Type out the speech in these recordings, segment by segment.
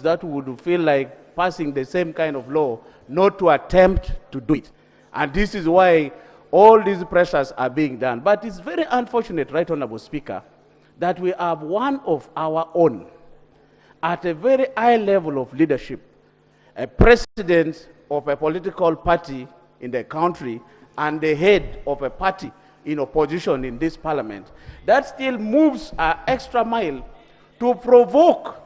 that would feel like passing the same kind of law, not to attempt to do it. And this is why all these pressures are being done. But it's very unfortunate, Right Honorable Speaker, that we have one of our own at a very high level of leadership, a president of a political party in the country and the head of a party in opposition in this parliament, that still moves an extra mile to provoke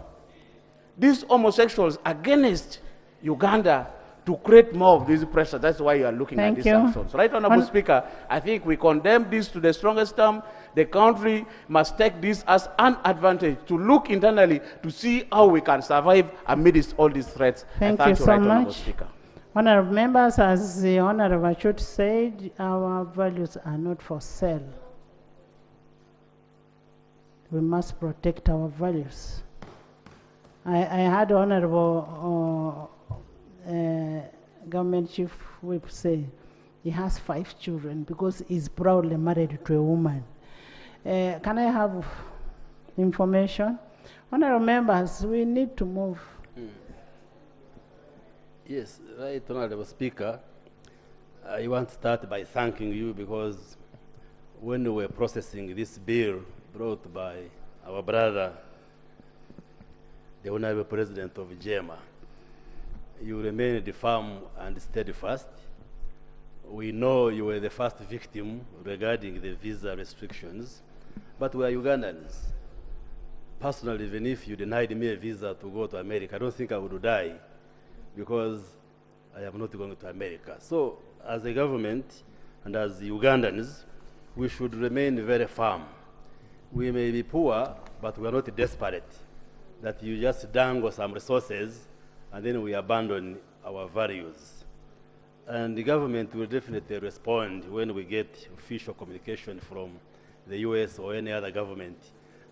these homosexuals against Uganda to create more of these pressures. That's why you are looking at these sanctions. Right, Honorable Speaker, I think we condemn this to the strongest term. The country must take this as an advantage to look internally to see how we can survive amidst all these threats. Thank you so Right, much. Honorable Speaker. Honorable members, as the Honorable Achut said, our values are not for sale. We must protect our values. I had Honorable Government Chief Whip say he has 5 children because he's proudly married to a woman. Can I have information? Honorable members, we need to move. Yes, Right Honorable Speaker, I want to start by thanking you because when we were processing this bill brought by our brother, the Honorable President of JEMA, you remained firm and steadfast. We know you were the first victim regarding the visa restrictions, but we are Ugandans. Personally, even if you denied me a visa to go to America, I don't think I would die because I am not going to America. So, as a government and as Ugandans, we should remain very firm. We may be poor, but we are not desperate, that you just dangle some resources and then we abandon our values. And the government will definitely respond when we get official communication from the US or any other government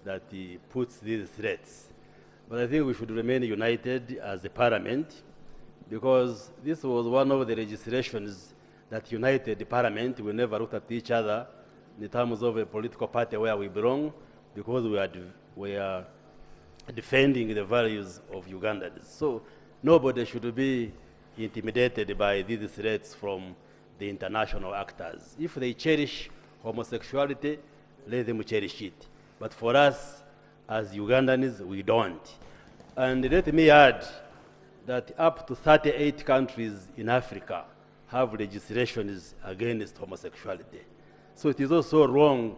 that puts these threats. But I think we should remain united as a parliament because this was one of the legislations that united the parliament. We never looked at each other in terms of a political party where we belong because we are defending the values of Ugandans. So nobody should be intimidated by these threats from the international actors. If they cherish homosexuality, let them cherish it. But for us, as Ugandans, we don't. And let me add that up to 38 countries in Africa have legislations against homosexuality. So it is also wrong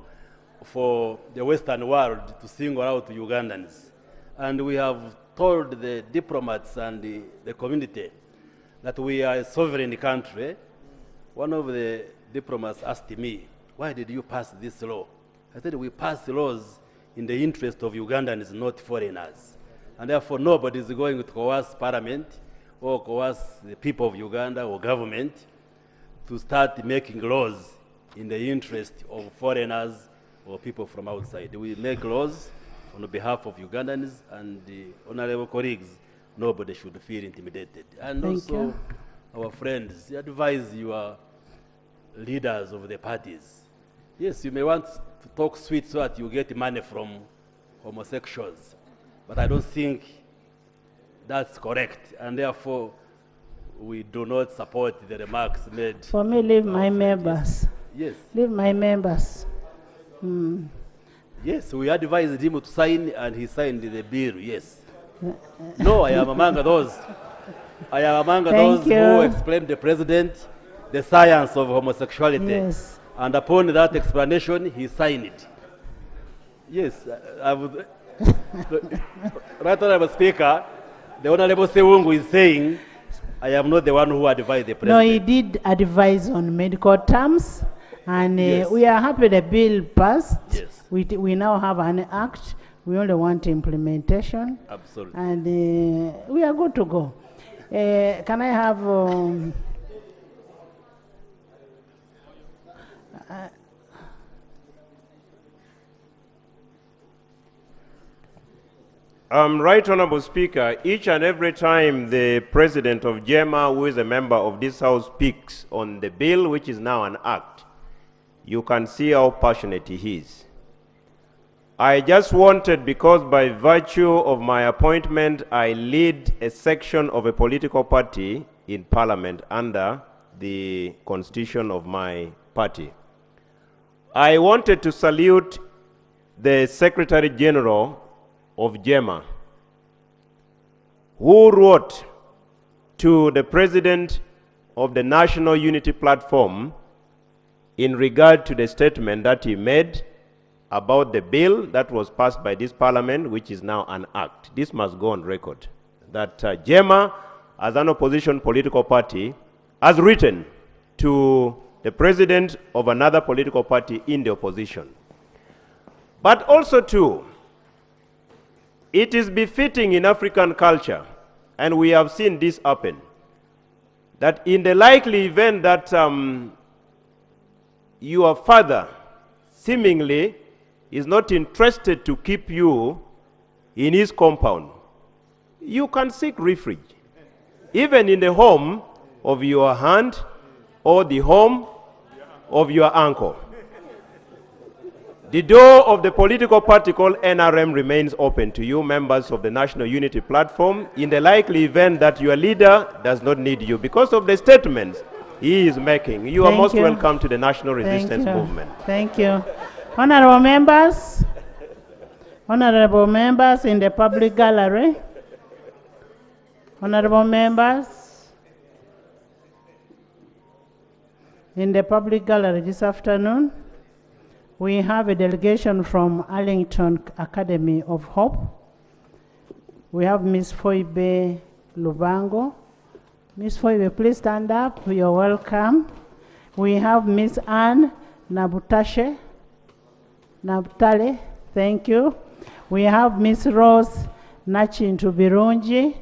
for the Western world to single out Ugandans. And we have told the diplomats and the community that we are a sovereign country. One of the diplomats asked me, why did you pass this law? I said, we pass laws in the interest of Ugandans, not foreigners. And therefore, nobody is going to coerce Parliament or coerce the people of Uganda or government to start making laws in the interest of foreigners or people from outside. We make laws on behalf of Ugandans and the honorable colleagues. Nobody should feel intimidated. And Thank you. Our friends, advise your leaders of the parties. Yes, you may want to talk sweet so that you get money from homosexuals, but I don't think that's correct, and therefore we do not support the remarks made. For me, leave my members. Yes. Leave my members. Yes, we advised him to sign, and he signed the bill, yes. No, I am among those. I am among those who explained the president the science of homosexuality. Yes. And upon that explanation, he signed it. Yes, I would. Right Honorable Speaker, the Honorable Sewungu is saying, I am not the one who advised the president. No, he did advise on medical terms, and Yes. we are happy the bill passed. Yes. We now have an act. We only want implementation. Absolutely. And we are good to go. Can I have... Right Honorable Speaker, each and every time the President of JEMA, who is a member of this House, speaks on the bill, which is now an act, you can see how passionate he is. I just wanted, because by virtue of my appointment, I lead a section of a political party in Parliament under the constitution of my party. I wanted to salute the Secretary General of JEMA, who wrote to the President of the National Unity Platform in regard to the statement that he made about the bill that was passed by this Parliament, which is now an act. This must go on record, that JEMA, as an opposition political party, has written to the president of another political party in the opposition. But also, too, it is befitting in African culture, and we have seen this happen, that in the likely event that your father seemingly is not interested to keep you in his compound, you can seek refuge, even in the home of your aunt or the home of your uncle. The door of the political party called NRM remains open to you, members of the National Unity Platform, in the likely event that your leader does not need you because of the statements he is making. You are most welcome to the National Resistance Movement. Thank you. Honorable members in the public gallery, honorable members in the public gallery this afternoon, we have a delegation from Arlington Academy of Hope. We have Ms. Foibe Lubango. Ms. Foibe, please stand up. You're welcome. We have Ms. Anne Nabutale, thank you. We have Ms. Rose Nachintu Birungi.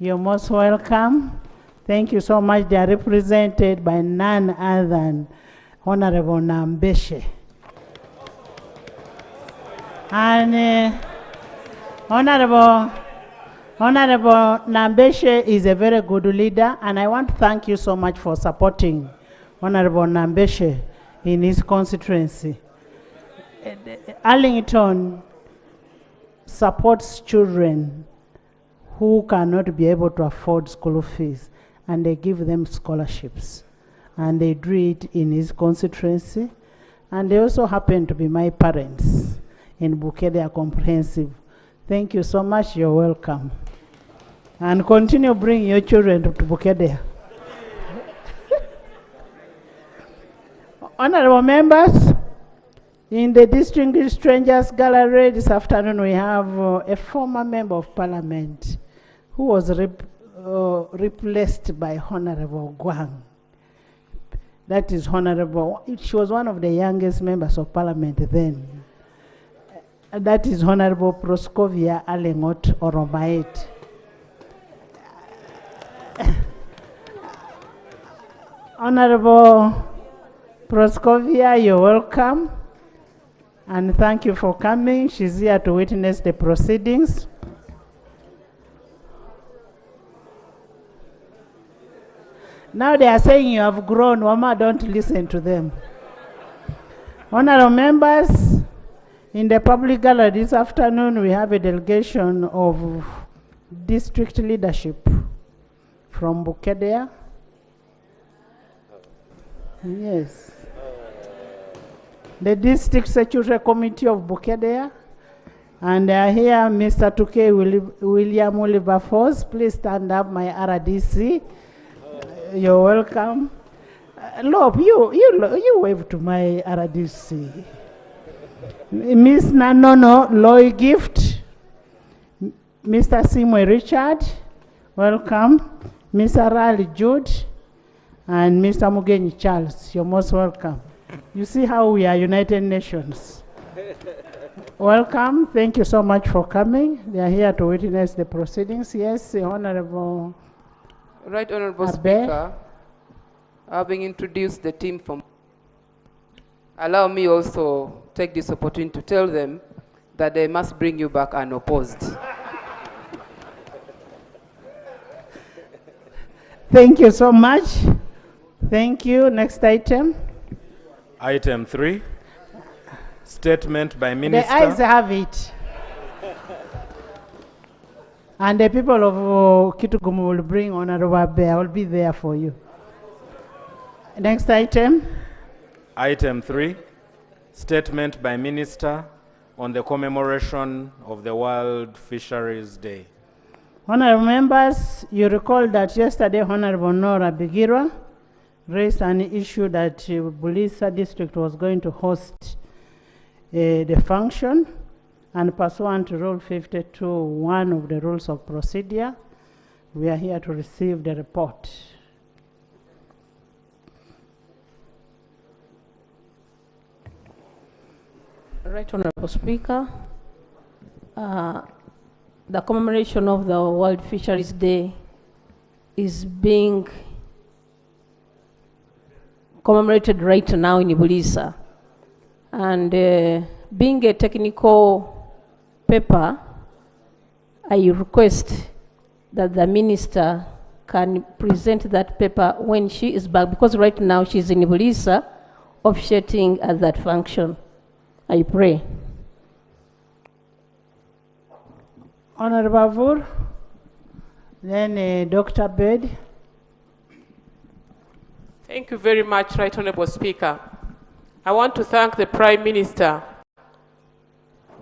You're most welcome. Thank you so much. They are represented by none other than Honorable Nambeshe. And Honorable Nambeshe is a very good leader, and I want to thank you so much for supporting Honorable Nambeshe in his constituency. Arlington supports children who cannot be able to afford school fees, and they give them scholarships. And they do it in his constituency. And they also happen to be my parents in Bukedea Comprehensive. Thank you so much. You're welcome. And continue bringing your children to Bukedea. Honorable members, in the Distinguished Strangers Gallery this afternoon, we have a former member of Parliament who was replaced by Honorable Gwang. That is Honorable, she was one of the youngest members of Parliament then. That is Honorable Proscovia Alengot Oromait. Honorable Proscovia, you're welcome. And thank you for coming. She's here to witness the proceedings. Now they are saying you have grown. Wama, don't listen to them. Honorable members, in the public gallery this afternoon, we have a delegation of district leadership from Bukedea. Yes. The District Security Committee of Bukedea. And here, Mr. Tuke William Wilberforce. Please stand up, my RDC. You're welcome. Lob, you wave to my RDC. Miss Nanono Loy Gift. Mr. Simwe Richard, welcome. Mr. Raleigh Jude. And Mr. Mugenyi Charles, you're most welcome. You see how we are United Nations. Welcome. Thank you so much for coming. They are here to witness the proceedings. Yes, Honorable. Right, Honorable Abe. Speaker. Having introduced the team from, allow me also take this opportunity to tell them that they must bring you back unopposed. Thank you so much. Thank you. Next item. Item 3. Statement by The Minister. ayes have it. And the people of Kitugumu will bring Honorable Bear. I will be there for you. Next item. Item 3, statement by Minister on the commemoration of the World Fisheries Day. Honorable members, you recall that yesterday Honorable Nora Bigirwa raised an issue that Bulisa district was going to host the function, and pursuant to Rule 52(1) of the Rules of Procedure, we are here to receive the report. Right Honorable Speaker, the commemoration of the World Fisheries Day is being commemorated right now in Bulisa. And being a technical paper, I request that the minister can present that paper when she is back, because right now she's in Bulisa officiating at that function. I pray. Honorable Vur, then Dr. Bed. Thank you very much, Right Honorable Speaker. I want to thank the Prime Minister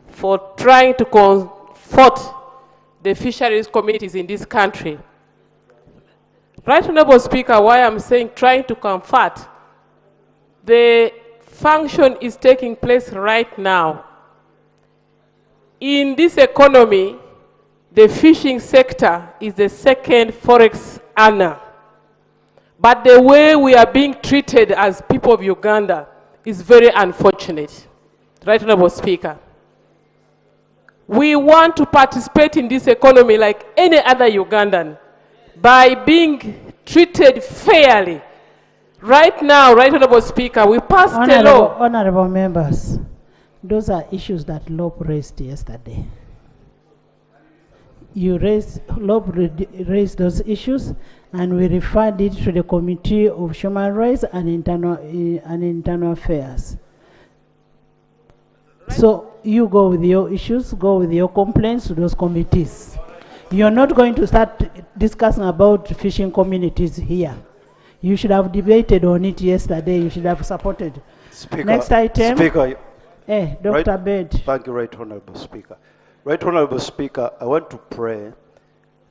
for trying to comfort the fisheries communities in this country. Right Honorable Speaker, why I'm saying trying to comfort, the function is taking place right now. In this economy, the fishing sector is the second forex earner. But the way we are being treated as people of Uganda is very unfortunate. Right Honorable Speaker. We want to participate in this economy like any other Ugandan by being treated fairly. Right now, Right Honorable Speaker, we passed a law. Honorable members, those are issues that Lope raised yesterday. Lope raised those issues, and we referred it to the Committee of Human Rights and Internal Affairs. So you go with your issues, go with your complaints to those committees. You're not going to start discussing about fishing communities here. You should have debated on it yesterday. You should have supported. Speaker, next item. Speaker, Dr. Bed. Thank you, Right Honorable Speaker. Right Honorable Speaker, I want to pray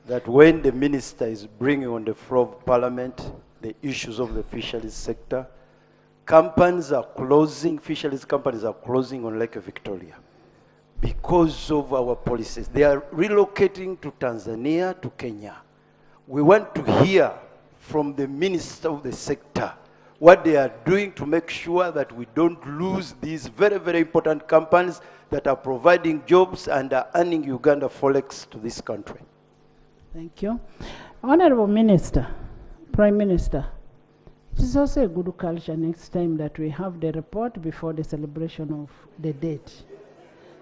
that when the minister is bringing on the floor of Parliament the issues of the fisheries sector, companies are closing, fisheries companies are closing on Lake Victoria because of our policies. They are relocating to Tanzania, to Kenya. We want to hear from the minister of the sector what they are doing to make sure that we don't lose these very, very important companies that are providing jobs and are earning Uganda forex to this country. Thank you. Honorable Minister, Prime Minister, it is also a good culture next time that we have the report before the celebration of the date.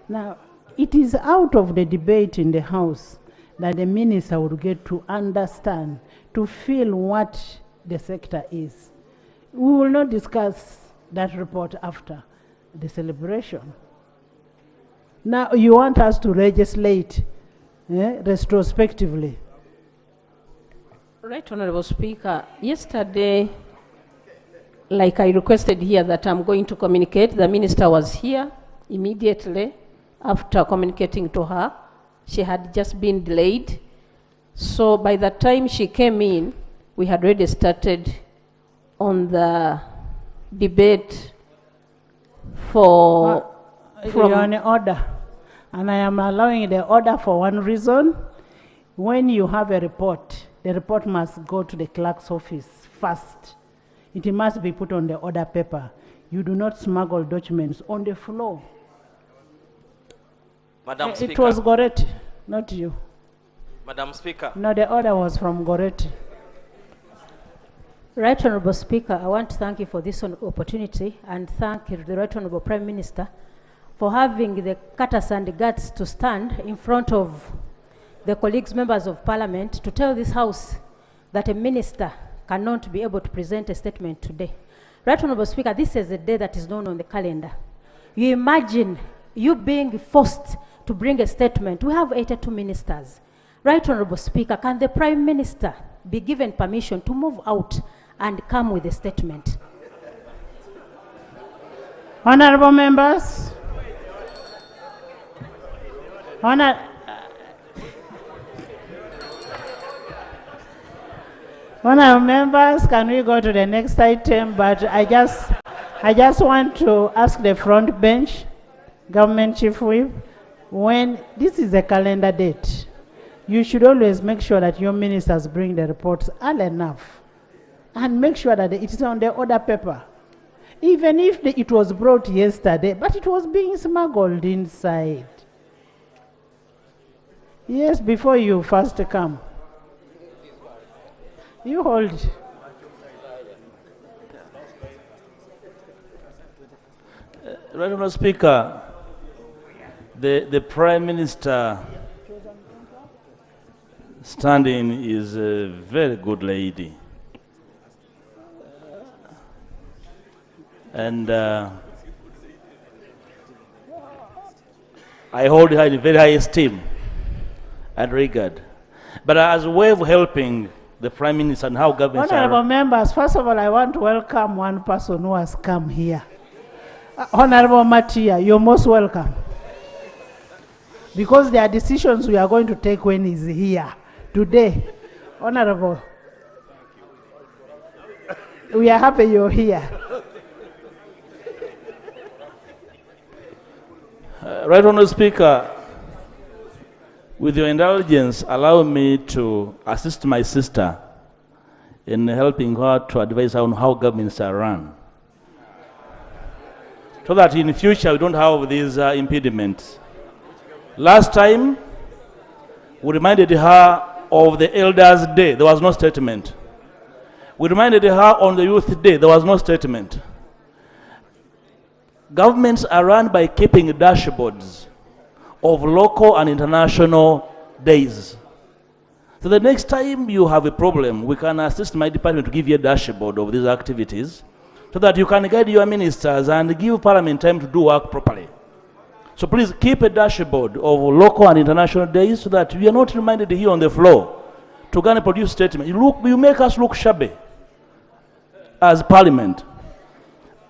Now, it is out of the debate in the House that the minister would get to understand, to feel what the sector is. We will not discuss that report after the celebration. Now, you want us to legislate retrospectively. Right, Honorable Speaker. Yesterday, like I requested here that I'm going to communicate, the minister was here immediately after communicating to her. She had just been delayed. So by the time she came in, we had already started on the debate for... You're on order. And I am allowing the order for one reason. When you have a report, the report must go to the clerk's office first. It must be put on the order paper. You do not smuggle documents on the floor. Madam Speaker. It was Goretti, not you. Madam Speaker. No, the order was from Goretti. Right Honorable Speaker, I want to thank you for this opportunity and thank the Right Honorable Prime Minister for having the courtesy and the guts to stand in front of the colleagues, members of Parliament, to tell this House that a minister cannot be able to present a statement today. Right Honorable Speaker, this is a day that is known on the calendar. You imagine you being forced to bring a statement. We have 82 ministers. Right Honorable Speaker, can the Prime Minister be given permission to move out and come with a statement? Honorable members, Honorable members, can we go to the next item? But I just want to ask the front bench, Government Chief Whip, when this is a calendar date, you should always make sure that your ministers bring the reports early enough and make sure that it is on the order paper. Even if it was brought yesterday, but it was being smuggled inside. Yes, before you first come. You hold. Right Honourable Speaker, the Prime Minister standing is a very good lady. And I hold her in very high esteem and regard. But as a way of helping the Prime Minister and how governments Honorable members, first of all, I want to welcome one person who has come here. Honorable Matia, you're most welcome. Because there are decisions we are going to take when he's here today. Honorable, we are happy you're here. Right Honourable Speaker, with your indulgence, allow me to assist my sister in helping her to advise on how governments are run, so that in the future we don't have these impediments. Last time, we reminded her of the Elders' Day. There was no statement. We reminded her on the Youth Day. There was no statement. Governments are run by keeping dashboards of local and international days. So the next time you have a problem, we can assist my department to give you a dashboard of these activities so that you can guide your ministers and give Parliament time to do work properly. So please keep a dashboard of local and international days so that we are not reminded here on the floor to go and produce statements. You make us look shabby as Parliament.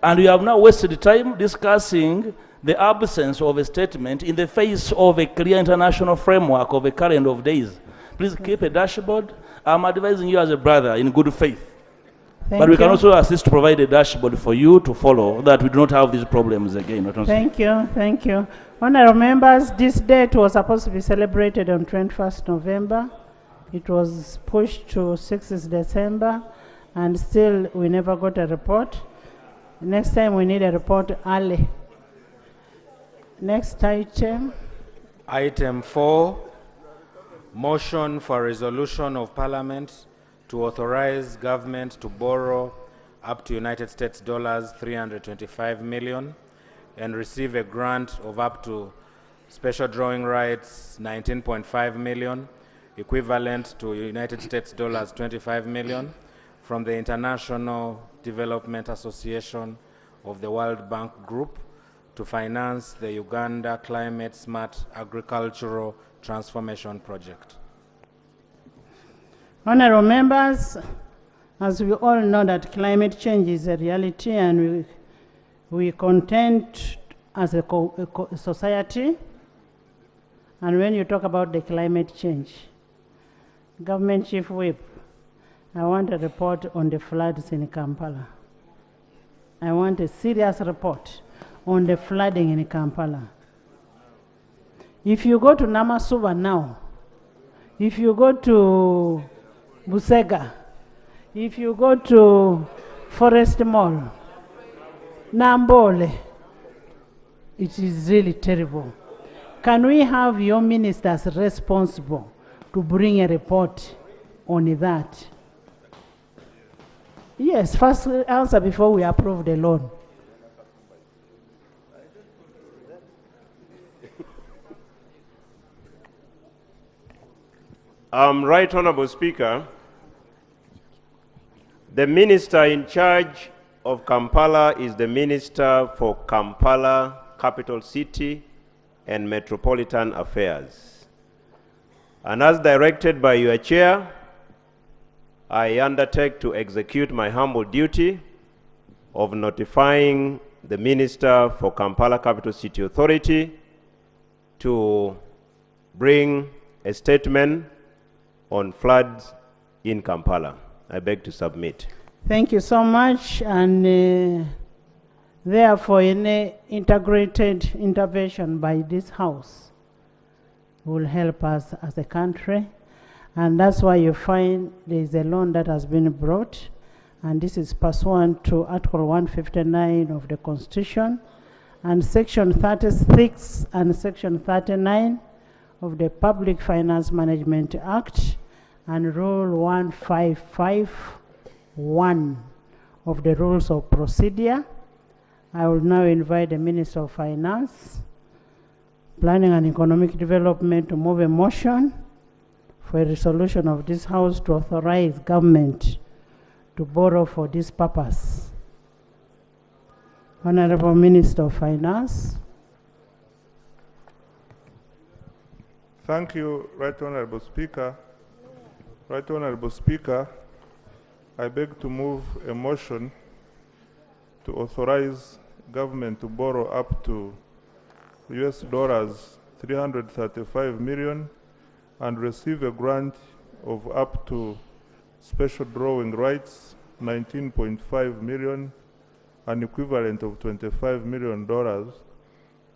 And we have now wasted time discussing the absence of a statement in the face of a clear international framework of a calendar of days. Please keep a dashboard. I'm advising you as a brother in good faith. But we can also assist to provide a dashboard for you to follow, so that we do not have these problems again. Thank you, thank you. Honourable members, this date was supposed to be celebrated on 21st November. It was pushed to 6th December, and still we never got a report. Next time we need a report early. Next item. Item 4, motion for resolution of Parliament to authorize government to borrow up to United States dollars 325 million and receive a grant of up to special drawing rights 19.5 million, equivalent to United States dollars 25 million from the International Development Association of the World Bank Group to finance the Uganda Climate Smart Agricultural Transformation Project. Honourable members, as we all know that climate change is a reality, and we contend as a society. And when you talk about the climate change, Government Chief Whip, I want a report on the floods in Kampala. I want a serious report on the flooding in Kampala. If you go to Namasuba now, if you go to Busega, if you go to Forest Mall, Nambole, it is really terrible. Can we have your ministers responsible to bring a report on that? Yes, first answer before we approve the loan. Right Honourable Speaker, the minister in charge of Kampala is the Minister for Kampala, Capital City and Metropolitan Affairs. And as directed by your chair, I undertake to execute my humble duty of notifying the Minister for Kampala Capital City Authority to bring a statement on floods in Kampala. I beg to submit. Thank you so much, and therefore any integrated intervention by this House will help us as a country, and that's why you find there is a loan that has been brought, and this is pursuant to Article 159 of the Constitution and Section 36 and Section 39 of the Public Finance Management Act and Rule 1551 of the Rules of Procedure. I will now invite the Minister of Finance, Planning and Economic Development to move a motion for a resolution of this House to authorize government to borrow for this purpose. Honorable Minister of Finance. Thank you, Right Honorable Speaker. Right Honorable Speaker, I beg to move a motion to authorize government to borrow up to US $335 million and receive a grant of up to special drawing rights, 19.5 million, an equivalent of $25 million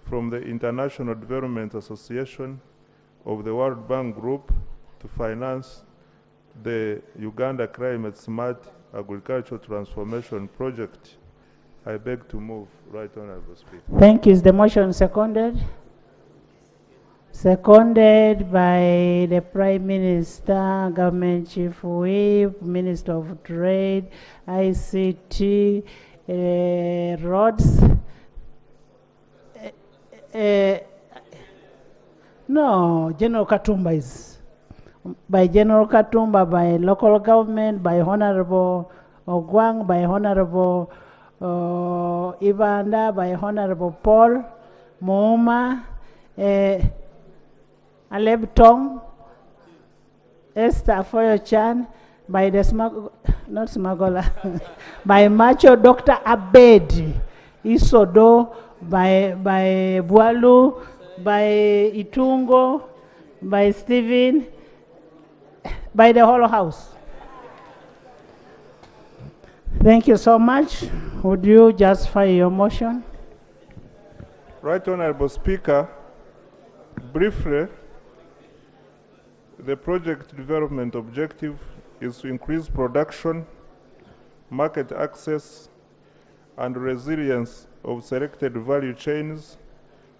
from the International Development Association of the World Bank Group to finance the Uganda Climate Smart Agricultural Transformation Project. I beg to move, Right Honorable Speaker. Thank you. Is the motion seconded? Seconded by the Prime Minister, Government Chief Whip, Minister of Trade, ICT, Roads. No, General Katumba is. By General Katumba, by local government, by Honorable Ogwang, by Honorable Ibanda, by Honorable Paul Mouma, Aleb Tong, Esther Foyo-Chan, by the not smuggler, by Macho Dr. Abed Isodo, by Bualu, by Itungo, by Stephen, by the whole House. Thank you so much. Would you justify your motion? Right Honorable Speaker, briefly, the project development objective is to increase production, market access, and resilience of selected value chains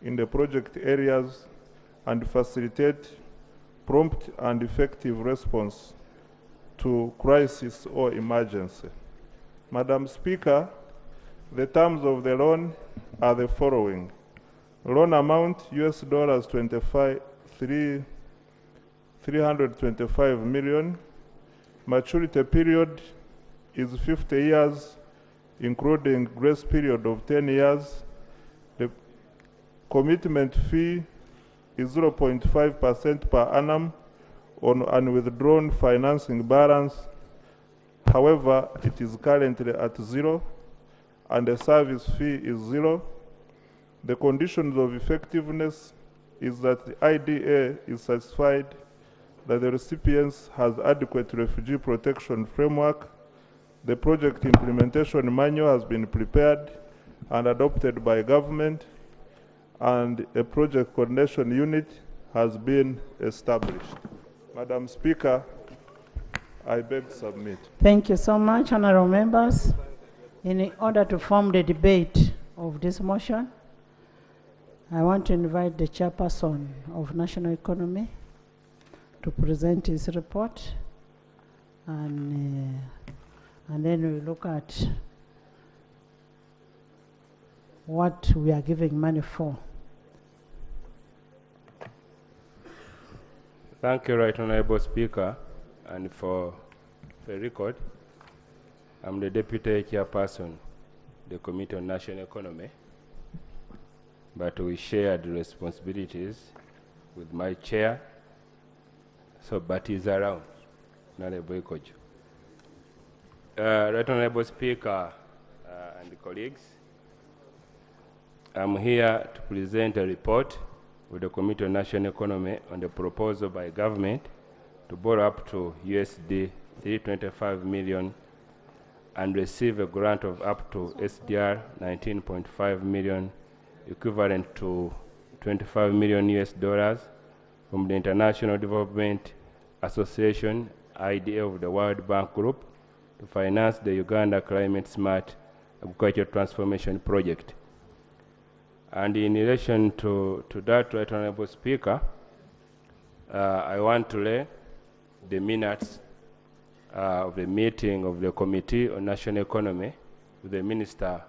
in the project areas and facilitate prompt and effective response to crisis or emergency. Madam Speaker, the terms of the loan are the following. Loan amount US $325 million. Maturity period is 50 years, including grace period of 10 years. The commitment fee is 0.5% per annum on unwithdrawn financing balance. However, it is currently at 0, and the service fee is 0. The conditions of effectiveness is that the IDA is satisfied that the recipient has adequate refugee protection framework. The project implementation manual has been prepared and adopted by government, and a project coordination unit has been established. Madam Speaker, I beg to submit. Thank you so much, honorable members. In order to form the debate of this motion, I want to invite the chairperson of National Economy to present his report, and then we look at what we are giving money for. Thank you, Right Honorable Speaker, and for the record, I'm the Deputy Chairperson, the Committee on National Economy. but we shared responsibilities with my chair. So, but he's around, Honorable Ikojo. Right Honorable Speaker and colleagues, I'm here to present a report with the Committee on National Economy on the proposal by government to borrow up to USD 325 million and receive a grant of up to SDR 19.5 million, equivalent to 25 million US dollars from the International Development Association, IDA of the World Bank Group, to finance the Uganda Climate Smart Agricultural Transformation Project. And in relation to that, Right Honorable Speaker, I want to lay the minutes of the meeting of the Committee on National Economy with the Minister of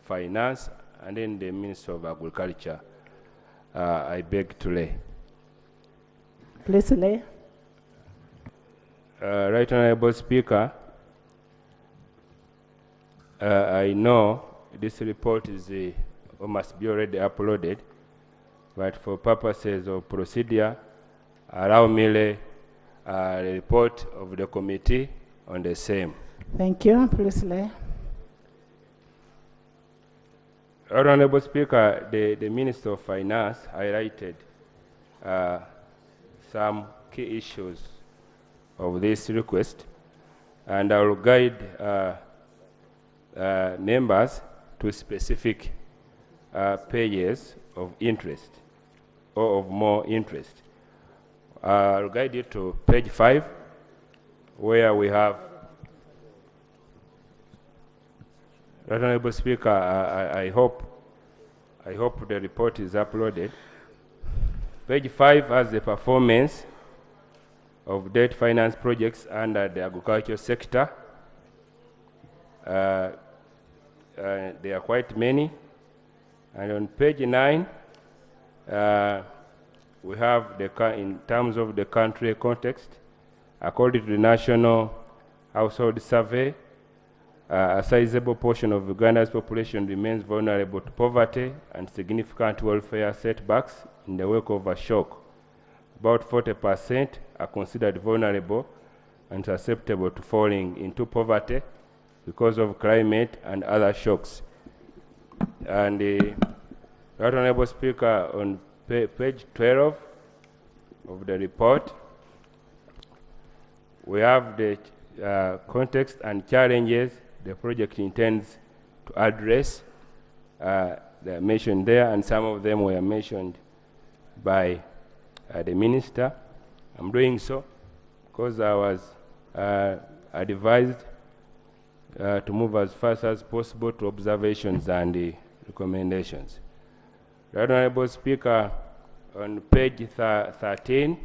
Finance and then the Minister of Agriculture. I beg to lay. Please lay. Right Honorable Speaker, I know this report is or must be already uploaded, but for purposes of procedure, allow me a report of the committee on the same. Thank you. Please lay. Honorable Speaker, the Minister of Finance highlighted some key issues of this request, and I will guide members to specific pages of interest or of more interest. I'll guide you to page 5, where we have, Honorable Speaker, I hope the report is uploaded. Page 5 has the performance of debt finance projects under the agricultural sector. There are quite many. And on page 9, we have in terms of the country context, according to the National Household Survey, a sizable portion of Uganda's population remains vulnerable to poverty and significant welfare setbacks in the wake of a shock. About 40% are considered vulnerable and susceptible to falling into poverty because of climate and other shocks. And Right Honorable Speaker, on page 12 of the report, we have the context and challenges the project intends to address. They're mentioned there, and some of them were mentioned by the Minister. I'm doing so because I was advised to move as fast as possible to observations and the recommendations. Right Honorable Speaker, on page 13,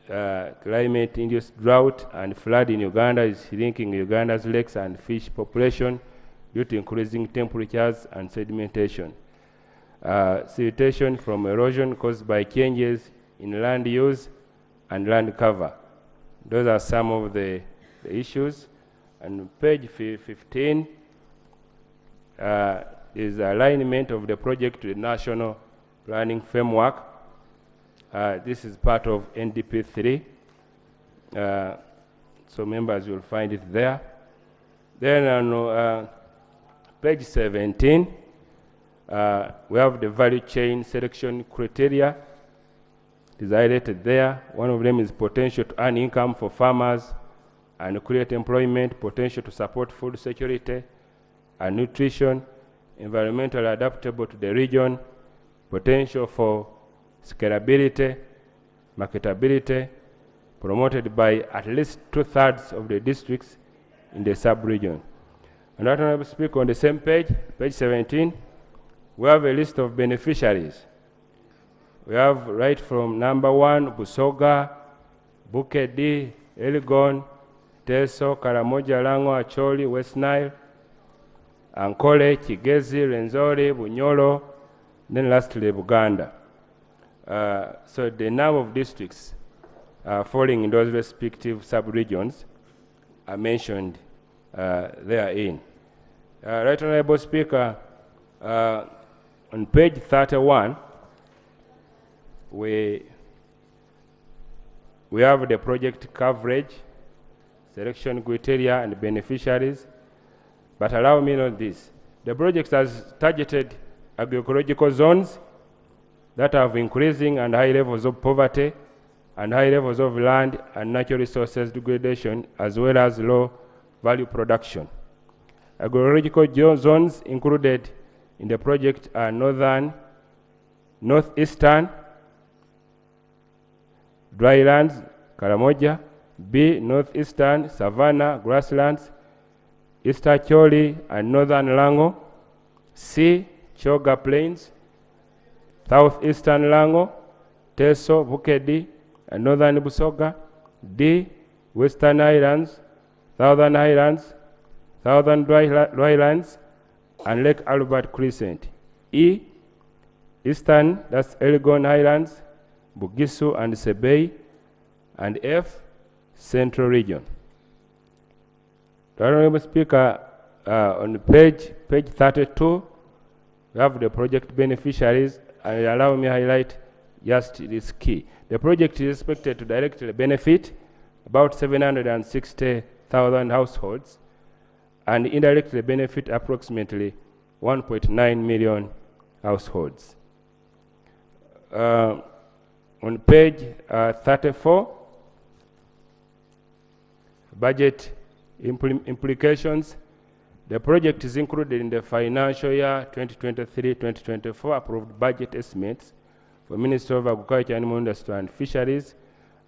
climate-induced drought and flood in Uganda is shrinking Uganda's lakes and fish population due to increasing temperatures and sedimentation. Siltation from erosion caused by changes in land use and land cover. Those are some of the issues. And page 15 is alignment of the project to the national planning framework. This is part of NDP 3. So members will find it there. Then on page 17, we have the value chain selection criteria. It is highlighted there. One of them is potential to earn income for farmers and create employment, potential to support food security and nutrition, environmentally adaptable to the region, potential for scalability, marketability, promoted by at least 2/3 of the districts in the sub-region. And Right Honorable Speaker, on the same page, page 17, we have a list of beneficiaries. We have right from number 1, Busoga, Bukedi, Elgon, Teso, Karamoja, Lango, Acholi, West Nile, Ankole, Kigezi, Renzori, Bunyolo, then lastly Buganda. So the number of districts falling in those respective sub-regions are mentioned therein. Right Honorable Speaker, On page 31, we have the project coverage, selection criteria, and beneficiaries. But allow me note this. The project has targeted agroecological zones that have increasing and high levels of poverty and high levels of land and natural resources degradation, as well as low value production. Agroecological zones included in the project are northeastern drylands, Karamoja; B, northeastern savanna grasslands, Eastern Choli and northern Lango; C, Choga Plains, southeastern Lango, Teso, Bukedi, and northern Busoga; D, Western Highlands, southern Highlands, southern drylands, and Lake Albert Crescent; E, eastern, that's Elgon Highlands, Bugisu and Sebei; and F, Central Region. The Honorable Speaker, on page 32, we have the project beneficiaries, and allow me to highlight just this key. The project is expected to directly benefit about 760,000 households and indirectly benefit approximately 1.9 million households. On page 34, budget implications. The project is included in the financial year 2023-2024 approved budget estimates for Ministry of Agriculture, Animal Industry and Fisheries,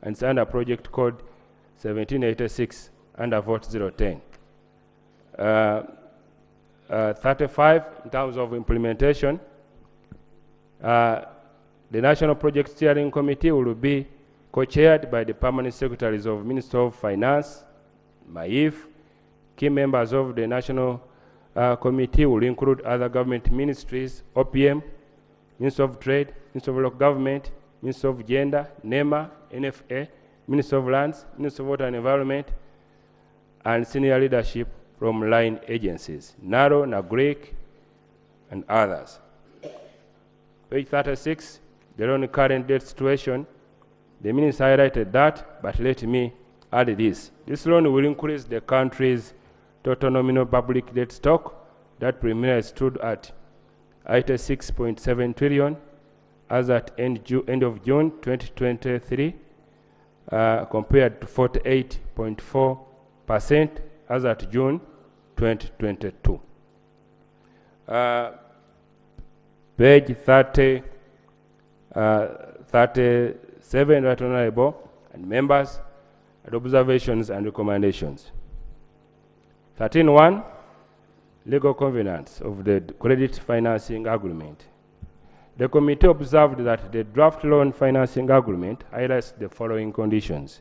and it's under project code 1786 under vote 010. 35, in terms of implementation, the National Project Steering Committee will be co-chaired by the permanent secretaries of Ministry of Finance, MAIF. Key members of the National Committee will include other government ministries, OPM, Ministry of Trade, Ministry of Local Government, Ministry of Gender, NEMA, NFA, Ministry of Lands, Ministry of Water and Environment, and senior leadership from line agencies, NARO, NAGRIC, and others. Page 36, the loan current debt situation. The minister highlighted that, but let me add this. This loan will increase the country's total nominal public debt stock that preliminarily stood at 86.7 trillion as at end of June 2023, compared to 48.4% as at June 2022. Page 37, Right Honorable and members, and observations and recommendations. 13.1, legal covenants of the credit financing agreement. The committee observed that the draft loan financing agreement highlights the following conditions.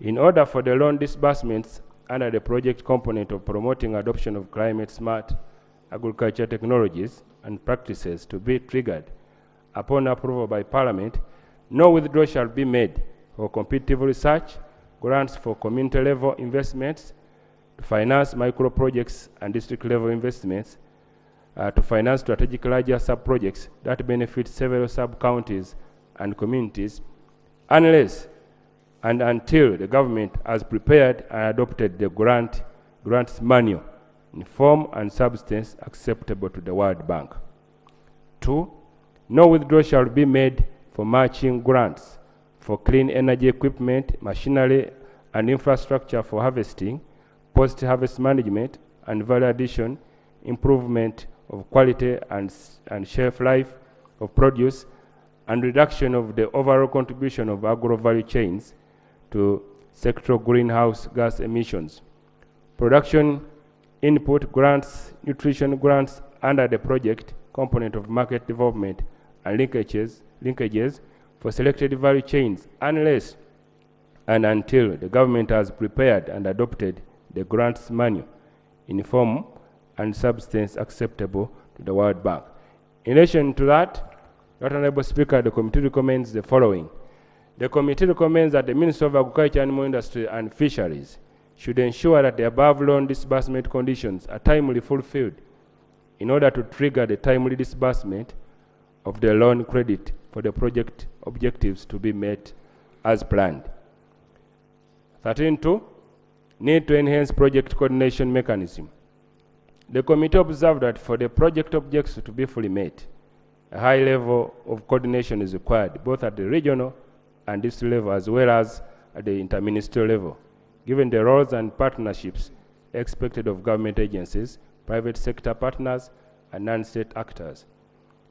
In order for the loan disbursements under the project component of promoting adoption of climate-smart agriculture technologies and practices to be triggered upon approval by Parliament, no withdrawal shall be made for competitive research, grants for community-level investments, to finance micro-projects and district-level investments, to finance strategic larger sub-projects that benefit several sub-counties and communities, unless and until the government has prepared and adopted the grants manual in form and substance acceptable to the World Bank. 2, no withdrawal shall be made for matching grants for clean energy equipment, machinery, and infrastructure for harvesting, post-harvest management, and value addition, improvement of quality and shelf life of produce, and reduction of the overall contribution of agro-value chains to sectoral greenhouse gas emissions. Production input grants, nutrition grants under the project component of market development and linkages for selected value chains, unless and until the government has prepared and adopted the grants manual in form and substance acceptable to the World Bank. In relation to that, Honorable Speaker, the committee recommends the following. The committee recommends that the Ministry of Agriculture, Animal Industry and Fisheries should ensure that the above loan disbursement conditions are timely fulfilled in order to trigger the timely disbursement of the loan credit for the project objectives to be met as planned. 13.2, need to enhance project coordination mechanism. The committee observed that for the project objectives to be fully met, a high level of coordination is required, both at the regional and district level, as well as at the interministerial level, given the roles and partnerships expected of government agencies, private sector partners, and non-state actors.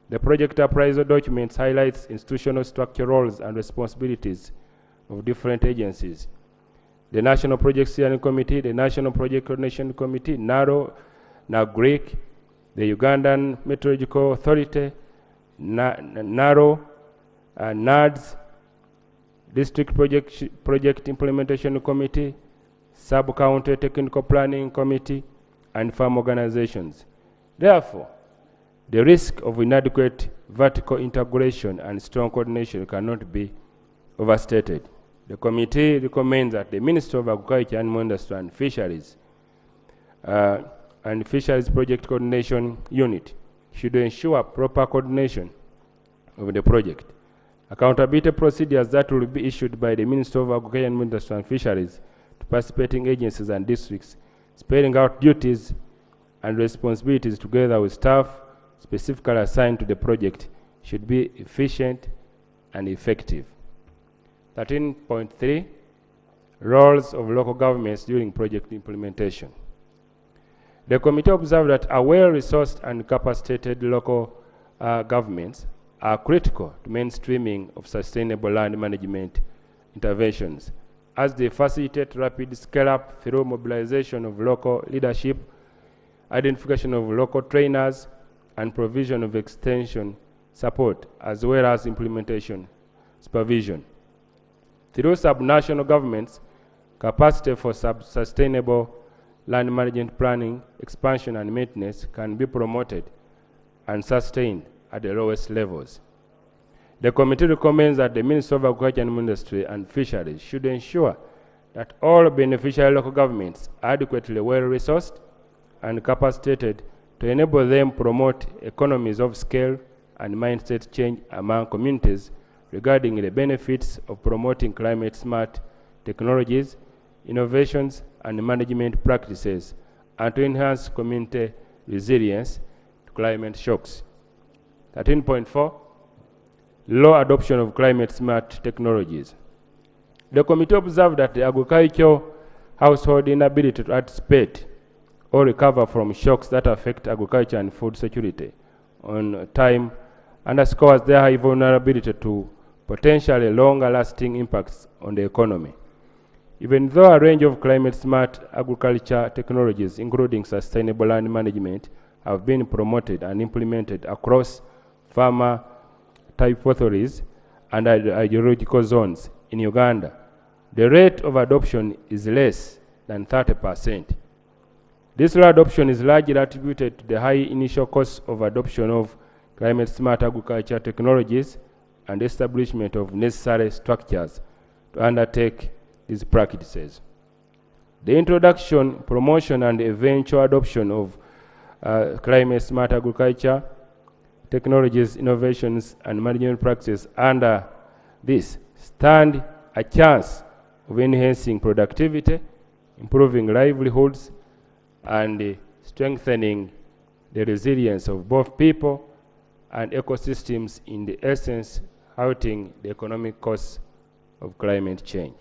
The project appraisal documents highlights institutional structure roles and responsibilities of different agencies. The National Project Steering Committee, the National Project Coordination Committee, NARO, NAGRIC, the Ugandan Meteorological Authority, NARO, NADS, District Project Implementation Committee, Sub-County Technical Planning Committee, and farm organizations. Therefore, the risk of inadequate vertical integration and strong coordination cannot be overstated. The committee recommends that the Ministry of Agriculture, Animal Industry and Fisheries Project Coordination Unit should ensure proper coordination of the project. Accountability procedures that will be issued by the Ministry of Agriculture, Animal Industry and Fisheries to participating agencies and districts, spelling out duties and responsibilities together with staff specifically assigned to the project, should be efficient and effective. 13.3, roles of local governments during project implementation. The committee observed that a well-resourced and capacitated local governments are critical to mainstreaming of sustainable land management interventions, as they facilitate rapid scale-up through mobilization of local leadership, identification of local trainers, and provision of extension support, as well as implementation supervision. Through subnational governments, capacity for sustainable land management planning, expansion, and maintenance can be promoted and sustained at the lowest levels. The committee recommends that the Ministry of Agriculture, Animal Industry and Fisheries should ensure that all beneficiary local governments are adequately well-resourced and capacitated to enable them promote economies of scale and mindset change among communities regarding the benefits of promoting climate-smart technologies, innovations, and management practices, and to enhance community resilience to climate shocks. 13.4, low adoption of climate-smart technologies. The committee observed that the agricultural household inability to anticipate or recover from shocks that affect agriculture and food security on time underscores their high vulnerability to potentially longer-lasting impacts on the economy. Even though a range of climate-smart agriculture technologies, including sustainable land management, have been promoted and implemented across farmer-type authorities and ideological zones in Uganda, the rate of adoption is less than 30%. This low adoption is largely attributed to the high initial cost of adoption of climate-smart agriculture technologies and establishment of necessary structures to undertake these practices. The introduction, promotion, and eventual adoption of climate-smart agriculture technologies, innovations, and management practices under this stand a chance of enhancing productivity, improving livelihoods, and strengthening the resilience of both people and ecosystems, in the essence, halting the economic costs of climate change.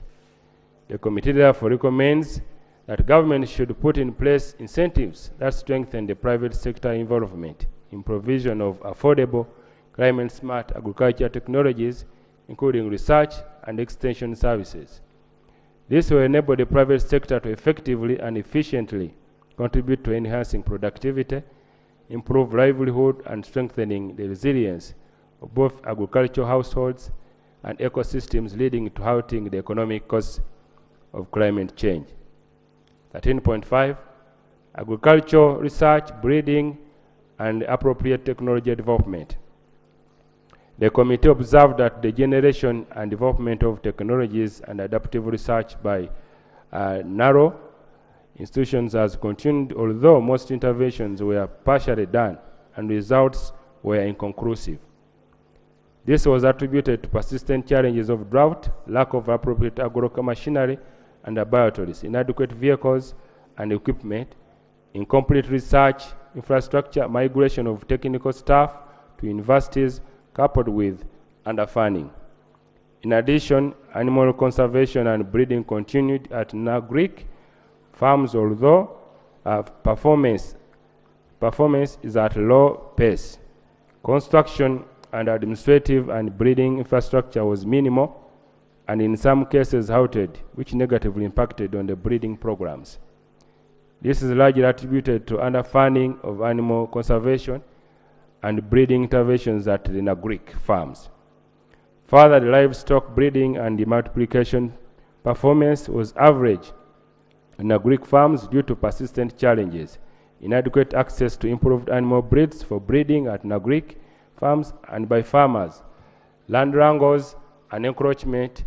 The committee therefore recommends that government should put in place incentives that strengthen the private sector involvement in provision of affordable climate-smart agriculture technologies, including research and extension services. This will enable the private sector to effectively and efficiently contribute to enhancing productivity, improve livelihood, and strengthening the resilience of both agricultural households and ecosystems, leading to halting the economic costs of climate change. 13.5, agricultural research, breeding, and appropriate technology development. The committee observed that the generation and development of technologies and adaptive research by NARO institutions has continued, although most interventions were partially done and results were inconclusive. This was attributed to persistent challenges of drought, lack of appropriate agro machinery and laboratories, inadequate vehicles and equipment, incomplete research infrastructure, migration of technical staff to universities, coupled with underfunding. In addition, animal conservation and breeding continued at Nagrik farms, although performance is at low pace. Construction and administrative and breeding infrastructure was minimal and in some cases halted, which negatively impacted on the breeding programs. This is largely attributed to underfunding of animal conservation and breeding interventions at the Nagrik farms. Further, the livestock breeding and the multiplication performance was average in Nagrik farms due to persistent challenges, inadequate access to improved animal breeds for breeding at Nagrik farms and by farmers, land wrangles and encroachment,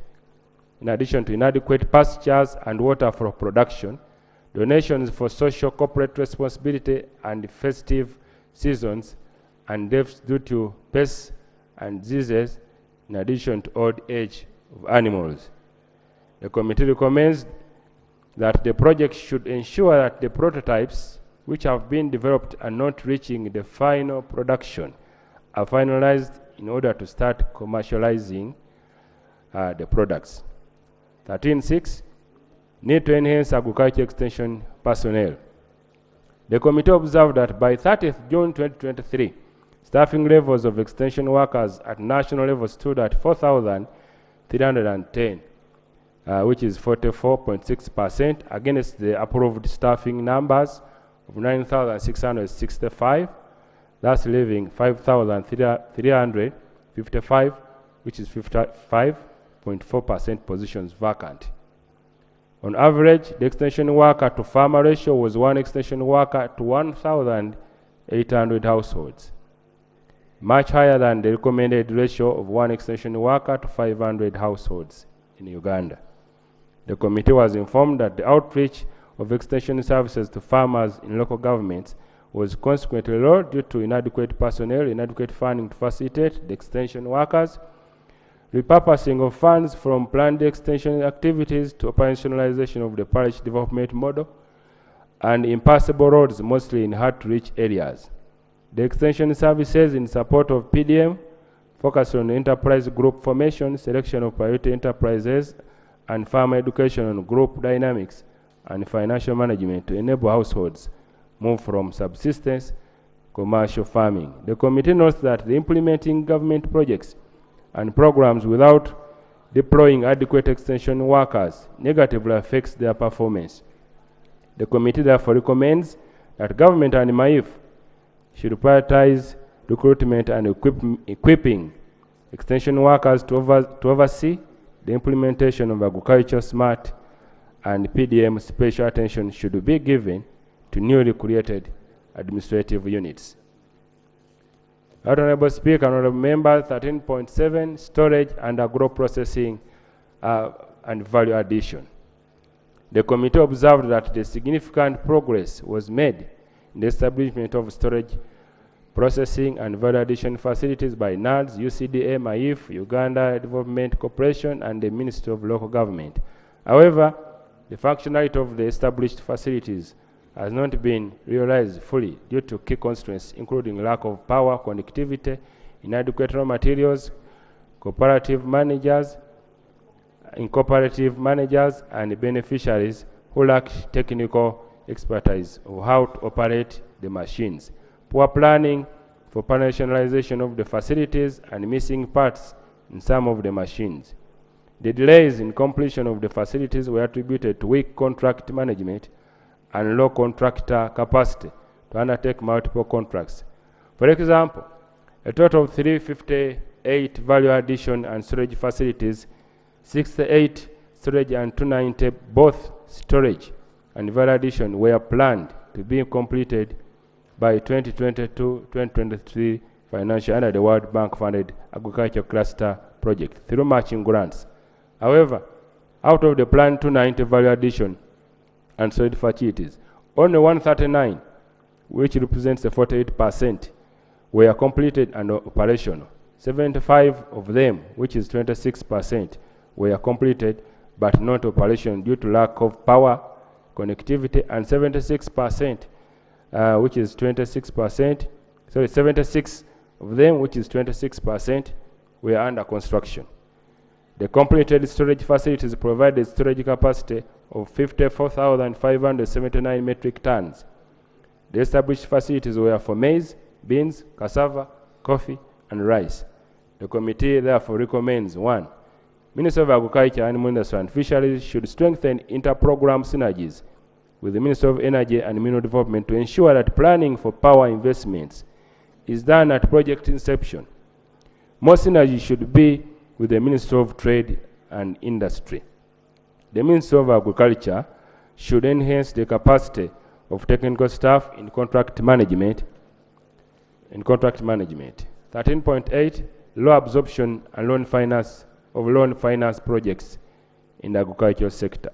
in addition to inadequate pastures and water for production, donations for social corporate responsibility and festive seasons, and deaths due to pests and diseases, in addition to old age of animals. The committee recommends that the project should ensure that the prototypes which have been developed and not reaching the final production are finalized in order to start commercializing the products. 13.6, need to enhance agriculture extension personnel. The committee observed that by 30th June 2023, staffing levels of extension workers at national level stood at 4,310, which is 44.6% against the approved staffing numbers of 9,665, thus leaving 5,355, which is 55.4% positions vacant. On average, the extension worker to farmer ratio was 1 extension worker to 1,800 households, much higher than the recommended ratio of 1 extension worker to 500 households in Uganda. The committee was informed that the outreach of extension services to farmers in local governments was consequently low due to inadequate personnel, inadequate funding to facilitate the extension workers, repurposing of funds from planned extension activities to operationalization of the parish development model, and impassable roads mostly in hard-to-reach areas. The extension services in support of PDM focus on enterprise group formation, selection of priority enterprises, and farmer education on group dynamics and financial management to enable households move from subsistence commercial farming. The committee notes that the implementing government projects and programs without deploying adequate extension workers negatively affects their performance. The committee therefore recommends that government and MAIF should prioritize recruitment and equipping extension workers to oversee the implementation of agriculture smart, and PDM special attention should be given to newly created administrative units. Honorable Speaker, Honorable Member, 13.7, storage and agro-processing and value addition. The committee observed that the significant progress was made in the establishment of storage, processing and value addition facilities by NADS, UCDA, MAIF, Uganda Development Corporation, and the Ministry of Local Government. However, the functionality of the established facilities has not been realized fully due to key constraints, including lack of power, connectivity, inadequate raw materials, cooperative managers, and beneficiaries who lack technical expertise of how to operate the machines, poor planning for operationalization of the facilities, and missing parts in some of the machines. The delays in completion of the facilities were attributed to weak contract management and low contractor capacity to undertake multiple contracts. For example, a total of 358 value addition and storage facilities, 68 storage and 290 both storage and value addition were planned to be completed by 2022-2023 financial under the World Bank funded agriculture cluster project through matching grants. However, out of the planned 290 value addition and solid facilities. Only 139, which represents 48%, were completed and operational. 75 of them, which is 26%, were completed but not operational due to lack of power, connectivity, and 76%, which is 26%, sorry, 76 of them, which is 26%, were under construction. The completed storage facilities provided storage capacity of 54,579 metric tons. The established facilities were for maize, beans, cassava, coffee, and rice. The committee therefore recommends: 1. Minister of Agriculture, Animal Industry and Fisheries should strengthen inter-program synergies with the Minister of Energy and Mineral Development to ensure that planning for power investments is done at project inception. More synergy should be with the Minister of Trade and Industry. The Minister of Agriculture should enhance the capacity of technical staff in contract management. 13.8, low absorption and loan finance projects in the agricultural sector.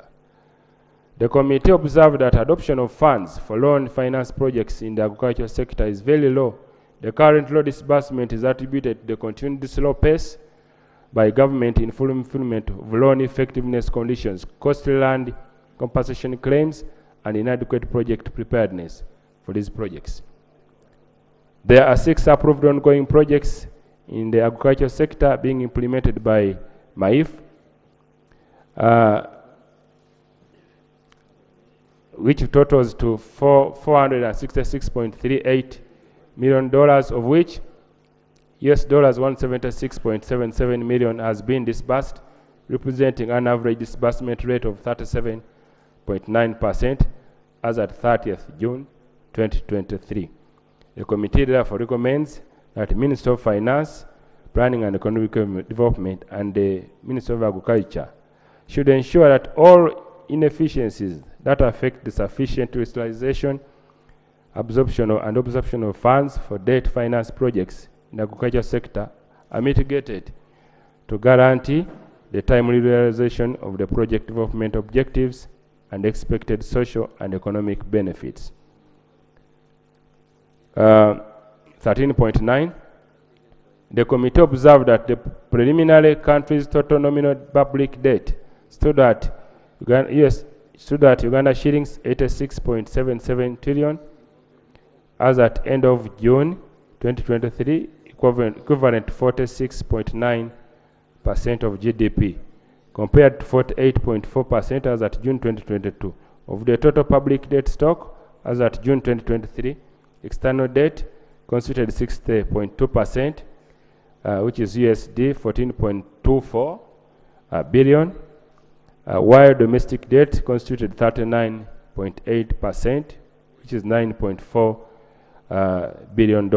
The committee observed that adoption of funds for loan finance projects in the agricultural sector is very low. The current low disbursement is attributed to the continued slow pace by government in fulfillment of loan effectiveness conditions, costly land compensation claims, and inadequate project preparedness for these projects. There are 6 approved ongoing projects in the agricultural sector being implemented by MAIF, which totals to $466.38 million, of which US dollars 176.77 million has been disbursed, representing an average disbursement rate of 37.9% as at 30th June 2023. The committee therefore recommends that the Minister of Finance, Planning and Economic Development and the Minister of Agriculture should ensure that all inefficiencies that affect the sufficient utilization, absorption of funds for debt finance projects in the agriculture sector are mitigated to guarantee the timely realization of the project development objectives and expected social and economic benefits. 13.9, the committee observed that the preliminary country's total nominal public debt stood at Uganda shillings 86.77 trillion as at end of June 2023, equivalent to 46.9% of GDP, compared to 48.4% as at June 2022. Of the total public debt stock as at June 2023, external debt constituted 60.2%, which is USD 14.24 billion, while domestic debt constituted 39.8%, which is $9.4 billion.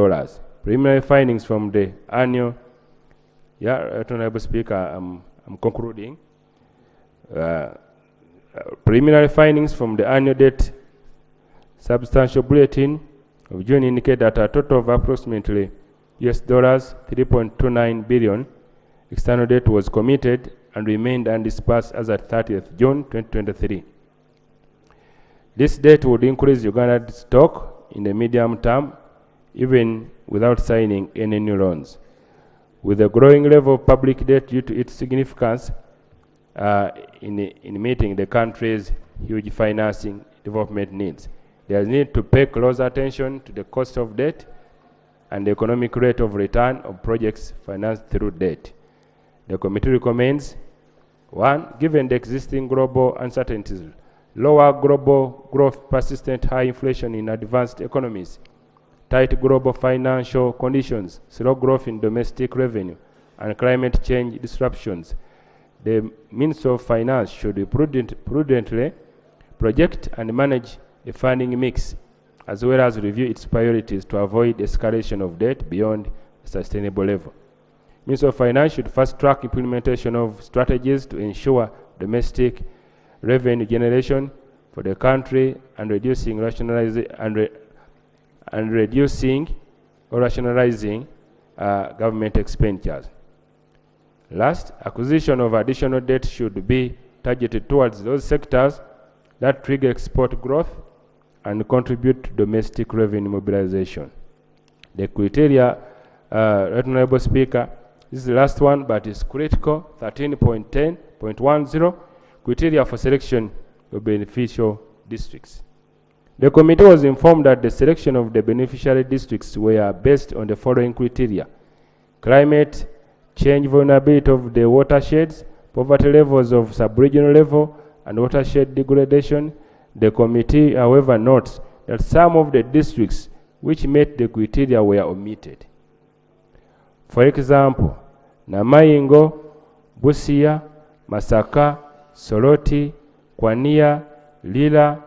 Preliminary findings from the annual, Honorable Speaker, I'm concluding. Preliminary findings from the annual debt substantial bulletin of June indicate that a total of approximately US dollars 3.29 billion external debt was committed and remained undisbursed as at 30th June 2023. This debt would increase Uganda's stock in the medium term, even without signing any new loans. With a growing level of public debt due to its significance in meeting the country's huge financing development needs, there is need to pay close attention to the cost of debt and the economic rate of return of projects financed through debt. The committee recommends: 1. Given the existing global uncertainties, lower global growth, persistent high inflation in advanced economies, tight global financial conditions, slow growth in domestic revenue, and climate change disruptions, the Minister of Finance should prudently project and manage the funding mix, as well as review its priorities to avoid escalation of debt beyond a sustainable level. Minister of Finance should fast-track implementation of strategies to ensure domestic revenue generation for the country and reducing or rationalizing government expenditures. Last, acquisition of additional debt should be targeted towards those sectors that trigger export growth and contribute to domestic revenue mobilization. The criteria, Right Honorable Speaker, this is the last one, but it's critical, 13.10.10, criteria for selection of beneficial districts. The committee was informed that the selection of the beneficiary districts were based on the following criteria: climate change vulnerability of the watersheds, poverty levels of sub-regional level, and watershed degradation. The committee, however, notes that some of the districts which met the criteria were omitted. For example, Namayingo, Busia, Masaka, Soroti, Kwania, Lila,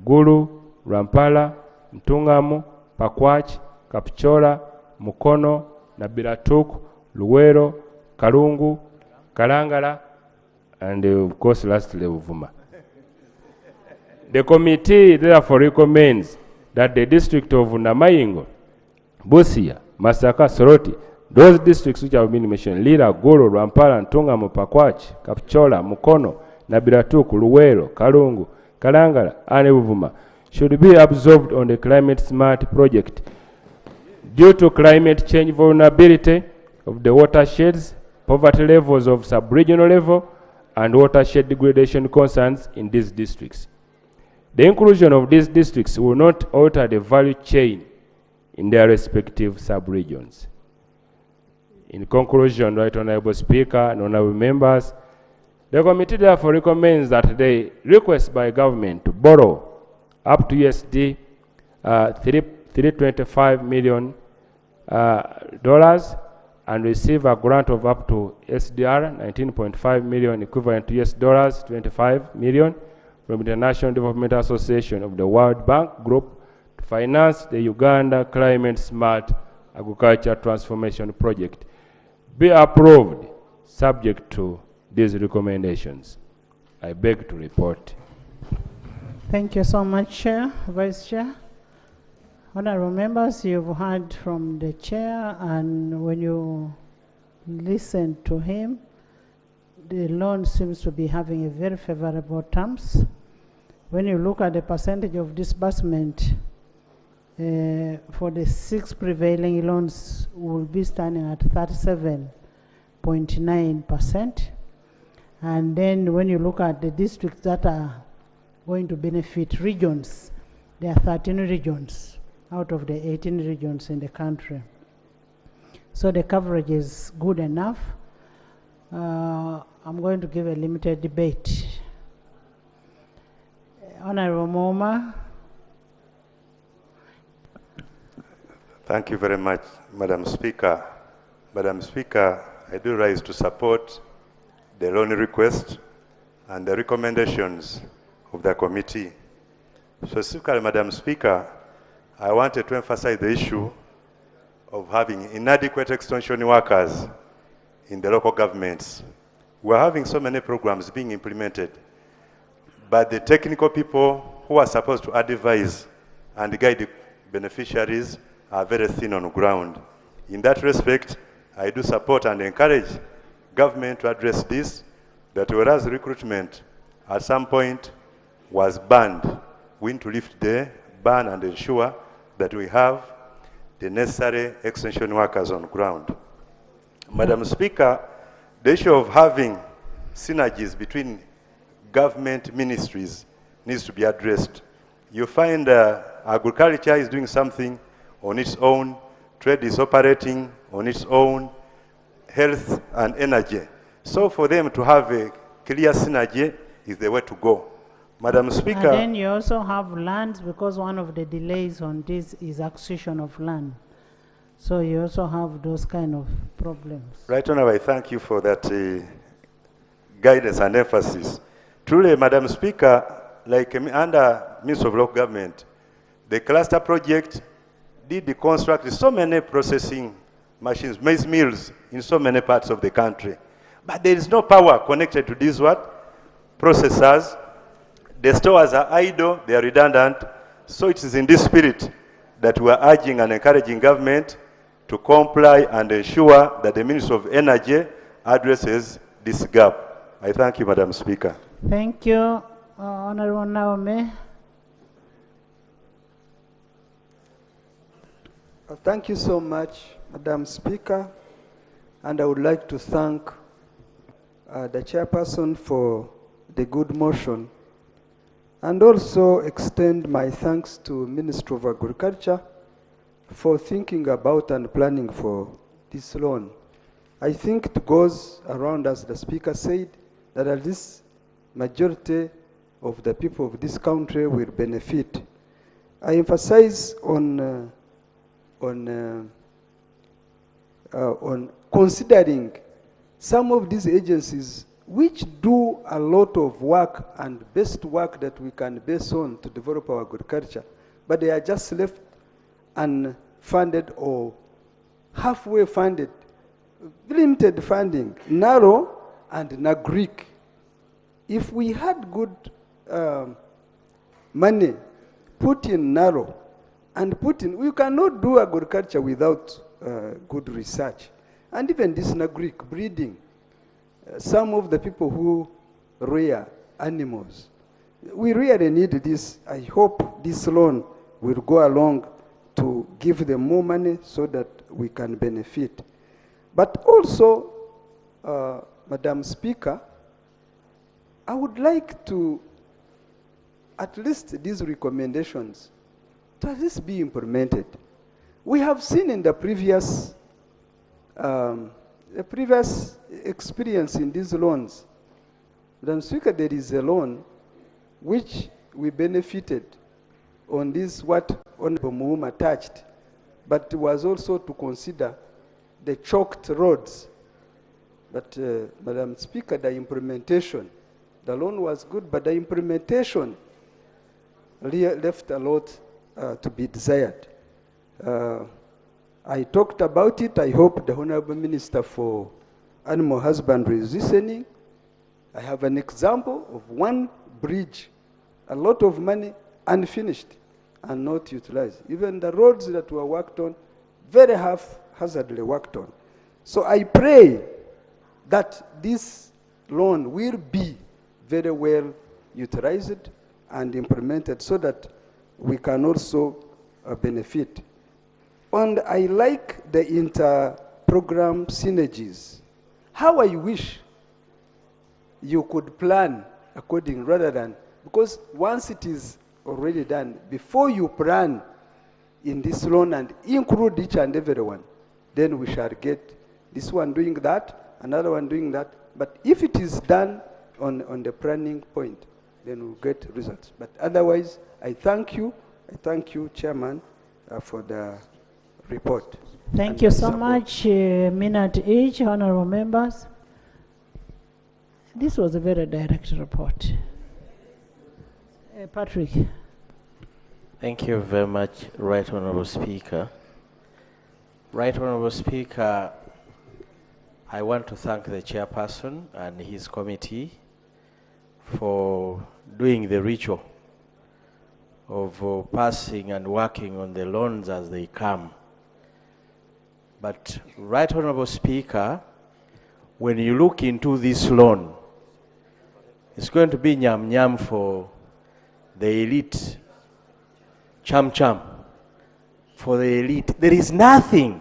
Gulu, Rampala, Mtungamu, Pakwach, Kapchola, Mukono, Nabiratuk, Luwero, Kalungu, Kalangala, and of course lastly Uvuma. The committee therefore recommends that the district of Namayingo, Busia, Masaka, Soroti, those districts which have been mentioned, Lira, Gulu, Rampala, Ntungamu, Pakwach, Kapchola, Mukono, Nabiratuku, Luwero, Kalungu, Kalangala, and Uvuma, should be absorbed on the Climate Smart project due to climate change vulnerability of the watersheds, poverty levels of sub-regional level, and watershed degradation concerns in these districts. The inclusion of these districts will not alter the value chain in their respective sub-regions. In conclusion, Right Honorable Speaker and honorable members, the committee therefore recommends that the request by government to borrow up to USD $325 million and receive a grant of up to SDR 19.5 million, equivalent to US dollars 25 million from the International Development Association of the World Bank Group to finance the Uganda Climate Smart Agriculture Transformation Project be approved subject to these recommendations. I beg to report. Thank you so much, Chair, Vice Chair. Honorable members, you've heard from the Chair, and when you listen to him, the loan seems to be having a very favorable terms. When you look at the percentage of disbursement for the 6 prevailing loans, will be standing at 37.9%. And then when you look at the districts that are going to benefit regions, there are 13 regions out of the 18 regions in the country. So the coverage is good enough. I'm going to give a limited debate. Honorable Moma. Thank you very much, Madam Speaker. Madam Speaker, I do rise to support the loan request and the recommendations of the committee. Specifically, Madam Speaker, I wanted to emphasize the issue of having inadequate extension workers in the local governments. We're having so many programs being implemented, but the technical people who are supposed to advise and guide the beneficiaries are very thin on the ground. In that respect, I do support and encourage government to address this, that whereas recruitment at some point was banned, we need to lift the ban and ensure that we have the necessary extension workers on ground. Madam Speaker, the issue of having synergies between government ministries needs to be addressed. You find agriculture is doing something on its own, trade is operating on its own, health and energy. So for them to have a clear synergy is the way to go. Madam Speaker. And then you also have lands, because one of the delays on this is acquisition of land. So you also have those kind of problems. Right, Honorable, I thank you for that guidance and emphasis. Truly, Madam Speaker, like under Ministry of Local Government, the cluster project did construct so many processing machines, maize mills in so many parts of the country. But there is no power connected to these processors. The stores are idle, they are redundant. So it is in this spirit that we are urging and encouraging government to comply and ensure that the Ministry of Energy addresses this gap. I thank you, Madam Speaker. Thank you. Honorable Naomi. Thank you so much, Madam Speaker, and I would like to thank the chairperson for the good motion, and also extend my thanks to Minister of Agriculture for thinking about and planning for this loan. I think it goes around, as the Speaker said, that at least majority of the people of this country will benefit. I emphasize on considering some of these agencies which do a lot of work and best work that we can base on to develop our agriculture, but they are just left unfunded or halfway funded, limited funding, narrow and NAGRIC. If we had good money put in narrow and put in, we cannot do agriculture without good research. And even this NAGRIC breeding, some of the people who rear animals, we really need this. I hope this loan will go along to give them more money so that we can benefit. But also, Madam Speaker, I would like to, at least these recommendations, to at least be implemented. We have seen in the previous experience in these loans, Madam Speaker, there is a loan which we benefited on this, what Honorable Muhuma touched, but was also to consider the choked roads. But Madam Speaker, the implementation, the loan was good, but the implementation left a lot to be desired. I talked about it. I hope the Honorable Minister for Animal Husbandry is listening. I have an example of one bridge, a lot of money unfinished and not utilized. Even the roads that were worked on, very haphazardly worked on. So I pray that this loan will be very well utilized and implemented so that we can also benefit. And I like the inter-program synergies. How I wish you could plan according rather than, because once it is already done, before you plan in this loan and include each and every one, then we shall get this one doing that, another one doing that. But if it is done on the planning point, then we'll get results. But otherwise, I thank you, Chairman, for the report. Thank you so much, minute each, honorable members. This was a very direct report. Patrick. Thank you very much, Right Honorable Speaker. Right Honorable Speaker, I want to thank the chairperson and his committee for doing the ritual of passing and working on the loans as they come. But, Right Honorable Speaker, when you look into this loan, it's going to be nyam-nyam for the elite, cham-cham for the elite. There is nothing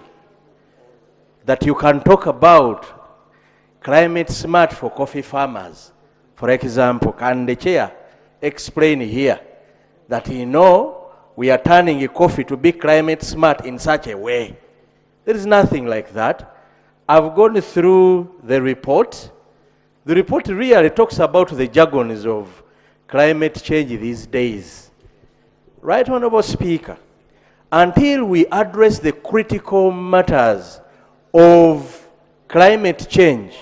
that you can talk about climate smart for coffee farmers. For example, can the chair explain here that we are turning coffee to be climate smart in such a way? There is nothing like that. I've gone through the report. The report really talks about the jargons of climate change these days. Right Honorable Speaker, until we address the critical matters of climate change,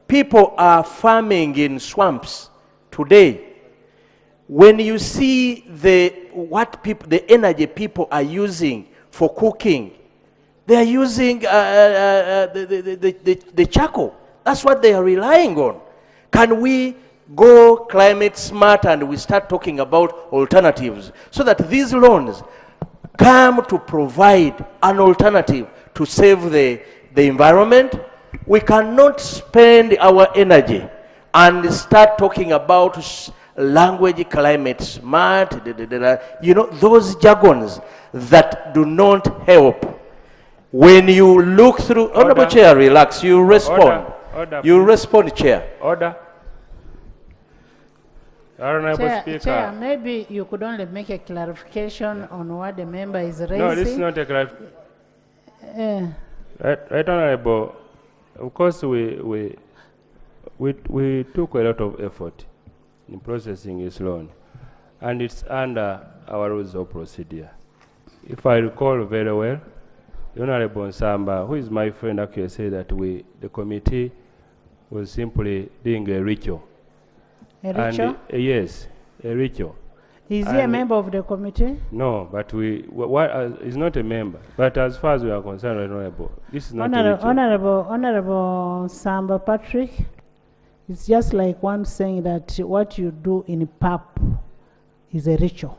people are farming in swamps today. When you see the energy people are using for cooking, they are using the charcoal. That's what they are relying on. Can we go climate smart and we start talking about alternatives so that these loans come to provide an alternative to save the environment? We cannot spend our energy and start talking about language climate smart, you know, those jargons that do not help. When you look through, Honorable Chair, relax, you respond. Order, You please. respond, Chair. Order. Honorable Speaker. Chair, maybe you could only make a clarification on what the member is raising. No, this is not a clarification. Right, Honorable. Of course, we took a lot of effort in processing his loan, and it's under our rules of procedure. If I recall very well, the Honorable Nsamba, who is my friend, actually said that the committee was simply doing a ritual. A ritual? And, yes, a ritual. Is he a member of the committee? No, but he's not a member. But as far as we are concerned, Honorable, this is not a ritual. Honorable Samba Patrick, it's just like one saying that what you do in PAP is a ritual.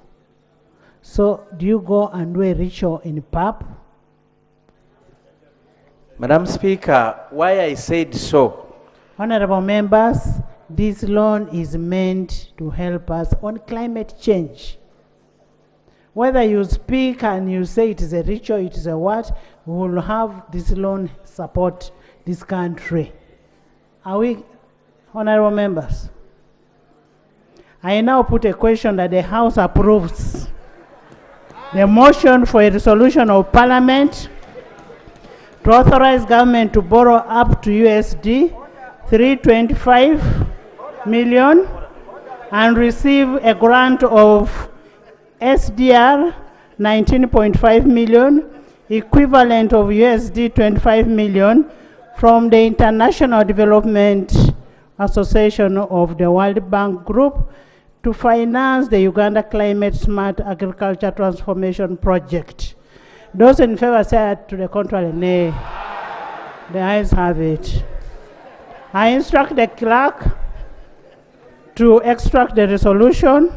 So do you go and do a ritual in PAP? Madam Speaker, why I said so? Honorable members, this loan is meant to help us on climate change. Whether you speak and you say it is a ritual, it is a what, we will have this loan support this country. Are we, honorable members? I now put a question that the House approves. The motion for a resolution of Parliament to authorize government to borrow up to USD 325 million and receive a grant of SDR 19.5 million, equivalent of USD 25 million from the International Development Association of the World Bank Group to finance the Uganda Climate Smart Agriculture Transformation Project. Those in favor say to the contrary, nay. The ayes have it. I instruct the clerk to extract the resolution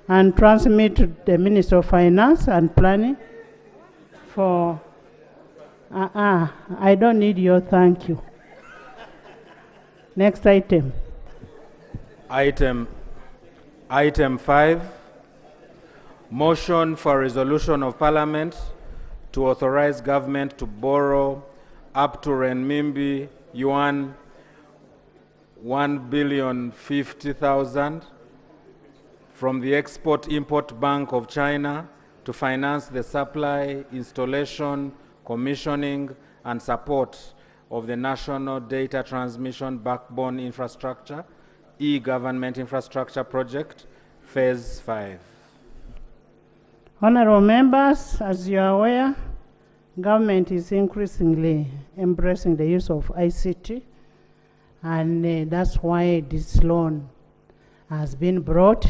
and transmit to the Minister of Finance and Planning for, I don't need your thank you. Next item. Item 5, motion for resolution of Parliament to authorize government to borrow up to renminbi yuan 1,050,000 from the Export-Import Bank of China to finance the supply, installation, commissioning, and support of the National Data Transmission Backbone Infrastructure, E-Government Infrastructure Project, Phase 5. Honorable members, as you are aware, government is increasingly embracing the use of ICT, and that's why this loan has been brought.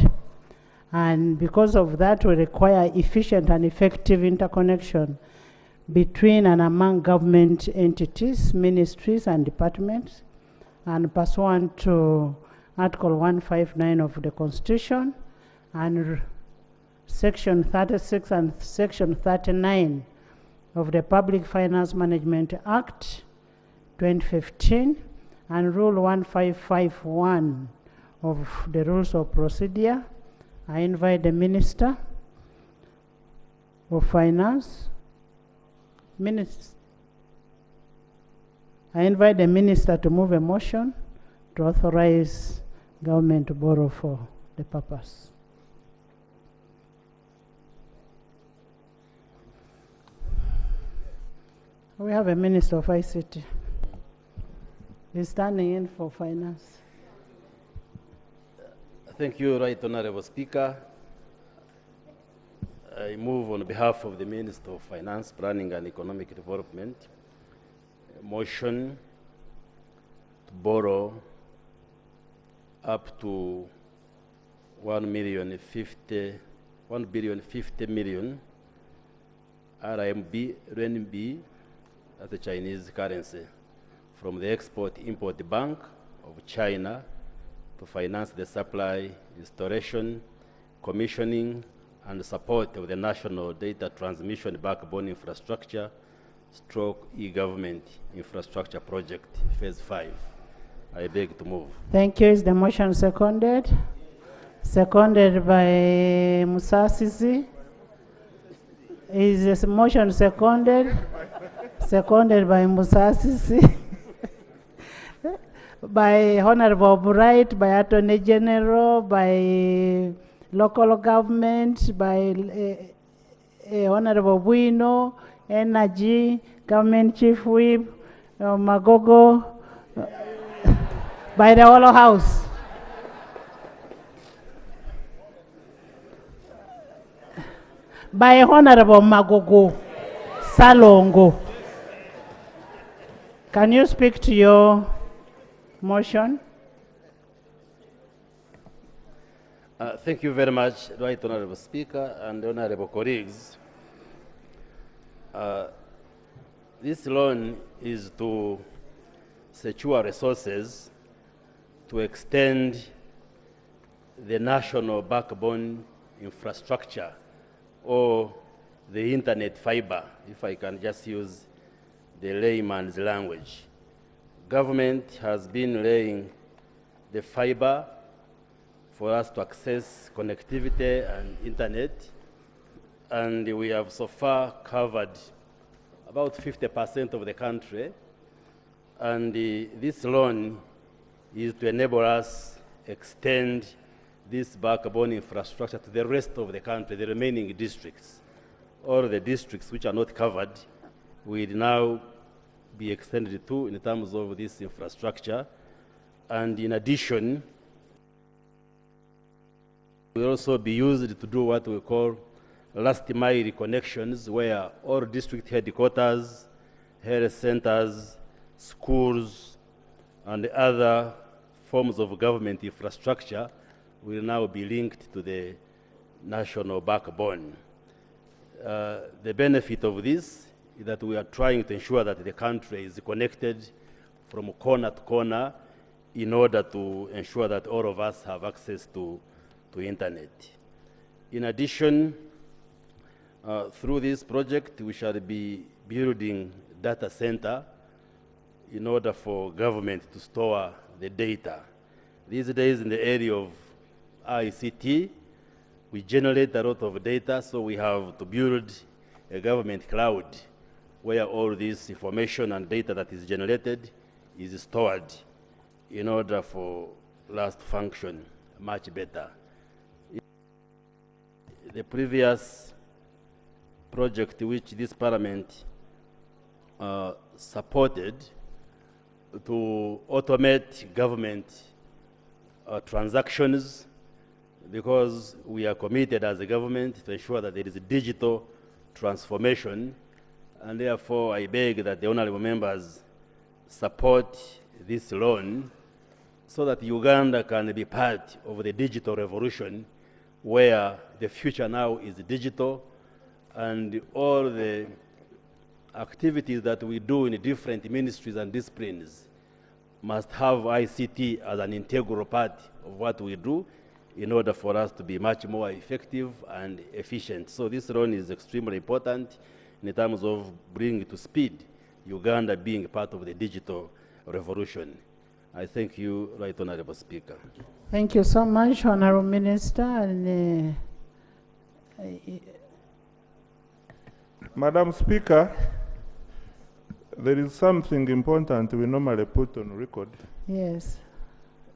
And because of that, we require efficient and effective interconnection between and among government entities, ministries, and departments, and pursuant to Article 159 of the Constitution and Section 36 and Section 39 of the Public Finance Management Act 2015 and Rule 1551 of the Rules of Procedure. I invite the Minister of Finance. I invite the Minister to move a motion to authorize government to borrow for the purpose. We have a Minister of ICT. He's standing in for finance. Thank you, Right Honorable Speaker. I move on behalf of the Minister of Finance, Planning and Economic Development, a motion to borrow up to 1,050,000 RMB, renminbi, that's the Chinese currency, from the Export-Import Bank of China to finance the supply, installation, commissioning, and support of the National Data Transmission Backbone Infrastructure stroke E-Government Infrastructure Project, Phase 5. I beg to move. Thank you. Is the motion seconded? seconded by Musasisi. Is this motion seconded? Seconded by Musasisi. By Honorable Bright, by Attorney General, by local government, by Honorable Bueno, Energy, Government Chief Whip, Magogo, by the whole House. By Honorable Magogo Salongo. Can you speak to your motion? Thank you very much, Right Honorable Speaker and Honorable colleagues. This loan is to secure resources to extend the national backbone infrastructure or the internet fiber, if I can just use the layman's language. Government has been laying the fiber for us to access connectivity and internet, and we have so far covered about 50% of the country, and this loan is to enable us extend this backbone infrastructure to the rest of the country, the remaining districts. All the districts which are not covered will now be extended to in terms of this infrastructure. And in addition, will also be used to do what we call last mile connections, where all district headquarters, health centers, schools, and other forms of government infrastructure will now be linked to the national backbone. The benefit of this is that we are trying to ensure that the country is connected from corner to corner in order to ensure that all of us have access to internet. In addition, through this project, we shall be building data center in order for government to store the data. These days in the area of ICT, we generate a lot of data, so we have to build a government cloud where all this information and data that is generated is stored in order for us to function much better. The previous project which this parliament supported to automate government transactions, because we are committed as a government to ensure that there is a digital transformation, and therefore I beg that the honorable members support this loan so that Uganda can be part of the digital revolution, where the future now is digital, and all the activities that we do in different ministries and disciplines must have ICT as an integral part of what we do in order for us to be much more effective and efficient. So this loan is extremely important in terms of bringing to speed Uganda being part of the digital revolution. I thank you, Right Honorable Speaker. Thank you so much, Honorable Minister. And, Madam Speaker, there is something important we normally put on record. yes.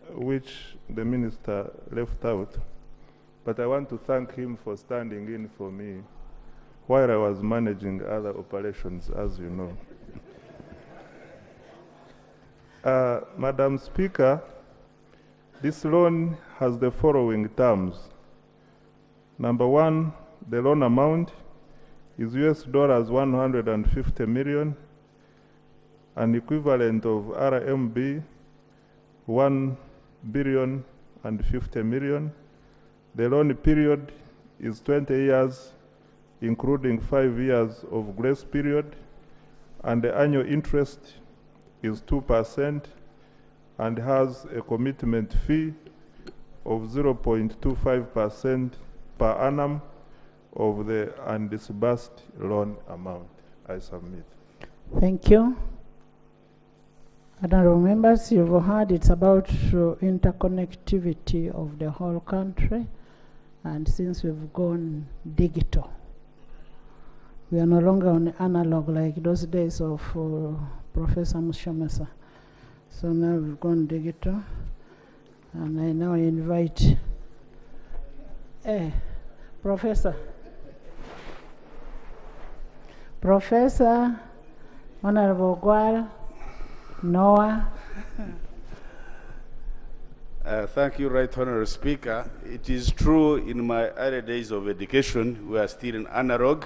Which the minister left out. But I want to thank him for standing in for me while I was managing other operations, as you know. Madam Speaker, this loan has the following terms. Number one, the loan amount is $150 million, an equivalent of RMB 1,050 million. The loan period is 20 years, including 5 years of grace period, and the annual interest is 2% and has a commitment fee of 0.25% per annum of the undisbursed loan amount. I submit. Thank you. Honorable members, you've heard it's about interconnectivity of the whole country, and since we've gone digital, we are no longer on analog like those days of Professor Mushomesa. So now we've gone digital, and I now invite Professor Honorable Gwal Noah. Thank you, Right Honorable Speaker. It is true in my early days of education, we are still in analog,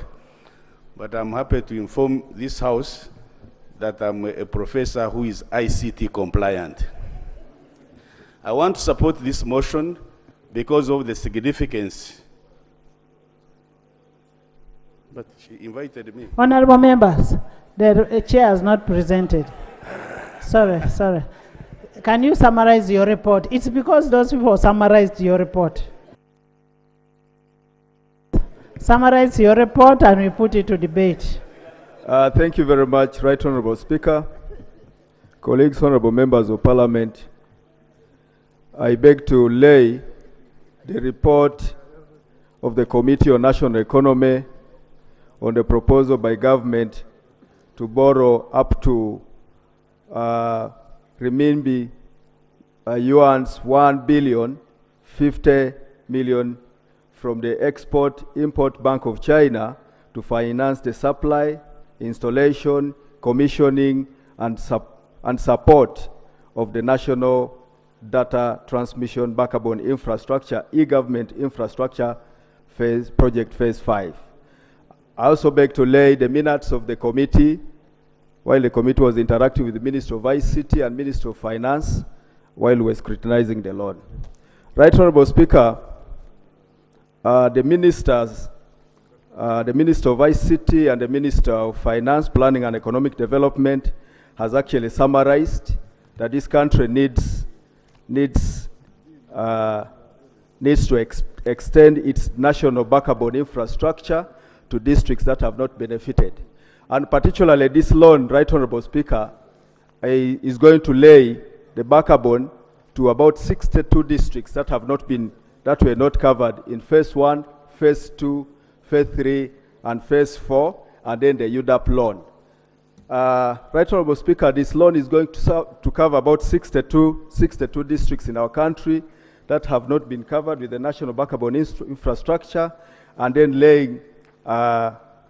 but I'm happy to inform this House that I'm a professor who is ICT compliant. I want to support this motion because of the significance. But she invited me. Honorable members, the chair is not presented. Sorry. Can you summarize your report? It's because those people summarized your report. Summarize your report and we put it to debate. Thank you very much, Right Honorable Speaker. Colleagues, honorable members of Parliament, I beg to lay the report of the Committee on National Economy on the proposal by government to borrow up to renminbi yuan's 1,050 million from the Export-Import Bank of China to finance the supply, installation, commissioning, and support of the National Data Transmission Backbone Infrastructure, e-government infrastructure project phase 5. I also beg to lay the minutes of the committee while the committee was interacting with the Minister of ICT and Minister of Finance while we were scrutinizing the loan. Right Honorable Speaker, the Minister of ICT and the Minister of Finance, Planning and Economic Development has actually summarized that this country needs to extend its national backbone infrastructure to districts that have not benefited. And particularly this loan, Right Honorable Speaker, is going to lay the backbone to about 62 districts that were not covered in phase 1, phase 2, phase 3, and phase 4, and then the UDAP loan. Right Honorable Speaker, this loan is going to cover about 62 districts in our country that have not been covered with the national backbone infrastructure, and then laying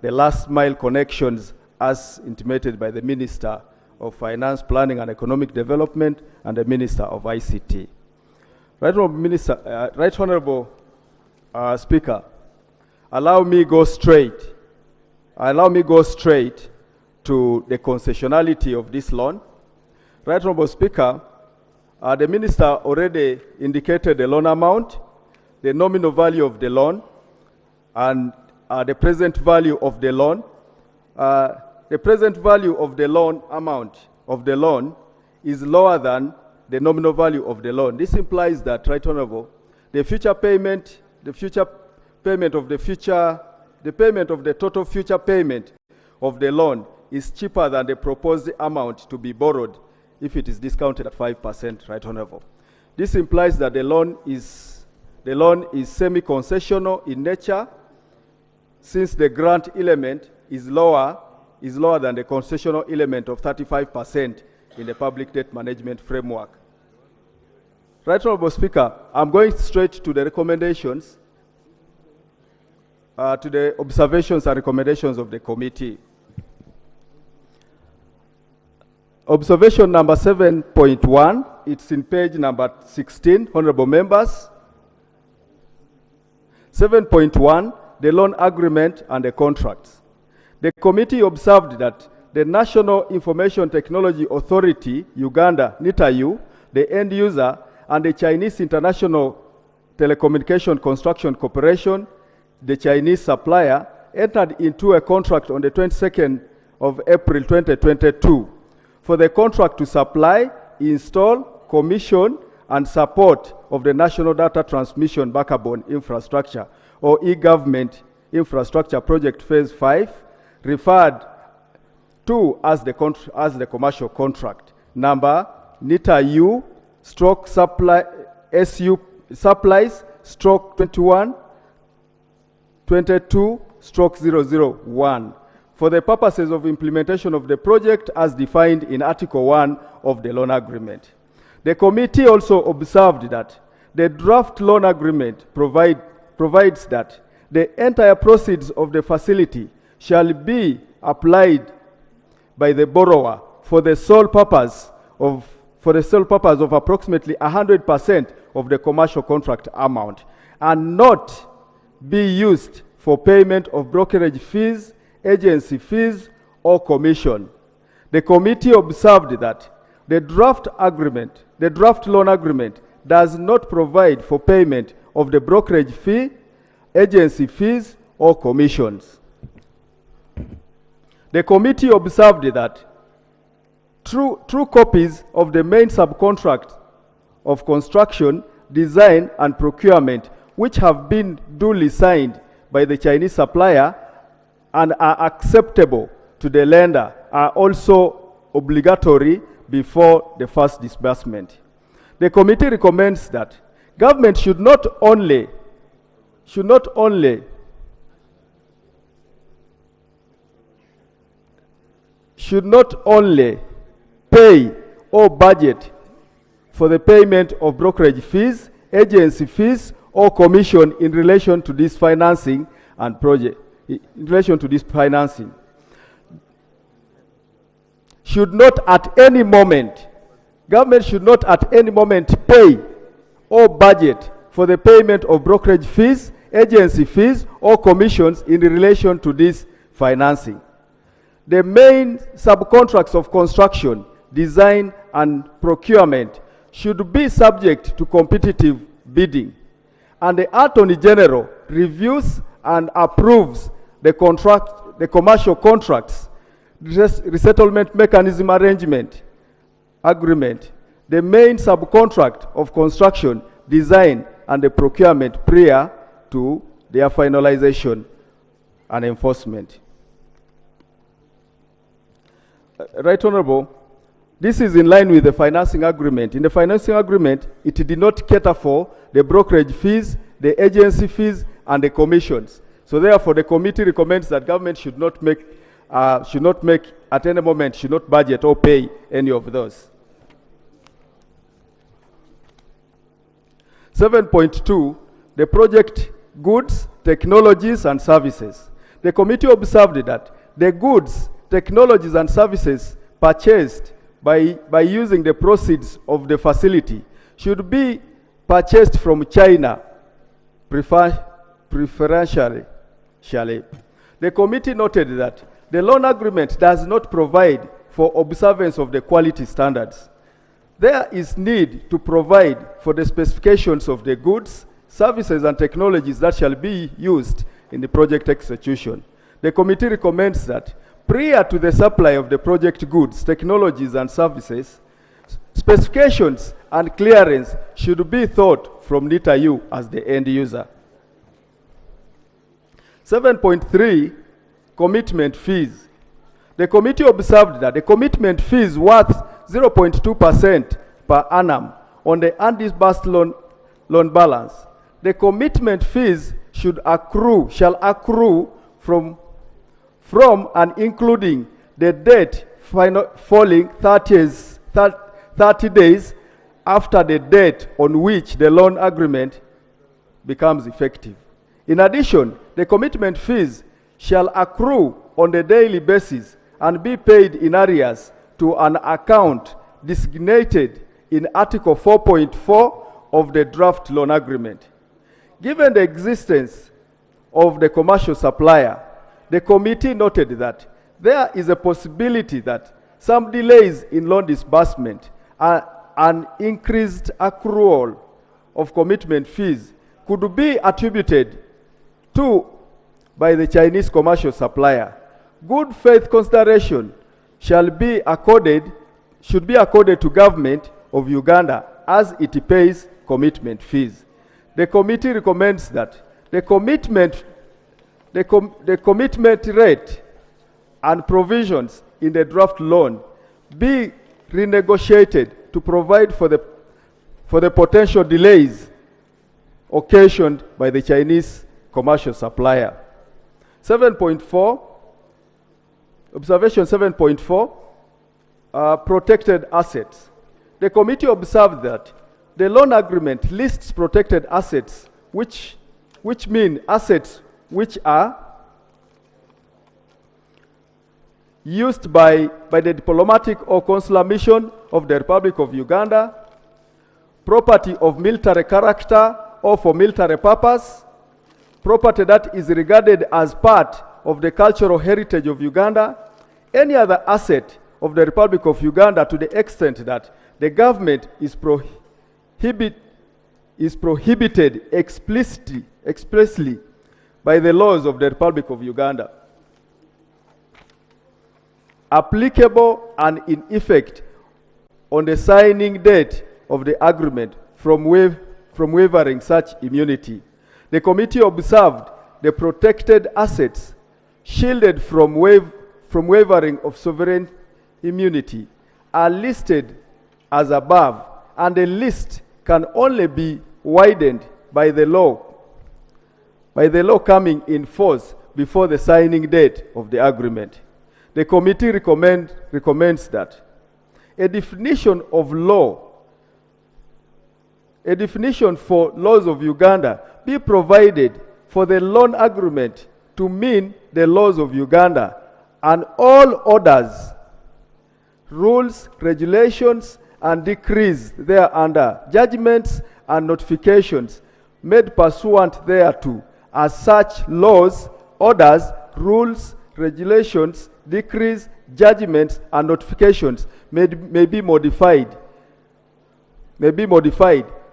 the last mile connections as intimated by the Minister of Finance, Planning and Economic Development and the Minister of ICT. Right Honorable Speaker, allow me go straight to the concessionality of this loan. Right Honorable Speaker, the Minister already indicated the loan amount, the nominal value of the loan, and the present value of the loan. The present value of the loan amount of the loan is lower than the nominal value of the loan. This implies that, Right Honorable, the payment of the total future payment of the loan is cheaper than the proposed amount to be borrowed if it is discounted at 5%, Right Honorable. This implies that the loan is semi-concessional in nature, since the grant element is lower than the concessional element of 35% in the public debt management framework. Right Honorable Speaker, I'm going straight to the recommendations, to the observations and recommendations of the committee. Observation number 7.1, it's in page number 16, honorable members. 7.1, the loan agreement and the contracts. The committee observed that the National Information Technology Authority, Uganda, NITAU, the end user, and the Chinese International Telecommunication Construction Corporation, the Chinese supplier, entered into a contract on the 22nd of April 2022 for the contract to supply, install, commission, and support of the National Data Transmission Backbone Infrastructure, or e-government infrastructure project phase 5, referred to as the commercial contract. number NITA U stroke supply SU supplies stroke 21 22 stroke 001 for the purposes of implementation of the project as defined in Article 1 of the loan agreement. The committee also observed that the draft loan agreement provides that the entire proceeds of the facility shall be applied by the borrower for the sole purpose of approximately 100% of the commercial contract amount and not be used for payment of brokerage fees, agency fees, or commission. The committee observed that the draft loan agreement does not provide for payment of the brokerage fee, agency fees, or commissions. The committee observed that true copies of the main subcontract of construction, design, and procurement, which have been duly signed by the Chinese supplier and are acceptable to the lender, are also obligatory before the first disbursement. The committee recommends that government should not only pay or budget for the payment of brokerage fees, agency fees, or commission in relation to this financing and project. In relation to this financing, government should not at any moment pay or budget for the payment of brokerage fees, agency fees, or commissions in relation to this financing. The main subcontracts of construction, design, and procurement should be subject to competitive bidding, and the Attorney General reviews and approves the commercial contracts, resettlement mechanism agreement, the main subcontract of construction, design, and the procurement prior to their finalization and enforcement. Right Honorable, this is in line with the financing agreement. In the financing agreement, it did not cater for the brokerage fees, the agency fees, and the commissions. So therefore, the committee recommends that government should not make at any moment, should not budget or pay any of those. 7.2, the project goods, technologies, and services. The committee observed that the goods, technologies, and services purchased by using the proceeds of the facility should be purchased from China preferentially. The committee noted that the loan agreement does not provide for observance of the quality standards. There is need to provide for the specifications of the goods, services, and technologies that shall be used in the project execution. The committee recommends that prior to the supply of the project goods, technologies, and services, specifications and clearance should be thought from NITA U as the end user. 7.3, commitment fees. The committee observed that the commitment fees worth 0.2% per annum on the undisbursed loan balance. The commitment fees shall accrue from and including the date falling 30 days after the date on which the loan agreement becomes effective. In addition, the commitment fees shall accrue on a daily basis and be paid in arrears to an account designated in Article 4.4 of the draft loan agreement. Given the existence of the commercial supplier, the committee noted that there is a possibility that some delays in loan disbursement and an increased accrual of commitment fees could be attributed to by the Chinese commercial supplier. Good faith consideration should be accorded to government of Uganda as it pays commitment fees. The committee recommends that the commitment rate and provisions in the draft loan be renegotiated to provide for the potential delays occasioned by the Chinese commercial supplier. 7.4, observation 7.4, protected assets. The committee observed that the loan agreement lists protected assets, which mean assets which are used by the diplomatic or consular mission of the Republic of Uganda, property of military character or for military purpose, property that is regarded as part of the cultural heritage of Uganda, any other asset of the Republic of Uganda to the extent that the government is prohibited explicitly by the laws of the Republic of Uganda, applicable and in effect on the signing date of the agreement from waiving such immunity. The committee observed the protected assets shielded from waiving of sovereign immunity are listed as above, and the list can only be widened by the law coming in force before the signing date of the agreement. The committee recommends that a definition for laws of Uganda be provided for the loan agreement to mean the laws of Uganda and all orders, rules, regulations, and decrees thereunder, judgments and notifications made pursuant thereto, as such laws, orders, rules, regulations, decrees, judgments, and notifications may be modified,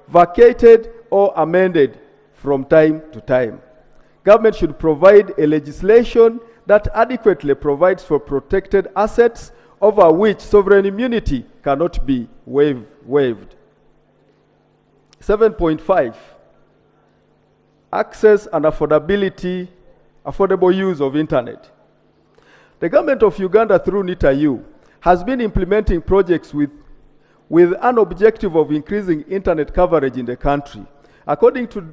vacated, or amended from time to time. Government should provide a legislation that adequately provides for protected assets over which sovereign immunity cannot be waived. 7.5, access and affordable use of internet. The government of Uganda through NITA-U has been implementing projects with an objective of increasing internet coverage in the country. According to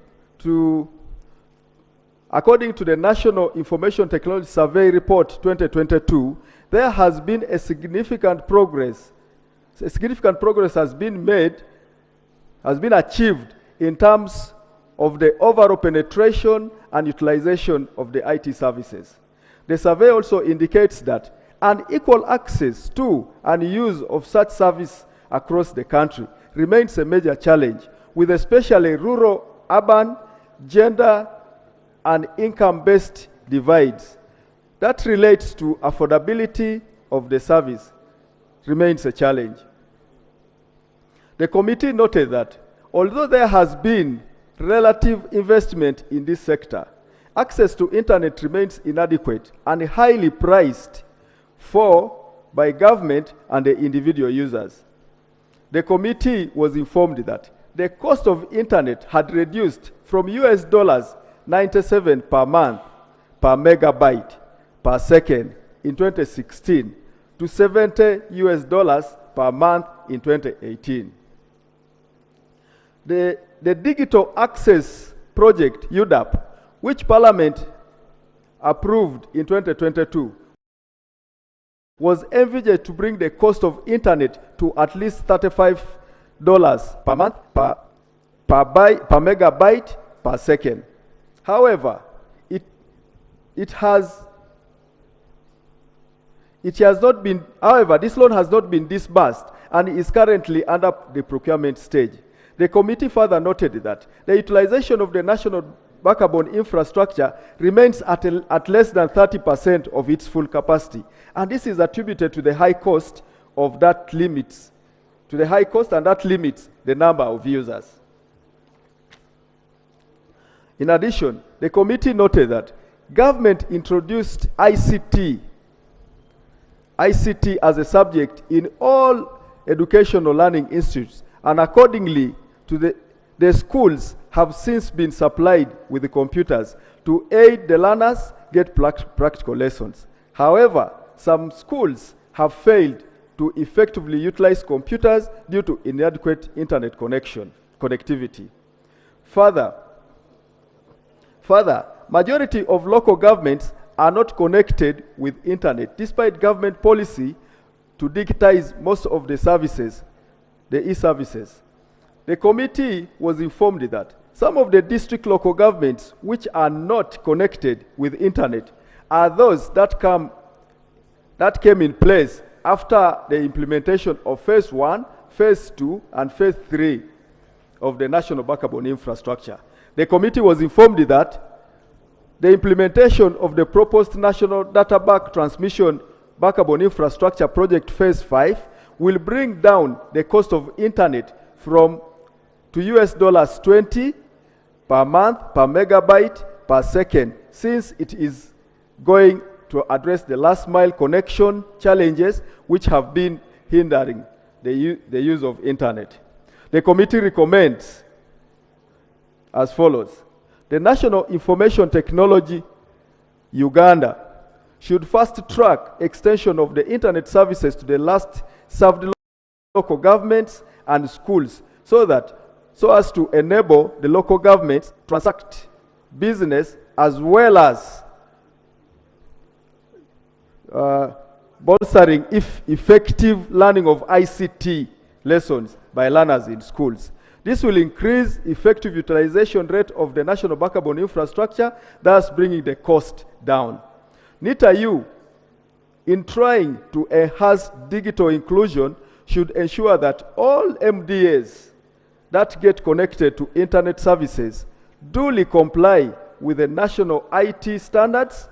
the National Information Technology Survey Report 2022, there has been a significant progress. Significant progress has been achieved in terms of the overall penetration and utilization of the IT services. The survey also indicates that unequal access to and use of such service across the country remains a major challenge, with especially rural, urban, gender, and income-based divides. That relates to affordability of the service remains a challenge. The committee noted that although there has been relative investment in this sector, access to internet remains inadequate and highly priced by government and the individual users. The committee was informed that the cost of internet had reduced from $97 per month per megabyte per second in 2016 to $70 per month in 2018. The Digital Access Project, UDAP, which Parliament approved in 2022, was envisaged to bring the cost of internet to at least $35 per month per megabyte per second. However, this loan has not been disbursed and is currently under the procurement stage. The committee further noted that the utilization of the national backbone infrastructure remains at less than 30% of its full capacity, and this is attributed to the high cost and that limits the number of users. In addition, the committee noted that government introduced ICT as a subject in all educational learning institutes, and accordingly the schools have since been supplied with the computers to aid the learners get practical lessons. However, some schools have failed to effectively utilize computers due to inadequate internet connectivity. Further, majority of local governments are not connected with internet, despite government policy to digitize most of the services, the e-services. The committee was informed that some of the district local governments which are not connected with internet are those that came in place after the implementation of phase 1, phase 2, and phase 3 of the national backbone infrastructure. The committee was informed that the implementation of the proposed national data transmission backbone infrastructure project phase 5 will bring down the cost of internet from to $20 per month, per megabyte, per second, since it is going to address the last mile connection challenges which have been hindering the use of internet. The committee recommends as follows. The National Information Technology Uganda should fast track extension of the internet services to the last served local governments and schools so as to enable the local governments to transact business as well as bolstering effective learning of ICT lessons by learners in schools. This will increase effective utilization rate of the national backbone infrastructure, thus bringing the cost down. NITA-U, in trying to enhance digital inclusion, should ensure that all MDAs that get connected to internet services duly comply with the national IT standards.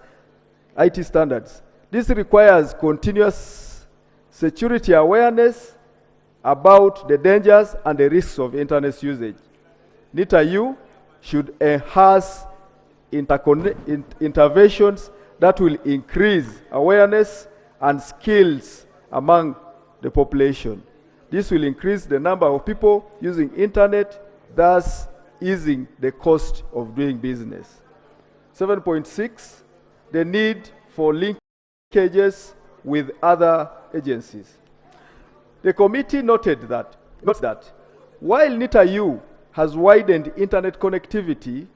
This requires continuous security awareness about the dangers and the risks of internet usage. NITA-U should enhance interventions that will increase awareness and skills among the population. This will increase the number of people using internet, thus easing the cost of doing business. 7.6, the need for linkages with other agencies. The committee notes that while NITA-U has widened internet connectivity,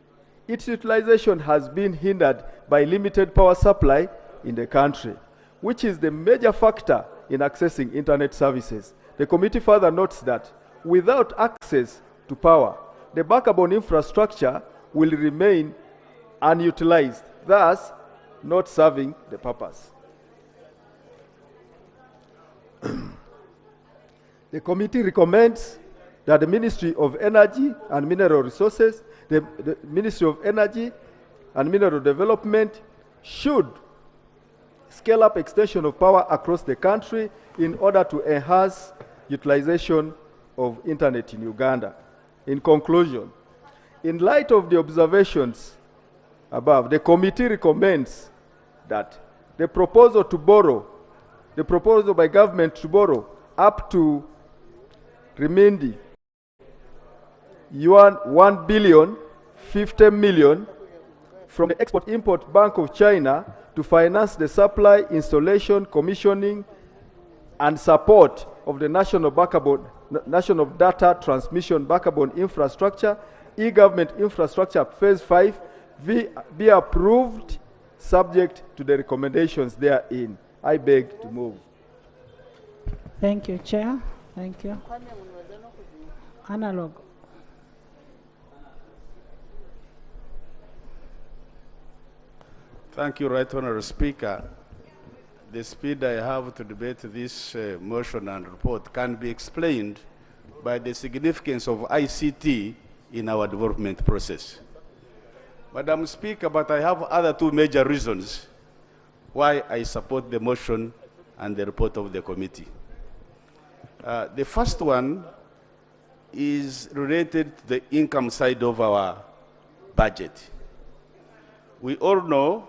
its utilization has been hindered by limited power supply in the country, which is the major factor in accessing internet services. The committee further notes that without access to power, the backbone infrastructure will remain unutilized, thus not serving the purpose. The committee recommends that the Ministry of Energy and Mineral Resources, the Ministry of Energy and Mineral Development should scale up extension of power across the country in order to enhance utilization of internet in Uganda. In conclusion, in light of the observations above, the committee recommends that the proposal by government to borrow up to Remindi, $1 billion 50 million from the Export-Import Bank of China to finance the supply, installation, commissioning, and support of the national data transmission backbone infrastructure, e-government infrastructure phase 5, be approved subject to the recommendations therein. I beg to move. Thank you, Chair. Thank you. Analog. Thank you, Right Honourable Speaker. The speed I have to debate this motion and report can be explained by the significance of ICT in our development process. Madam Speaker, but I have other two major reasons why I support the motion and the report of the committee. The first one is related to the income side of our budget. We all know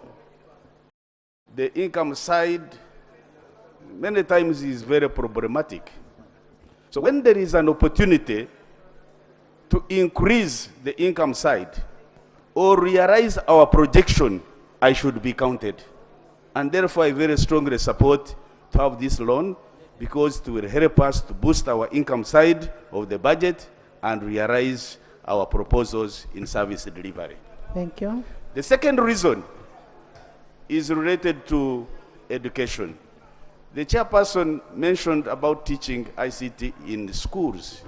the income side many times is very problematic. So when there is an opportunity to increase the income side or realize our projection, I should be counted. And therefore I very strongly support to have this loan because it will help us to boost our income side of the budget and realize our proposals in service delivery. Thank you. The second reason is related to education. The chairperson mentioned about teaching ICT in schools,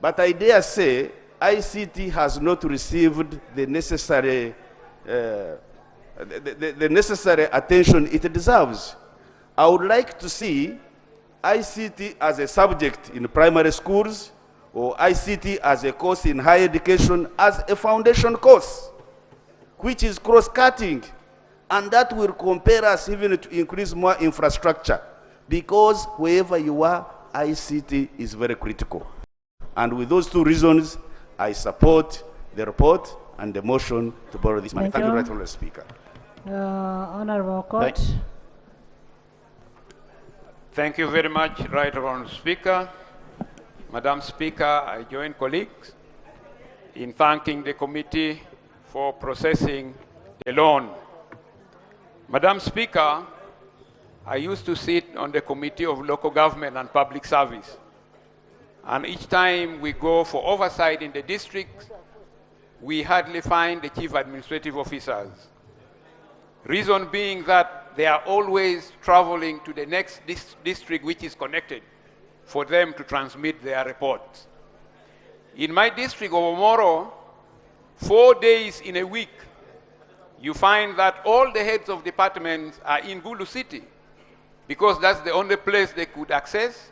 but I dare say ICT has not received the necessary the necessary attention it deserves. I would like to see ICT as a subject in primary schools, or ICT as a course in higher education as a foundation course, which is cross-cutting, and that will compel us even to increase more infrastructure, because wherever you are, ICT is very critical. And with those two reasons, I support the report and the motion to borrow this money. Thank you, Right Honourable Speaker. Honourable Court. Thank you very much, Right Honourable Speaker. Madam Speaker, I join colleagues in thanking the committee for processing the loan. Madam Speaker, I used to sit on the Committee of Local Government and Public Service. And each time we go for oversight in the districts, we hardly find the chief administrative officers. Reason being that they are always traveling to the next district which is connected for them to transmit their reports. In my district of Omoro, 4 days in a week, you find that all the heads of departments are in Gulu City, because that's the only place they could access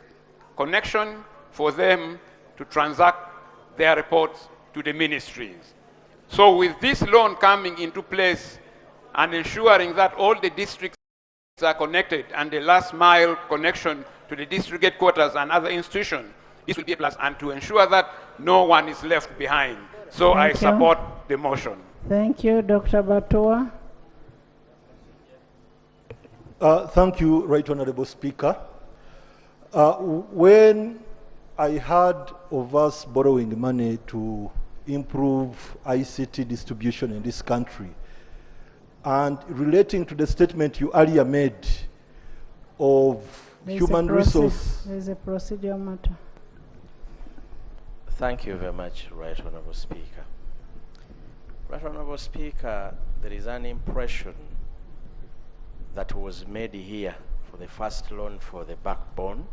connection for them to transact their reports to the ministries. So with this loan coming into place and ensuring that all the districts are connected and the last mile connection to the district headquarters and other institutions, this will be a plus, and to ensure that no one is left behind. So I support the motion. Thank you, Dr. Batua. Thank you, Right Honourable Speaker. When I heard of us borrowing money to improve ICT distribution in this country, and relating to the statement you earlier made of human resource. There is a procedural matter. Thank you very much, Right Honourable Speaker. Right Honourable Speaker, there is an impression that was made here for the first loan for the backbone,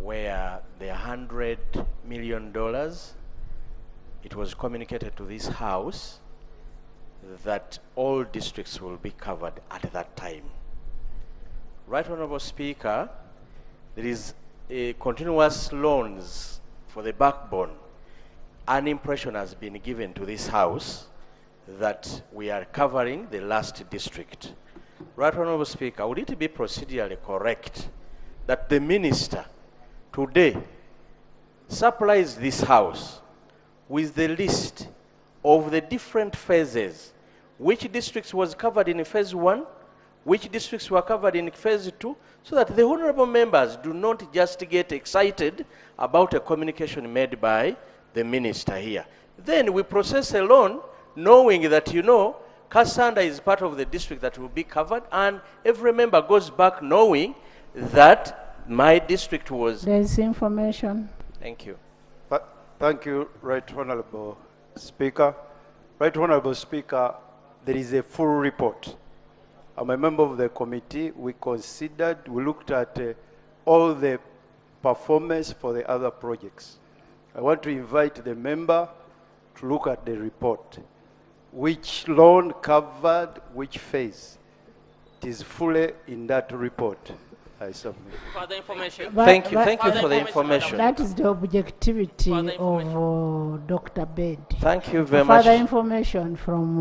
where the $100 million, it was communicated to this House that all districts will be covered at that time. Right Honourable Speaker, there is a continuous loans for the backbone. An impression has been given to this House that we are covering the last district. Right Honourable Speaker, would it be procedurally correct that the Minister today supplies this House with the list of the different phases, which districts was covered in phase 1, which districts were covered in phase 2, so that the honourable members do not just get excited about a communication made by the Minister here. Then we process a loan knowing that, you know, Kasanda is part of the district that will be covered, and every member goes back knowing that my district was... There is information. Thank you. Thank you, Right Honourable Speaker. Right Honourable Speaker, there is a full report. I'm a member of the committee. We looked at all the performance for the other projects. I want to invite the member to look at the report. Which loan covered which phase? It is fully in that report. I submit. Further information. Thank you for the information. That is the objectivity of Dr. Bed. Thank you very much. Further information from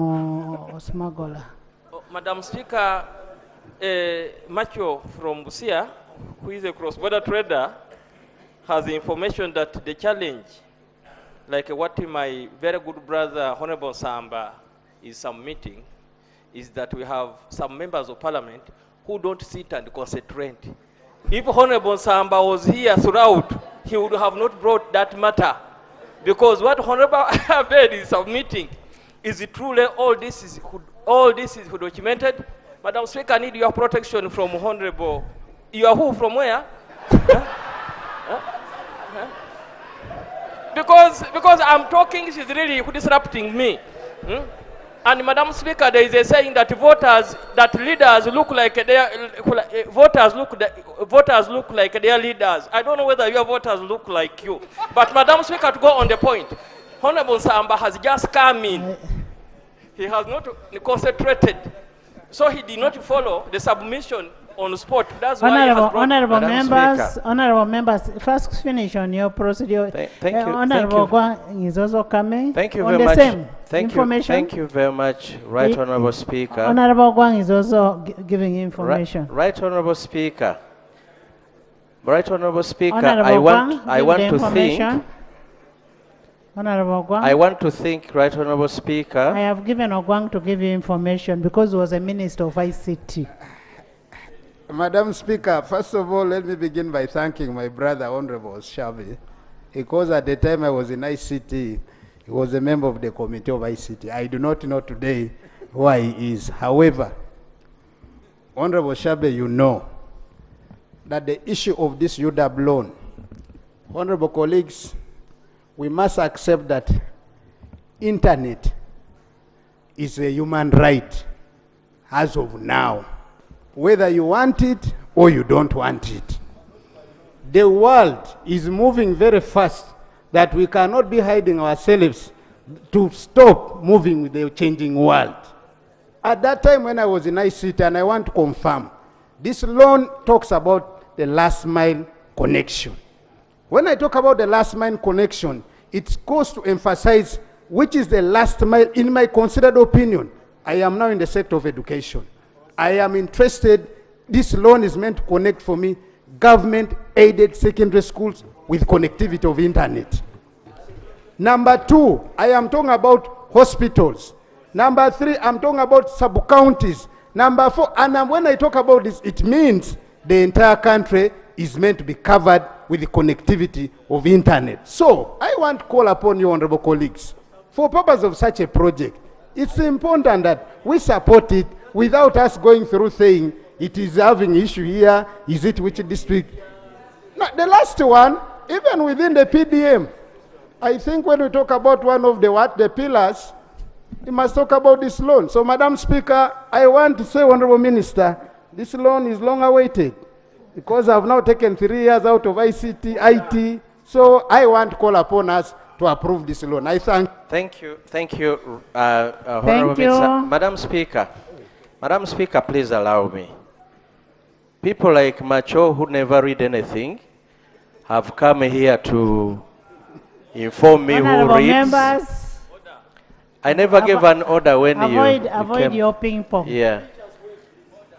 Osmagola. Madam Speaker, Macho from Busia, who is a cross-border trader, has the information that the challenge, like what my very good brother, Honorable Samba, is submitting, is that we have some members of parliament who don't sit and concentrate. If Honorable Samba was here throughout, he would have not brought that matter. Because what Honorable Abed is submitting is truly all this is documented. Madam Speaker, I need your protection from Honorable You are who from where? Because I'm talking, she's really disrupting me. And Madam Speaker, there is a saying that leaders look like voters look like their leaders. I don't know whether your voters look like you. But Madam Speaker, to go on the point, Honorable Samba has just come in. He has not concentrated. So he did not follow the submission on the spot. That's why he has brought honorable members, first finish on your procedure. Thank you. Honorable Gwang is also coming. Thank you on very the much. Same Thank information. you. Thank you very much, Right Honorable Speaker. Honorable Gwang is also giving information. Right Honorable Speaker. Right Honorable Speaker, Honorable I want to think. Honorable Gwang. I want to think, Right Honorable Speaker. I have given Ogwang to give you information because he was a minister of ICT. Madam Speaker, first of all, let me begin by thanking my brother, Honorable Shabi, because at the time I was in ICT, he was a member of the committee of ICT. I do not know today why he is. However, Honorable Shabi, you know that the issue of this UDAB loan, honorable colleagues, we must accept that internet is a human right as of now, whether you want it or you don't want it. The world is moving very fast that we cannot be hiding ourselves to stop moving with the changing world. At that time when I was in ICT, and I want to confirm, this loan talks about the last mile connection. When I talk about the last mile connection, it goes to emphasize which is the last mile. In my considered opinion, I am now in the sector of education. I am interested, this loan is meant to connect for me government-aided secondary schools with connectivity of internet. Number two, I am talking about hospitals. Number three, I'm talking about sub-counties. Number four, and when I talk about this, it means the entire country is meant to be covered with the connectivity of internet. So, I want to call upon you, honorable colleagues, for purpose of such a project, it's important that we support it without us going through saying, it is having issue here, is it which district? Now, the last one, even within the PDM, I think when we talk about one of the pillars, we must talk about this loan. So, Madam Speaker, I want to say, Honorable Minister, this loan is long awaited because I've now taken 3 years out of ICT, IT. So, I want to call upon us to approve this loan. I Thank you, Honorable Minister. Madam Speaker, please allow me. People like Macho who never read anything have come here to inform me Honorable who reads. members, I never gave an order when avoid came. your ping pong. Yeah.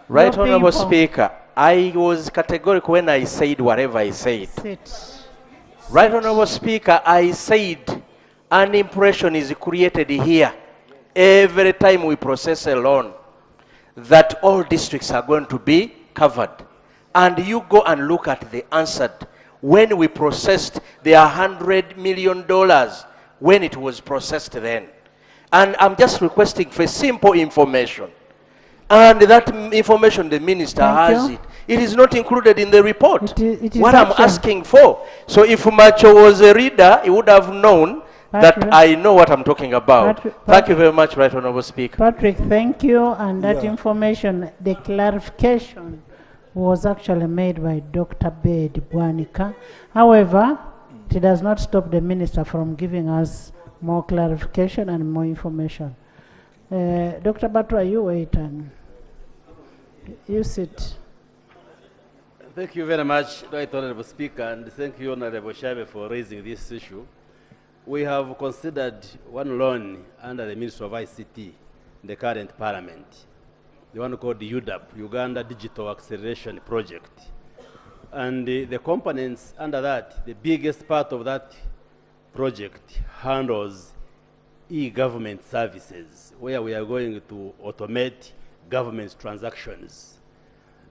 Right, No Honorable ping-pong. Speaker, I was categorical when I said whatever I said. Right, Honorable Speaker, I said an impression is created here every time we process a loan that all districts are going to be covered. And you go and look at the answered. When we processed the $100 million when it was processed then. And I'm just requesting for simple information. And that information the minister has it. It is not included in the report. It is what I'm actually- asking for. So if Macho was a reader, he would have known that I know what I'm talking about. Thank you very much, Right Honorable Speaker. Patrick, thank you. And that Yeah. information, the clarification was actually made by Dr. Bedi Bwanika. However, it does not stop the minister from giving us more clarification and more information. Dr. Batra, you wait and you sit. Thank you very much, Right Honorable Speaker, and thank you, Honorable Shabe, for raising this issue. We have considered one loan under the Ministry of ICT in the current Parliament, the one called the UDAP, Uganda Digital Acceleration Project. And the components under that, the biggest part of that project handles e-government services, where we are going to automate government transactions.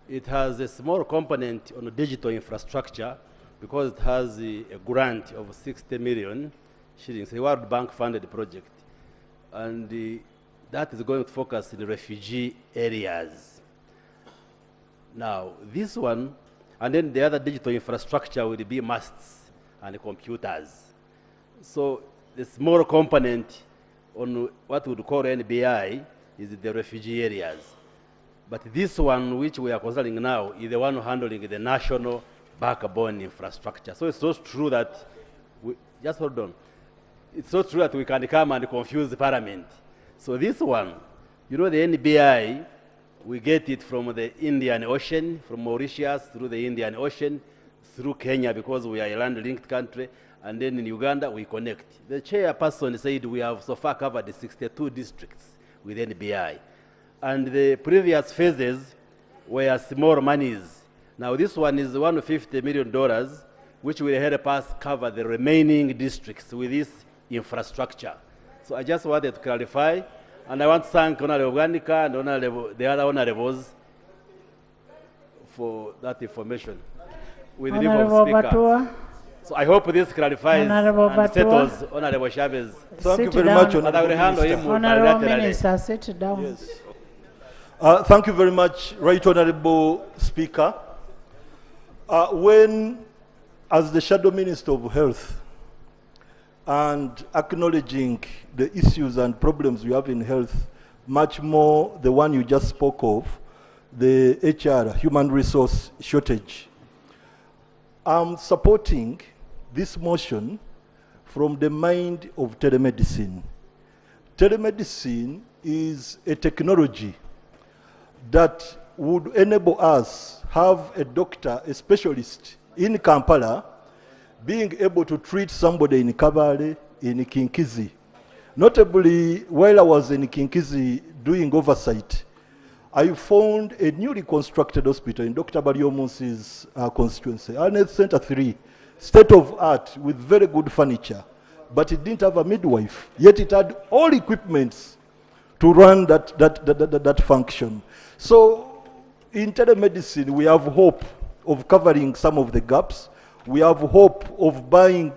It has a small component on digital infrastructure because it has a grant of 60 million shillings, a World Bank funded project. And that is going to focus in refugee areas. Now, this one And then the other digital infrastructure will be masts and computers. So the small component on what we would call NBI is the refugee areas. But this one, which we are considering now, is the one handling the national backbone infrastructure. So it's not true that, just hold on. It's not true that we can come and confuse the parliament. So this one, you know, the NBI, we get it from the Indian Ocean, from Mauritius through the Indian Ocean, through Kenya because we are a land-linked country, and then in Uganda we connect. The chairperson said we have so far covered 62 districts with NBI. And the previous phases were small monies. Now this one is $150 million, which will help us cover the remaining districts with this infrastructure. So I just wanted to clarify, and I want to thank Honorable Ganika and the other honorables for that information. With the leave of Honorable Speaker. Batua. So I hope this clarifies Honorable and Batua. settles Honorable Chavez. Thank you very much, But I will handle him Honorable bilaterally. Minister, sit down. Yes. Thank you very much, Right Honorable Speaker. When, as the Shadow Minister of Health, and acknowledging the issues and problems we have in health, much more the one you just spoke of, the HR, human resource shortage, I'm supporting this motion from the mind of telemedicine. Telemedicine is a technology that would enable us have a doctor, a specialist in Kampala, being able to treat somebody in Kabale, in Kinkizi. Notably, while I was in Kinkizi doing oversight, I found a newly constructed hospital in Dr. Bariomunsi's constituency, Arnett Center 3, state of art with very good furniture, but it didn't have a midwife, yet it had all equipments to run that function. So in telemedicine, we have hope of covering some of the gaps. We have hope of buying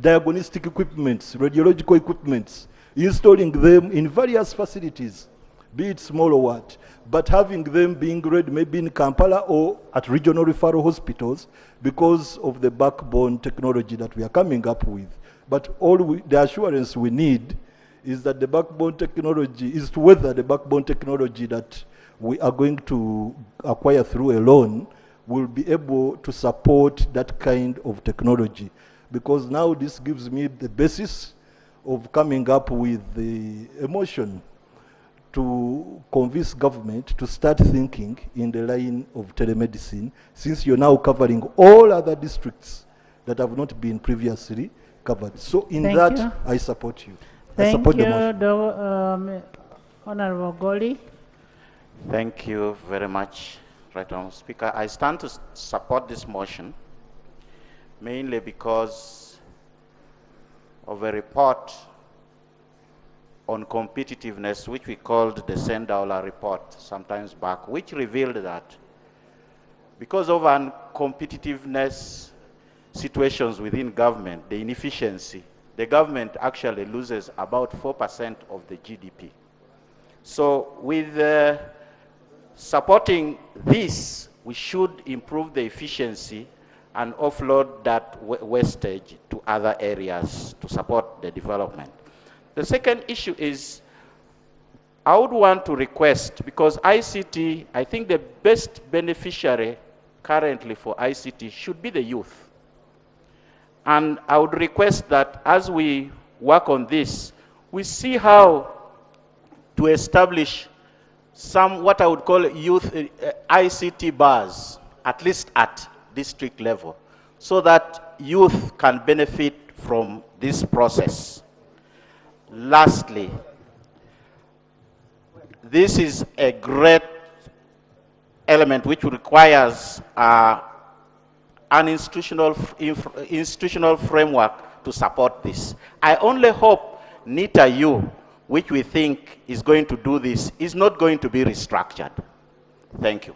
diagnostic equipments, radiological equipments, installing them in various facilities, be it small or what, but having them being ready maybe in Kampala or at regional referral hospitals because of the backbone technology that we are coming up with. But the assurance we need is that the backbone technology is to whether the backbone technology that we are going to acquire through a loan will be able to support that kind of technology. Because now this gives me the basis of coming up with the emotion to convince government to start thinking in the line of telemedicine, since you're now covering all other districts that have not been previously covered. So in Thank that, you. I support you. I Thank support you, the motion. Honorable Goli. Thank you very much, Right Honourable Speaker. I stand to support this motion, mainly because of a report on competitiveness, which we called the Sendaula report sometimes back, which revealed that because of uncompetitiveness situations within government, the inefficiency, the government actually loses about 4% of the GDP. So with supporting this, we should improve the efficiency and offload that wastage to other areas to support the development. The second issue is, I would want to request, because ICT, I think the best beneficiary currently for ICT should be the youth. And I would request that as we work on this, we see how to establish some, what I would call youth ICT bars, at least at district level, so that youth can benefit from this process. Lastly, this is a great element which requires an institutional framework to support this. I only hope NITA-U, which we think is going to do this, is not going to be restructured. Thank you.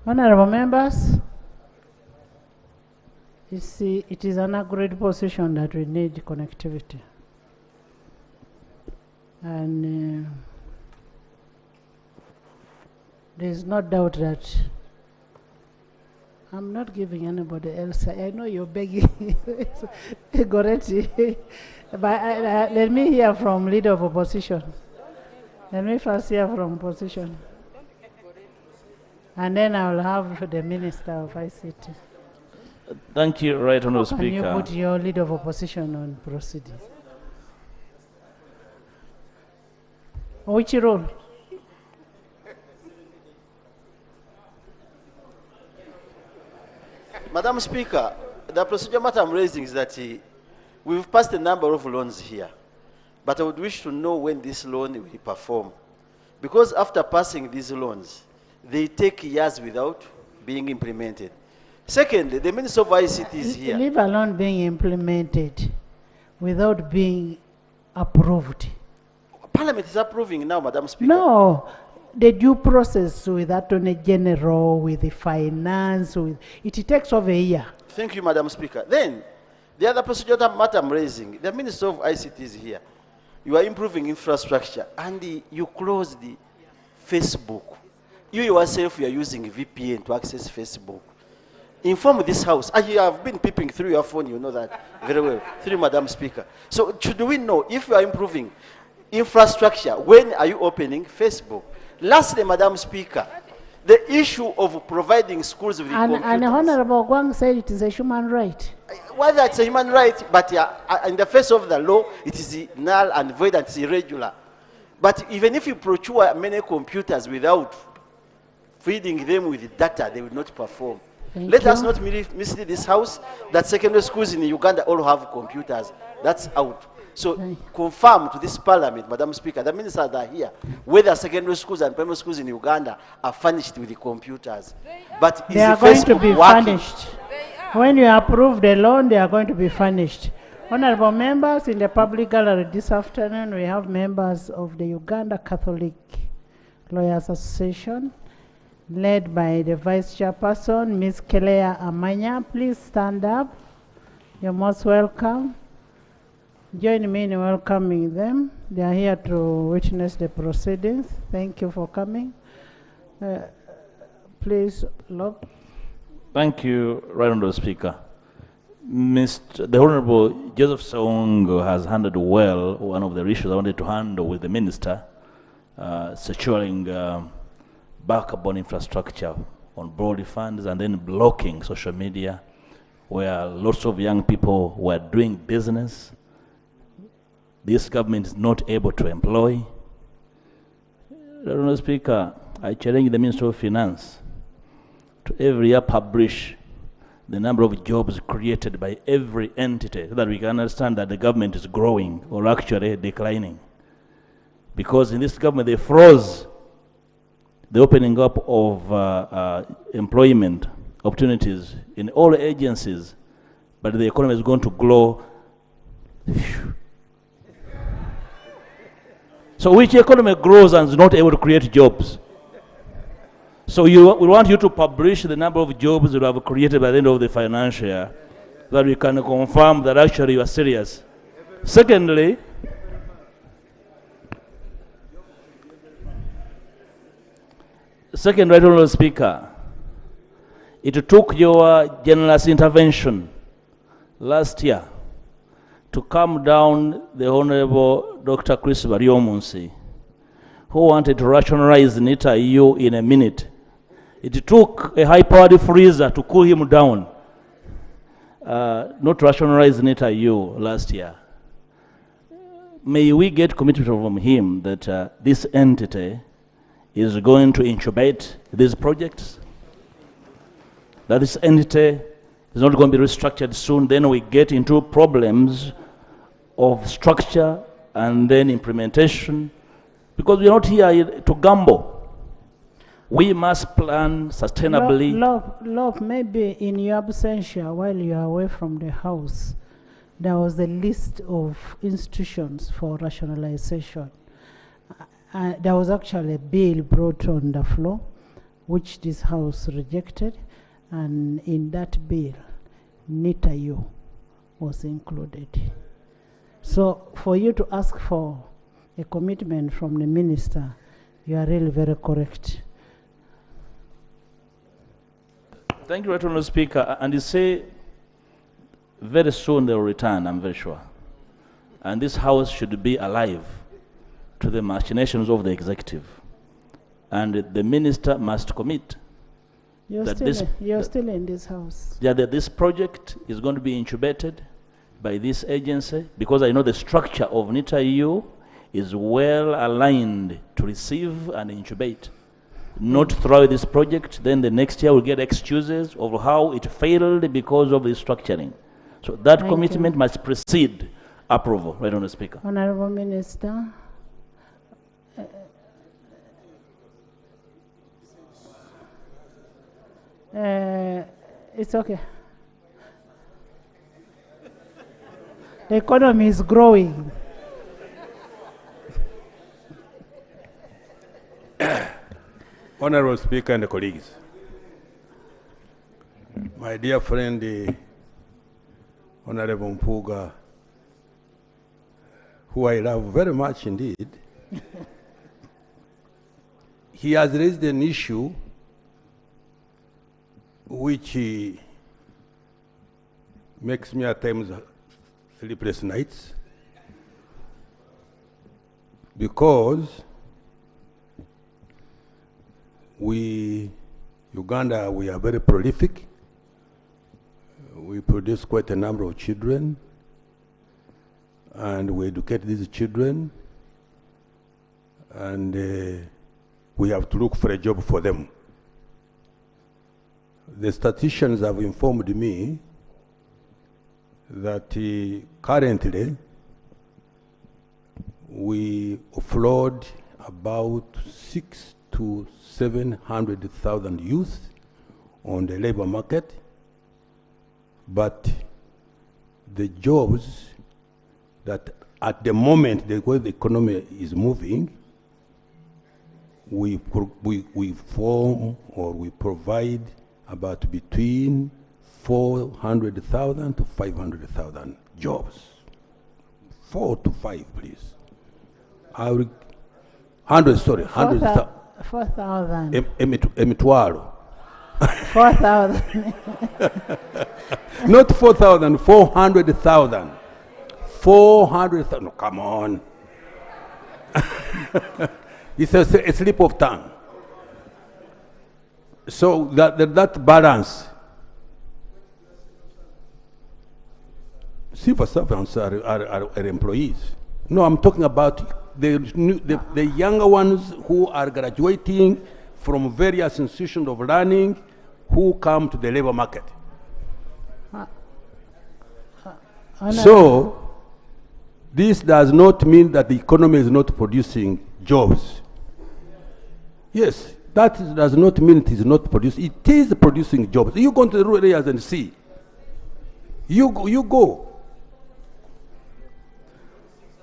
Honorable members, you see, it is an agreed position that we need connectivity. And There is no doubt that I'm not giving anybody else. I know you're begging, Goretti, but let me hear from leader of opposition. Let me first hear from opposition. And then I will have the Minister of ICT. Thank you, Right Honourable Can you Speaker. put your leader of opposition on proceedings? Which role? Madam Speaker, the procedure matter I'm raising is that we've passed a number of loans here, but I would wish to know when this loan will perform. Because after passing these loans, they take years without being implemented. Second, the Minister of ICT is here. Leave alone being implemented without being approved. Parliament is approving now, Madam Speaker. No, the due process with Attorney General, with the finance, it takes over a year. Thank you, Madam Speaker. Then, the other procedure matter I'm raising, the Minister of ICT is here. You are improving infrastructure, and you closed the Facebook. You yourself, you are using VPN to access Facebook. Inform this House. You have been peeping through your phone, you know that very well, through Madam Speaker. So should we know if you are improving infrastructure, when are you opening Facebook? Lastly, Madam Speaker, the issue of providing schools with And computers. Honorable Gwang said it is a human right. Whether it's a human right, but in the face of the law, it is null and void and it's irregular. But even if you procure many computers without feeding them with data, they will not perform. Let us not mislead this House that secondary schools in Uganda all have computers. That's out. So confirm to this Parliament, Madam Speaker, the ministers are here, whether secondary schools and primary schools in Uganda are furnished with the computers. But They are going to be furnished. When you approve the loan, they are going to be furnished. Honorable members, in the public gallery this afternoon, we have members of the Uganda Catholic Lawyers Association, led by the Vice Chairperson, Ms. Kelea Amanya. Please stand up. You're most welcome. Join me in welcoming them. They are here to witness the proceedings. Thank you for coming. Please, look. Thank you, Right Honourable Speaker. The Honourable Joseph Saungo has handled well one of the issues I wanted to handle with the Minister, securing backbone infrastructure on broad funds and then blocking social media where lots of young people were doing business. This government is not able to employ. Honourable Speaker, I challenge the Minister of Finance to every year publish the number of jobs created by every entity so that we can understand that the government is growing or actually declining. Because in this government they froze the opening up of employment opportunities in all agencies, but the economy is going to grow. So which economy grows and is not able to create jobs? So we want you to publish the number of jobs you have created by the end of the financial year, so that we can confirm that actually you are serious. Secondly, Right Honourable Speaker, it took your generous intervention last year to calm down the Honourable Dr. Chris Baryomunsi, who wanted to rationalize NITA EU in a minute. It took a high-powered freezer to cool him down, not rationalize NITA EU last year. May we get commitment from him that this entity is going to incubate these projects, that this entity is not going to be restructured soon, then we get into problems of structure and then implementation, because we are not here to gamble. We must plan sustainably. Look, maybe in your absentia, while you are away from the House, there was a list of institutions for rationalization. There was actually a bill brought on the floor, which this House rejected, and in that bill, NITA EU was included. So for you to ask for a commitment from the Minister, you are really very correct. Thank you, Right Honourable Speaker. And you say very soon they'll return, I'm very sure. And this House should be alive to the machinations of the executive. And the minister must commit You're still in this house. that this project is going to be incubated by this agency, because I know the structure of NITA EU is well aligned to receive and incubate. Not throw this project, then the next year we'll get excuses of how it failed because of the structuring. So that Thank commitment you. must precede approval, Right Honourable Speaker. Honorable Minister. It's okay. The economy is growing. Honorable Speaker and colleagues, my dear friend, Honorable Mpuga, who I love very much indeed, he has raised an issue which makes me at times sleepless nights, because Uganda, we are very prolific. We produce quite a number of children, and we educate these children, and we have to look for a job for them. The statisticians have informed me that currently we offload about 600,000 to 700,000 youth on the labor market, but the jobs that at the moment, the way the economy is moving, we form or we provide about between 400,000 to 500,000 jobs. 4 to 5, please. 100,000. 4,000. Emitwalo. 4,000. Not 4,000, 400,000. 400,000. No, come on. It's a slip of tongue. So that balance. Civil servants are employees. No, I'm talking about the younger ones who are graduating from various institutions of learning who come to the labor market. So, this does not mean that the economy is not producing jobs. Yes, that does not mean it is not producing. It is producing jobs. You go into the rural areas and see. You go.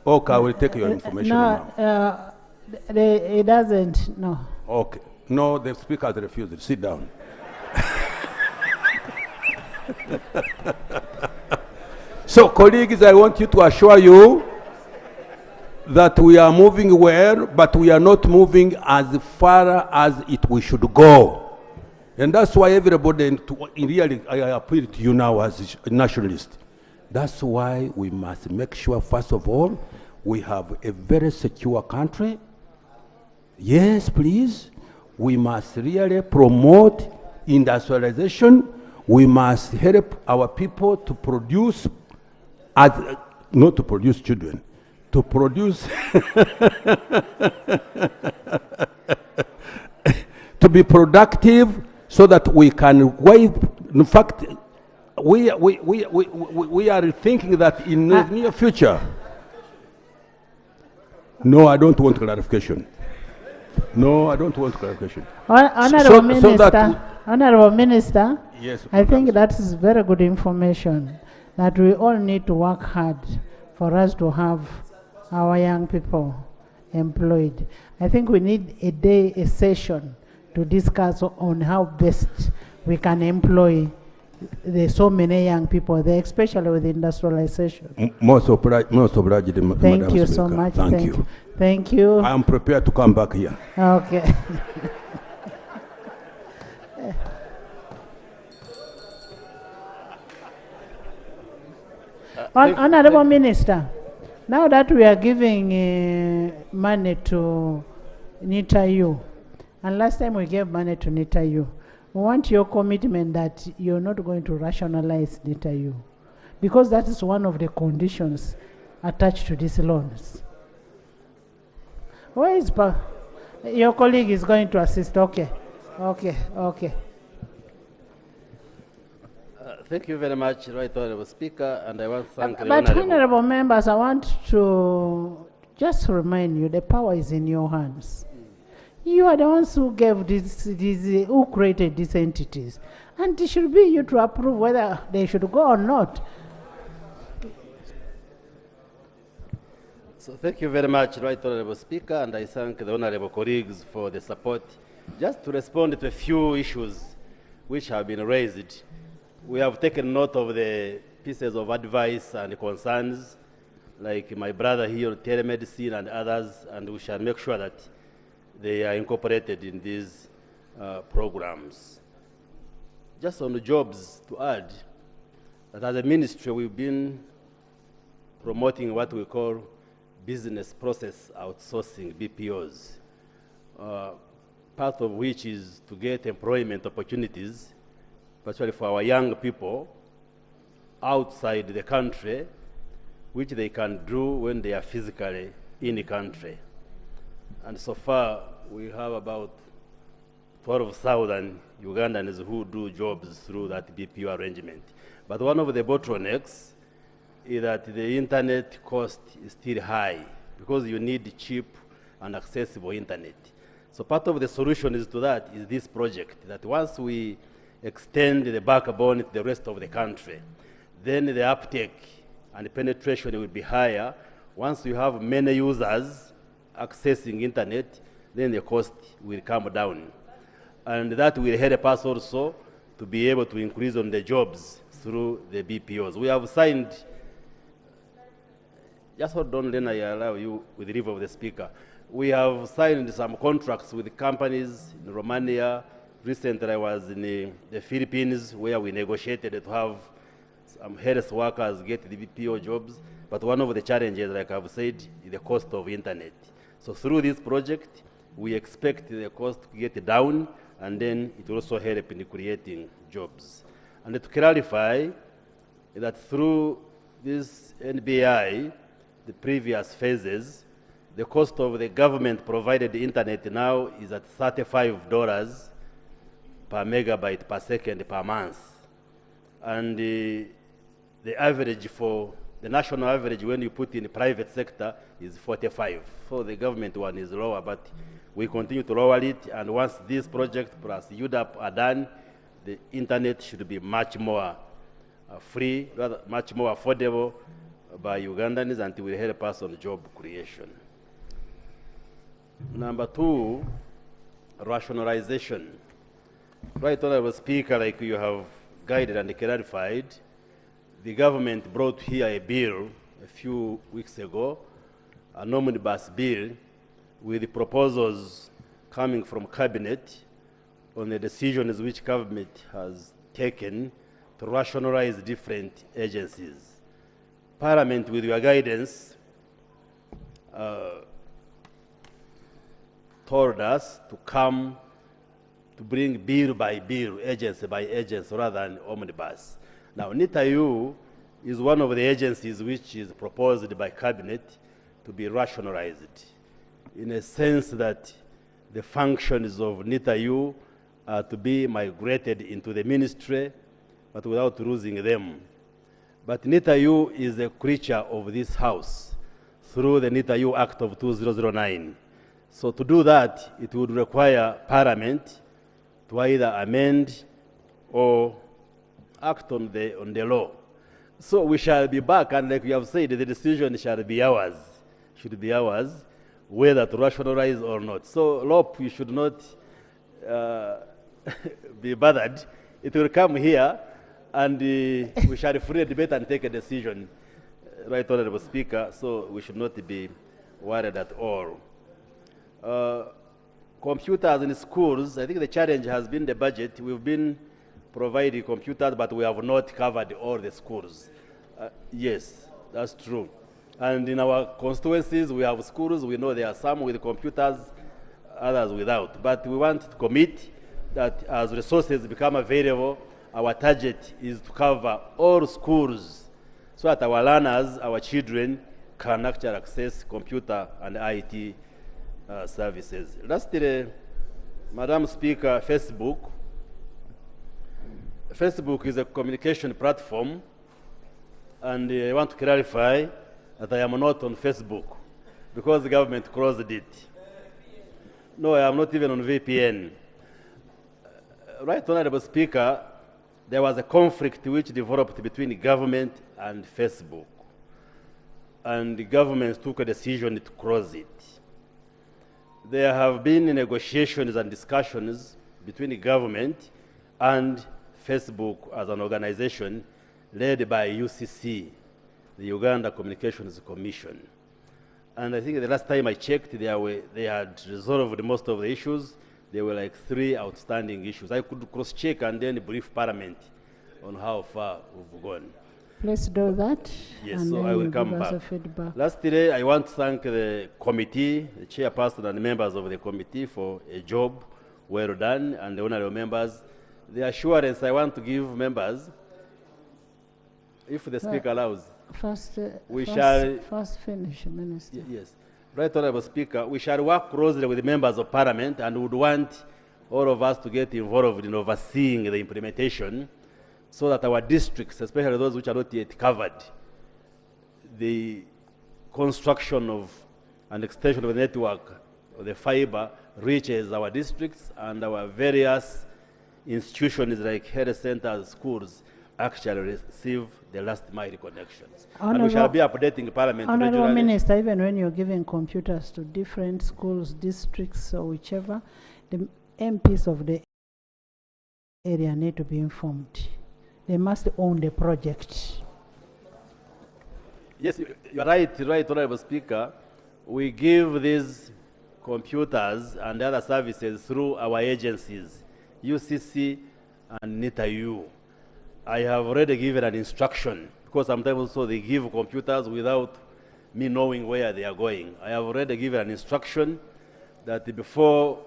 Okay, I will take your information now. It doesn't, no. Okay. No, the speaker has refused. Sit down. So, colleagues, I want you to assure you that we are moving well, but we are not moving as far as we should go. And that's why everybody, really, I appeal to you now as a nationalist. That's why we must make sure, first of all, we have a very secure country. Yes, please. We must really promote industrialization. We must help our people to produce, not to produce children, to produce, to be productive so that we can wait. In fact, we are thinking that in the near future. No, I don't want clarification. No, I don't want clarification. Honorable Minister, Honorable Minister, yes, I think that is very good information, that we all need to work hard for us to have our young people employed. I think we need a session to discuss on how best we can employ there's so many young people there, especially with industrialization. Most obliged, Thank you so much. Thank you. Thank you. I am prepared to come back here. Okay. Honorable Minister, now that we are giving money to NITAU, and last time we gave money to NITAU, we want your commitment that you're not going to rationalize NITAU, because that is one of the conditions attached to these loans. Where is your colleague is going to assist? Okay. Thank you very much, Right Honorable Speaker, and I want to thank the But Honorable. honorable members, I want to just remind you, the power is in your hands. You are the ones who gave who created these entities. And it should be you to approve whether they should go or not. So thank you very much, Right Honorable Speaker, and I thank the honorable colleagues for the support. Just to respond to a few issues which have been raised, we have taken note of the pieces of advice and concerns, like my brother here on telemedicine and others, and we shall make sure that they are incorporated in these programs. Just on the jobs, to add, that as a ministry, we've been promoting what we call business process outsourcing, BPOs, part of which is to get employment opportunities, especially for our young people outside the country, which they can do when they are physically in the country. And so far, we have about 12,000 Ugandans who do jobs through that BPO arrangement. But one of the bottlenecks is that the internet cost is still high because you need cheap and accessible internet. So part of the solution is to that is this project, that once we extend the backbone to the rest of the country, then the uptake and the penetration will be higher. Once you have many users accessing internet, then the cost will come down. And that will help us also to be able to increase on the jobs through the BPOs. We have signed, just hold on, then I allow you with the leave of the Speaker. We have signed some contracts with companies in Romania. Recently, I was in the Philippines, where we negotiated to have some health workers get the BPO jobs. But one of the challenges, like I've said, is the cost of internet. So through this project, we expect the cost to get down, and then it will also help in creating jobs. And to clarify, that through this NBI, the previous phases, the cost of the government-provided internet now is at $35 per megabyte per second per month. And the average for the national average, when you put in the private sector, is 45. So the government one is lower, but we continue to lower it. And once this project plus UDAP are done, the internet should be much more free, rather much more affordable by Ugandans, and it will help us on job creation. Number two, rationalization. Right Honorable Speaker, like you have guided and clarified, the government brought here a bill a few weeks ago, an omnibus bill, with the proposals coming from Cabinet on the decisions which government has taken to rationalize different agencies. Parliament, with your guidance, told us to come to bring bill by bill, agency by agency, rather than omnibus. Now, NITAU is one of the agencies which is proposed by Cabinet to be rationalized, in a sense that the functions of NITAU are to be migrated into the ministry, but without losing them. But NITAU is a creature of this House through the NITAU Act of 2009. So to do that, it would require Parliament to either amend or act on the law. So we shall be back, and like we have said, the decision shall be ours, whether to rationalize or not. So LOP, you should not be bothered. It will come here, and we shall freely debate and take a decision, Right Honorable Speaker, so we should not be worried at all. Computers in schools, I think the challenge has been the budget. We've been providing computers, but we have not covered all the schools. Yes, that's true. And in our constituencies, we have schools. We know there are some with computers, others without. But we want to commit that as resources become available, our target is to cover all schools so that our learners, our children, can actually access computer and IT services. Lastly, Madam Speaker, Facebook. Facebook is a communication platform, and I want to clarify that I am not on Facebook because the government closed it. No, I am not even on VPN. Right, Honorable Speaker, there was a conflict which developed between the government and Facebook, and the government took a decision to close it. There have been negotiations and discussions between the government and Facebook as an organization led by UCC, the Uganda Communications Commission. And I think the last time I checked, they had resolved most of the issues. There were like 3 outstanding issues. I could cross-check and then brief Parliament on how far we've gone. Please do that. Yes, and so then I will you come give us back. a feedback. Lastly, I want to thank the committee, the chairperson and members of the committee for a job well done, and the honorable members. The assurance I want to give members, if the Speaker allows, First finish, Minister. Yes. Right, Honorable Speaker, we shall work closely with the members of Parliament and would want all of us to get involved in overseeing the implementation so that our districts, especially those which are not yet covered, the construction of an extension of the network of the fiber reaches our districts, and our various institutions like health centers, schools, actually receive the last mile connections. And we shall be updating Parliament Honorable regularly. Minister, even when you're giving computers to different schools, districts, or whichever, the MPs of the area need to be informed. They must own the project. Yes, you're right, Honorable Speaker. We give these computers and other services through our agencies, UCC and NITAU. I have already given an instruction, because sometimes also they give computers without me knowing where they are going. I have already given an instruction that before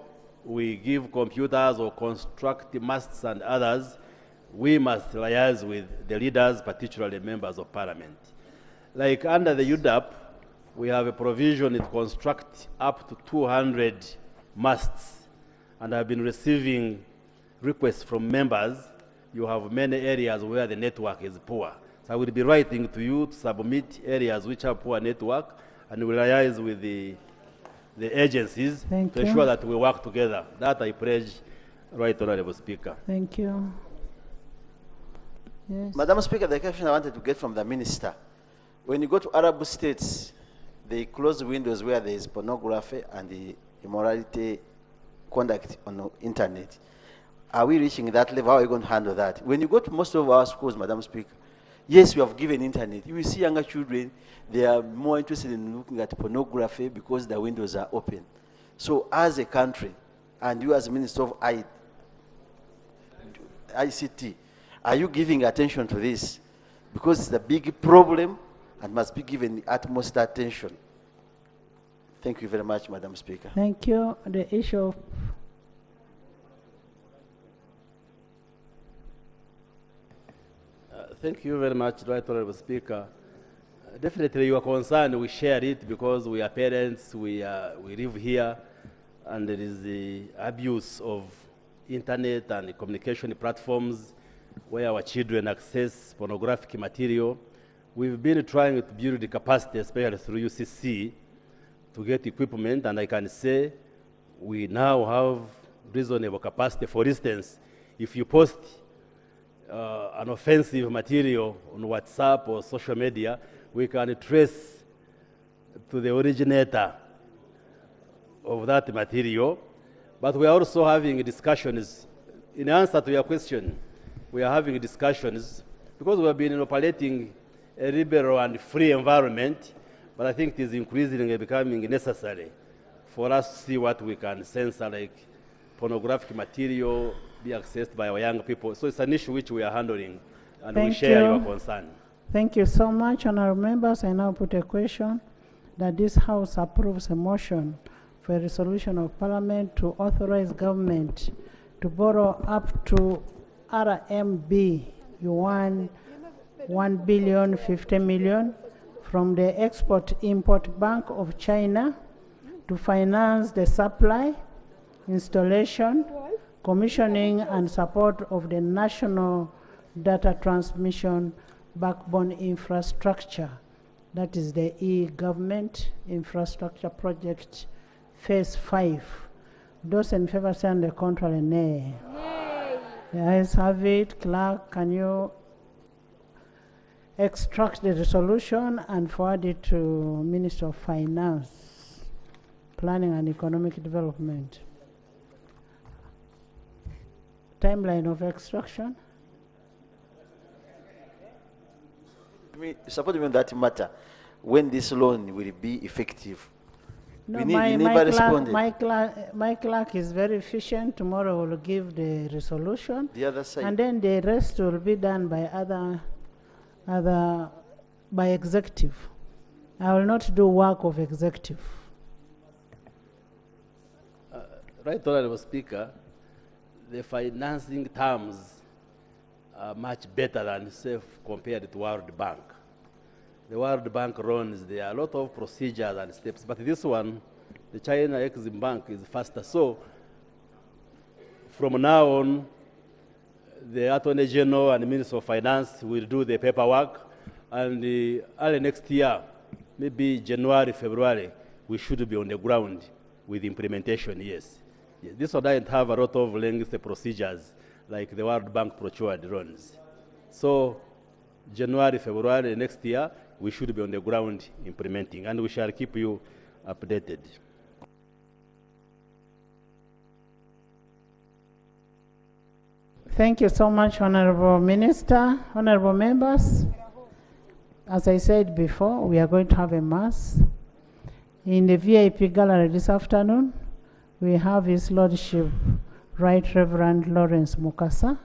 we give computers or construct masts and others, we must liaise with the leaders, particularly members of Parliament. Like under the UDAP, we have a provision to construct up to 200 masts, and I've been receiving requests from members. You have many areas where the network is poor. So I will be writing to you to submit areas which have poor network, and we'll liaise with the agencies to ensure that we work together. That I pledge, Right Honorable Speaker. Thank you. Yes. Madam Speaker, the question I wanted to get from the minister, when you go to Arab states, they close windows where there is pornography and the immorality conduct on the internet. Are we reaching that level? How are we going to handle that? When you go to most of our schools, Madam Speaker, yes, we have given internet. You will see younger children, they are more interested in looking at pornography because the windows are open. So as a country, and you as Minister of ICT, are you giving attention to this? Because it's a big problem and must be given the utmost attention. Thank you very much, Madam Speaker. Thank you. The issue of Thank you very much, Right Honorable Speaker. Definitely your concern, we share it because we are parents, we live here, and there is the abuse of internet and communication platforms where our children access pornographic material. We've been trying to build the capacity, especially through UCC, to get equipment, and I can say we now have reasonable capacity. For instance, if you post an offensive material on WhatsApp or social media, we can trace to the originator of that material. But we are also having discussions. In answer to your question, we are having discussions because we have been operating a liberal and free environment, but I think it is increasingly becoming necessary for us to see what we can censor, like pornographic material be accessed by our young people. So it's an issue which we are handling, and we share your concern. Thank you so much, honorable members. I now put a question that this House approves a motion for a resolution of Parliament to authorize government to borrow up to RMB yuan 1,050 million from the Export-Import Bank of China to finance the supply, installation, commissioning, and support of the national data transmission backbone infrastructure. That is the e-government infrastructure project phase 5. Those in favor say on the contrary, nay. The ayes have it. Clerk, can you extract the resolution and forward it to Minister of Finance, Planning and Economic Development? Timeline of extraction? Support me on that matter. When this loan will be effective? No, You never responded. my clerk is very efficient. Tomorrow we'll give the resolution. The other side. And then the rest will be done by by executive. I will not do work of executive. Right, Honorable Speaker, the financing terms are much better than safe compared to World Bank. The World Bank loans, there are a lot of procedures and steps, but this one, the China Exim Bank, is faster. So from now on, the Attorney General and Minister of Finance will do the paperwork, and early next year, maybe January, February, we should be on the ground with implementation, yes. This one doesn't have a lot of lengthy procedures like the World Bank procured loans. So January, February next year, we should be on the ground implementing, and we shall keep you updated. Thank you so much, Honorable Minister. Honorable members, as I said before, we are going to have a mass. In the VIP gallery this afternoon, we have His Lordship, Right Reverend Lawrence Mukasa,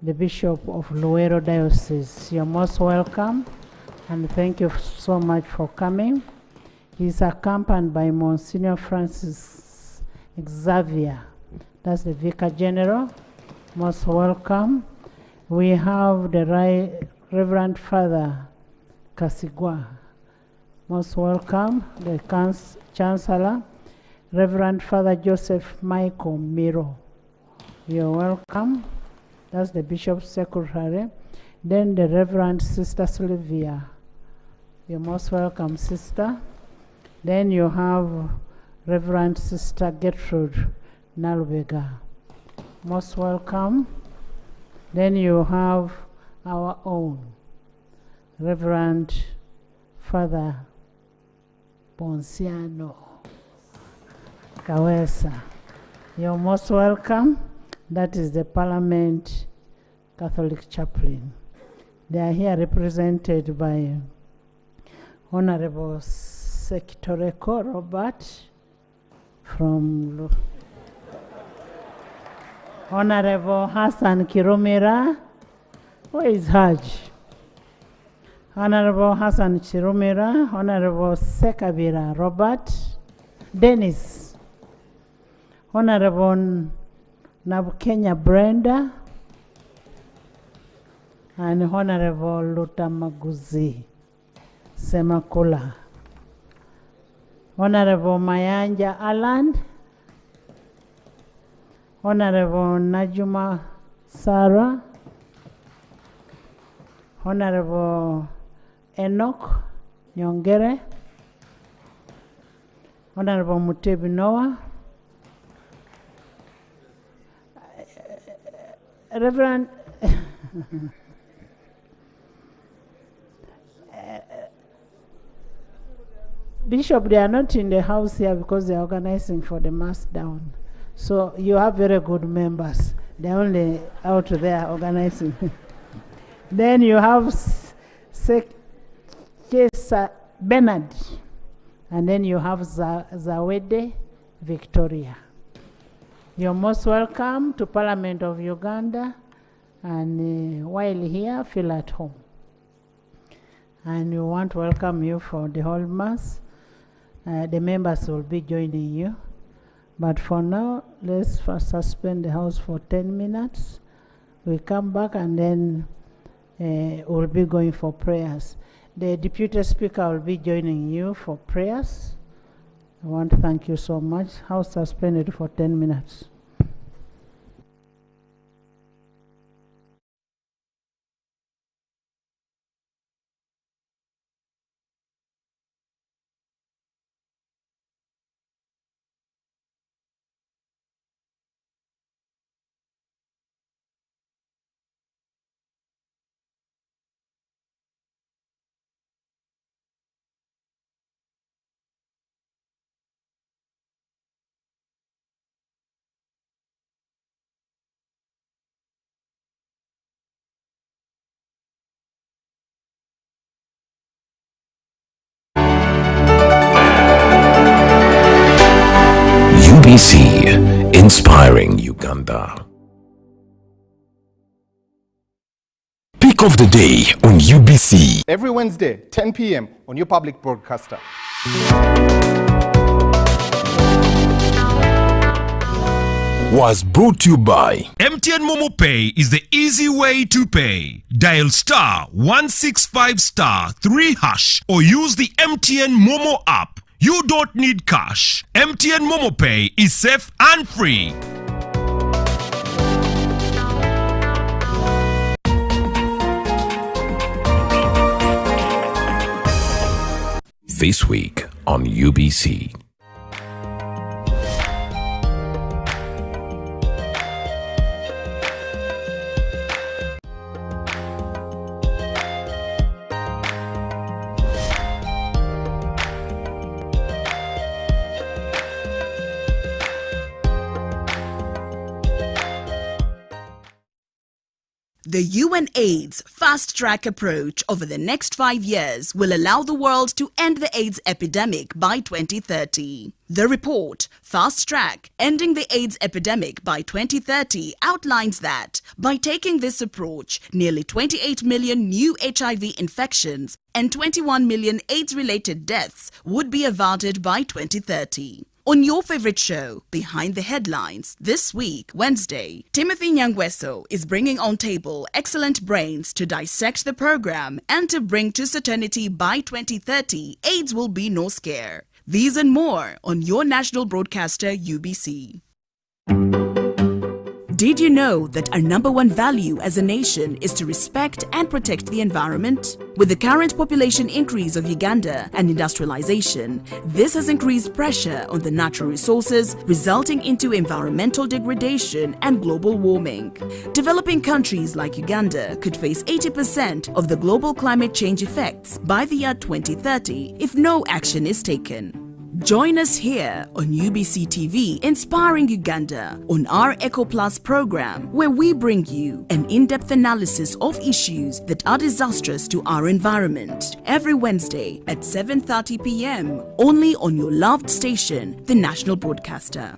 the Bishop of Luero Diocese. You're most welcome, and thank you so much for coming. He's accompanied by Monsignor Francis Xavier, that's the Vicar General. Most welcome. We have the Reverend Father Kasigwa. Most welcome. The Chancellor, Reverend Father Joseph Michael Miro. You're welcome. That's the Bishop's Secretary. Then the Reverend Sister Sylvia. You're most welcome, Sister. Then you have Reverend Sister Gertrude Nalubega. Most welcome. Then you have our own Reverend Father Ponciano Kawesa. You're most welcome. That is the Parliament Catholic Chaplain. They are here represented by Honorable Sekitoreko Robert from Honorable Hassan Kirumira. Where is Haj? Honorable Hassan Kirumira, Honorable Sekabira Robert, Dennis, Honorable Nabukenya Brenda, and Honorable Lutamaguzi Semakula. Honorable Mayanja Alan, Honorable Najuma Sarah, Honorable Enoch Nyongere, Honorable Mutebi Noah, Reverend Bishop, they are not in the house here because they are organizing for the mass down. So you have very good members. They're only out there organizing. Then you have Sekesa Bernard. And then you have Zawede Victoria. You're most welcome to Parliament of Uganda. And while here, feel at home. and we want to welcome you for the whole mass. The members will be joining you. But for now, let's first suspend the House for 10 minutes. We come back and then we'll be going for prayers. The Deputy Speaker will be joining you for prayers. I want to thank you so much. House suspended for 10 minutes. UBC, inspiring Uganda. Pick of the day on UBC. Every Wednesday, 10 p.m. on your public broadcaster. Was brought to you by MTN Momo Pay is the easy way to pay. Dial *165*3# or use the MTN Momo app. You don't need cash. MTN Momo Pay is safe and free. This week on UBC. The UNAIDS fast-track approach over the next 5 years will allow the world to end the AIDS epidemic by 2030. The report, Fast Track, Ending the AIDS Epidemic by 2030, outlines that by taking this approach, nearly 28 million new HIV infections and 21 million AIDS-related deaths would be averted by 2030. On your favorite show, Behind the Headlines, this week, Wednesday, Timothy Nyangweso is bringing on table excellent brains to dissect the program and to bring to certainty by 2030, AIDS will be no scare. These and more on your national broadcaster, UBC. Did you know that our #1 value as a nation is to respect and protect the environment? With the current population increase of Uganda and industrialization, this has increased pressure on the natural resources, resulting into environmental degradation and global warming. Developing countries like Uganda could face 80% of the global climate change effects by the year 2030 if no action is taken. Join us here on UBC TV Inspiring Uganda on our Eco Plus program, where we bring you an in-depth analysis of issues that are disastrous to our environment every Wednesday at 7:30 p.m. only on your loved station, the National Broadcaster.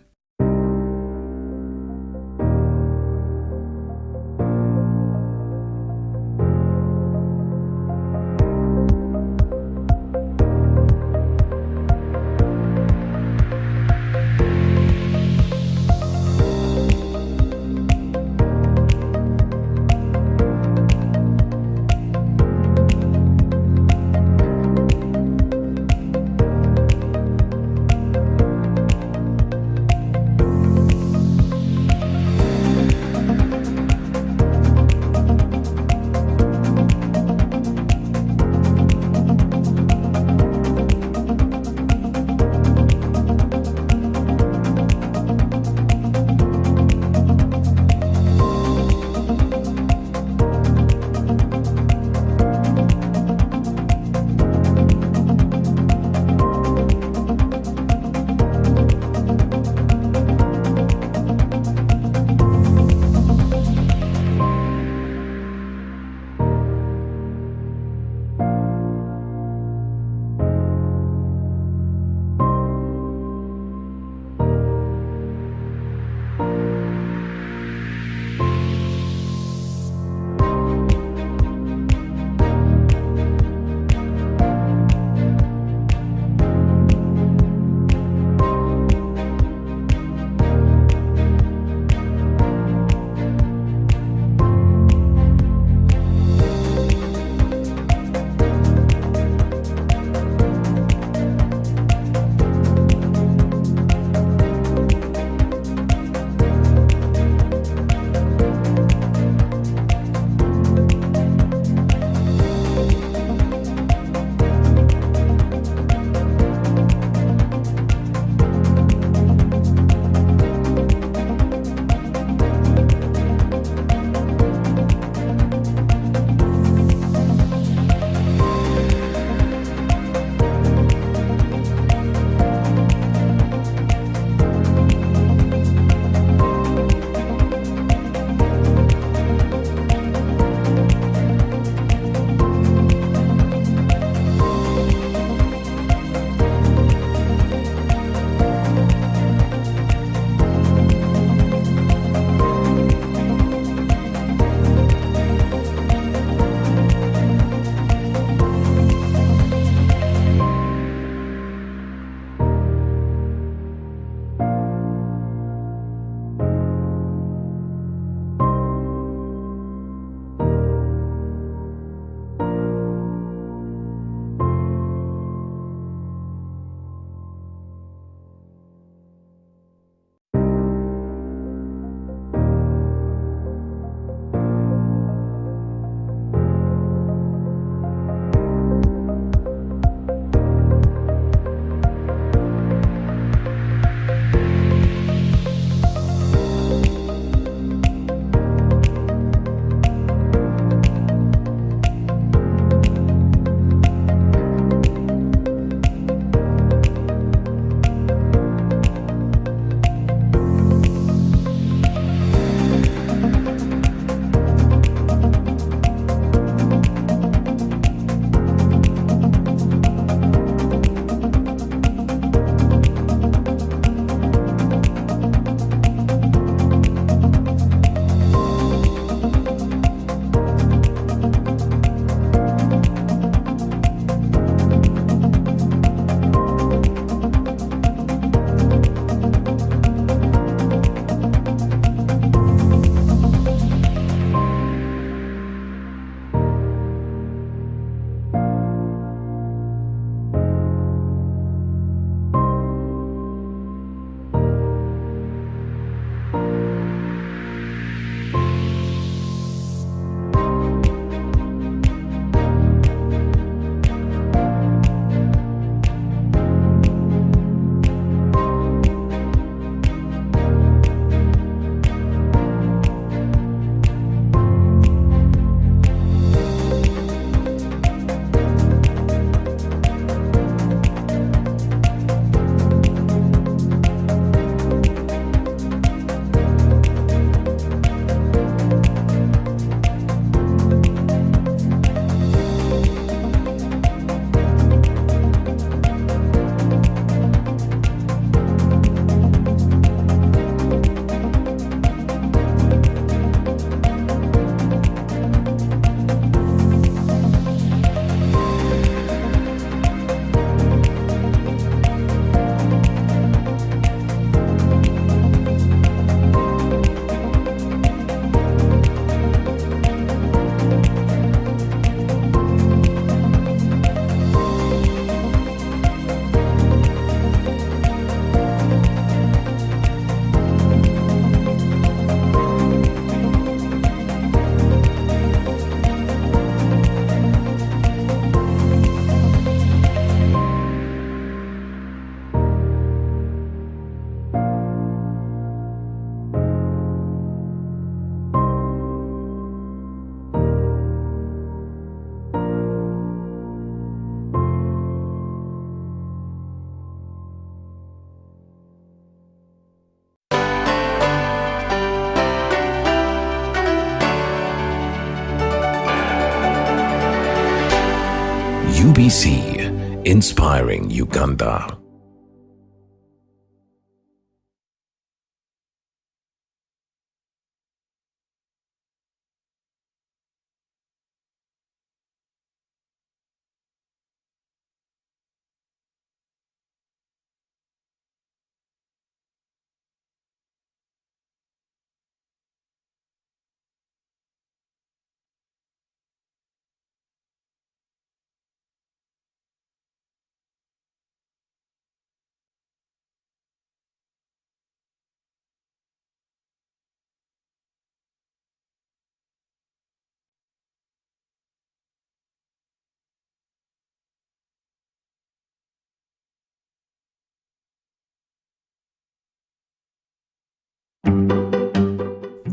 UBC, inspiring Uganda.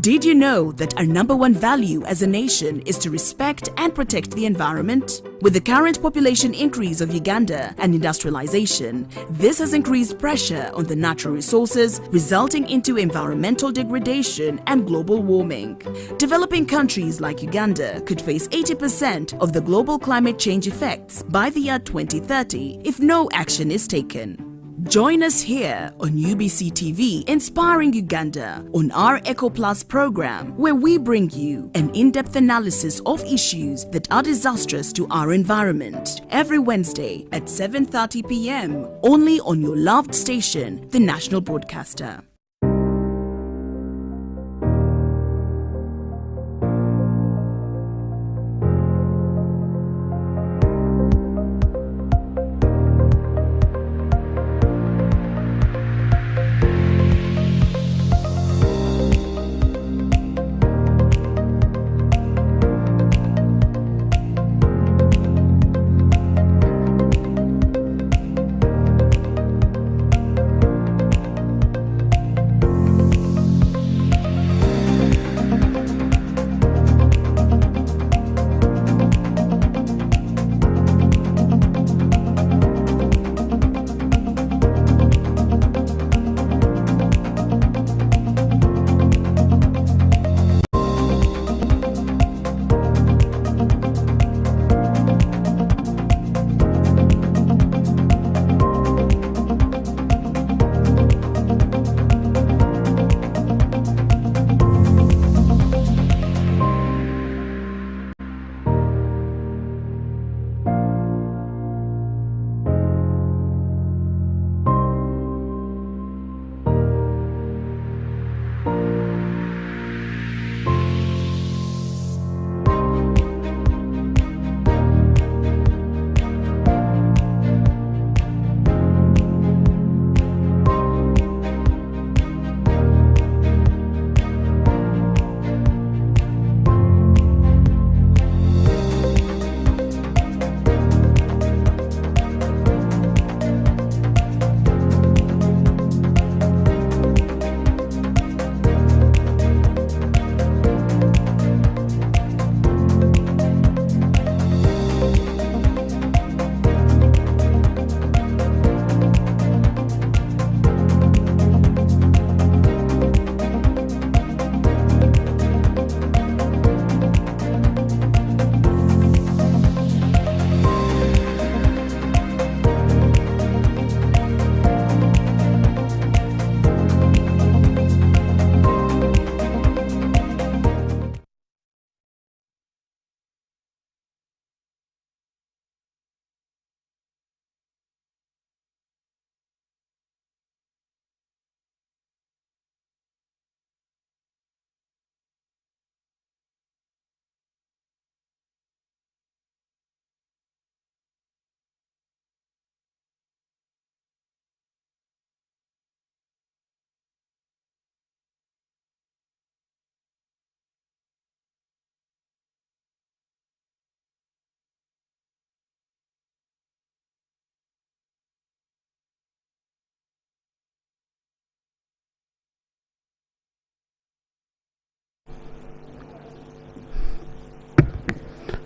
Did you know that our number one value as a nation is to respect and protect the environment? With the current population increase of Uganda and industrialization, this has increased pressure on the natural resources, resulting into environmental degradation and global warming. Developing countries like Uganda could face 80% of the global climate change effects by the year 2030 if no action is taken. Join us here on UBC TV, Inspiring Uganda, on our Eco Plus program, where we bring you an in-depth analysis of issues that are disastrous to our environment. Every Wednesday at 7:30 p.m. only on your loved station, the National Broadcaster.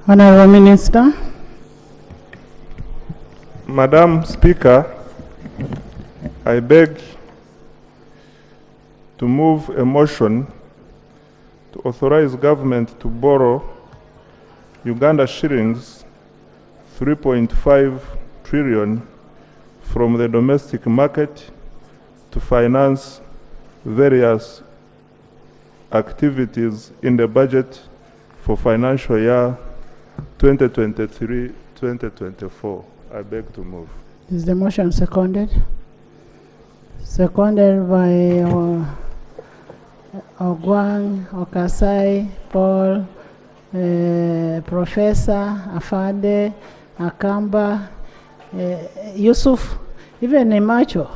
Honorable Minister. Madam Speaker, I beg to move a motion to authorize government to borrow Uganda shillings 3.5 trillion from the domestic market to finance various activities in the budget for financial year 2023-2024. I beg to move. Is the motion seconded? Seconded by Ogwang, Okasai, Paul, Professor Afande, Akamba, Yusuf, even Imacho,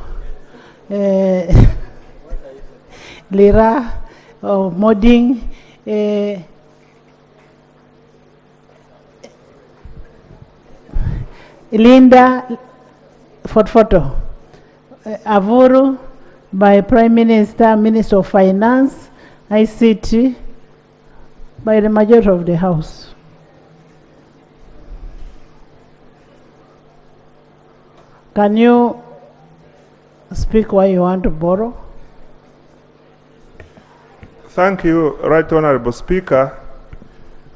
Lira, Moding, Linda Fotfoto, Avuru by Prime Minister, Minister of Finance, ICT, by the majority of the House. Can you speak why you want to borrow? Thank you, Right Honorable Speaker.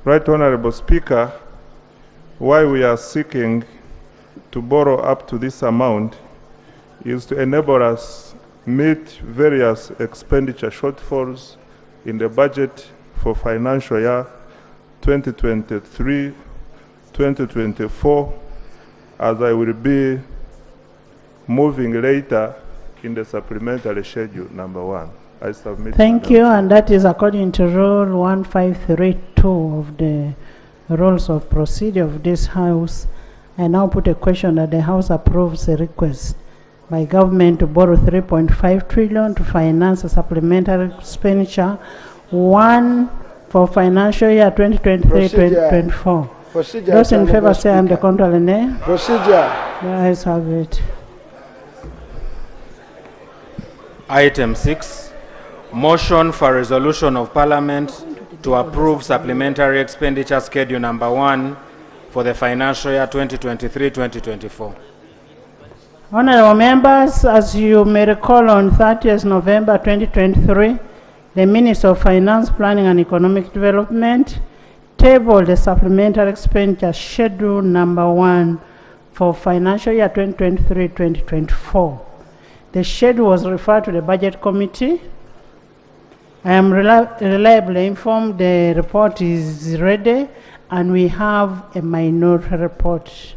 Right Honorable Speaker, why we are seeking to borrow up to this amount is to enable us meet various expenditure shortfalls in the budget for financial year 2023-2024, as I will be moving later in the supplementary schedule number 1. I submit. Thank you, and that is according to Rule 1532 of the Rules of Procedure of this House. I now put a question that the House approves a request by government to borrow 3.5 trillion to finance a supplementary expenditure 1 for financial year 2023-2024. Procedure. Those in favor say I'm the contrary nay. Procedure. The ayes have it. Item 6, motion for resolution of Parliament to approve supplementary expenditure schedule number 1 for the financial year 2023-2024. Honorable members, as you may recall, on 30th November 2023, the Minister of Finance, Planning and Economic Development tabled the supplementary expenditure schedule number 1 for financial year 2023-2024. The schedule was referred to the Budget Committee. I am reliably informed the report is ready and we have a minority report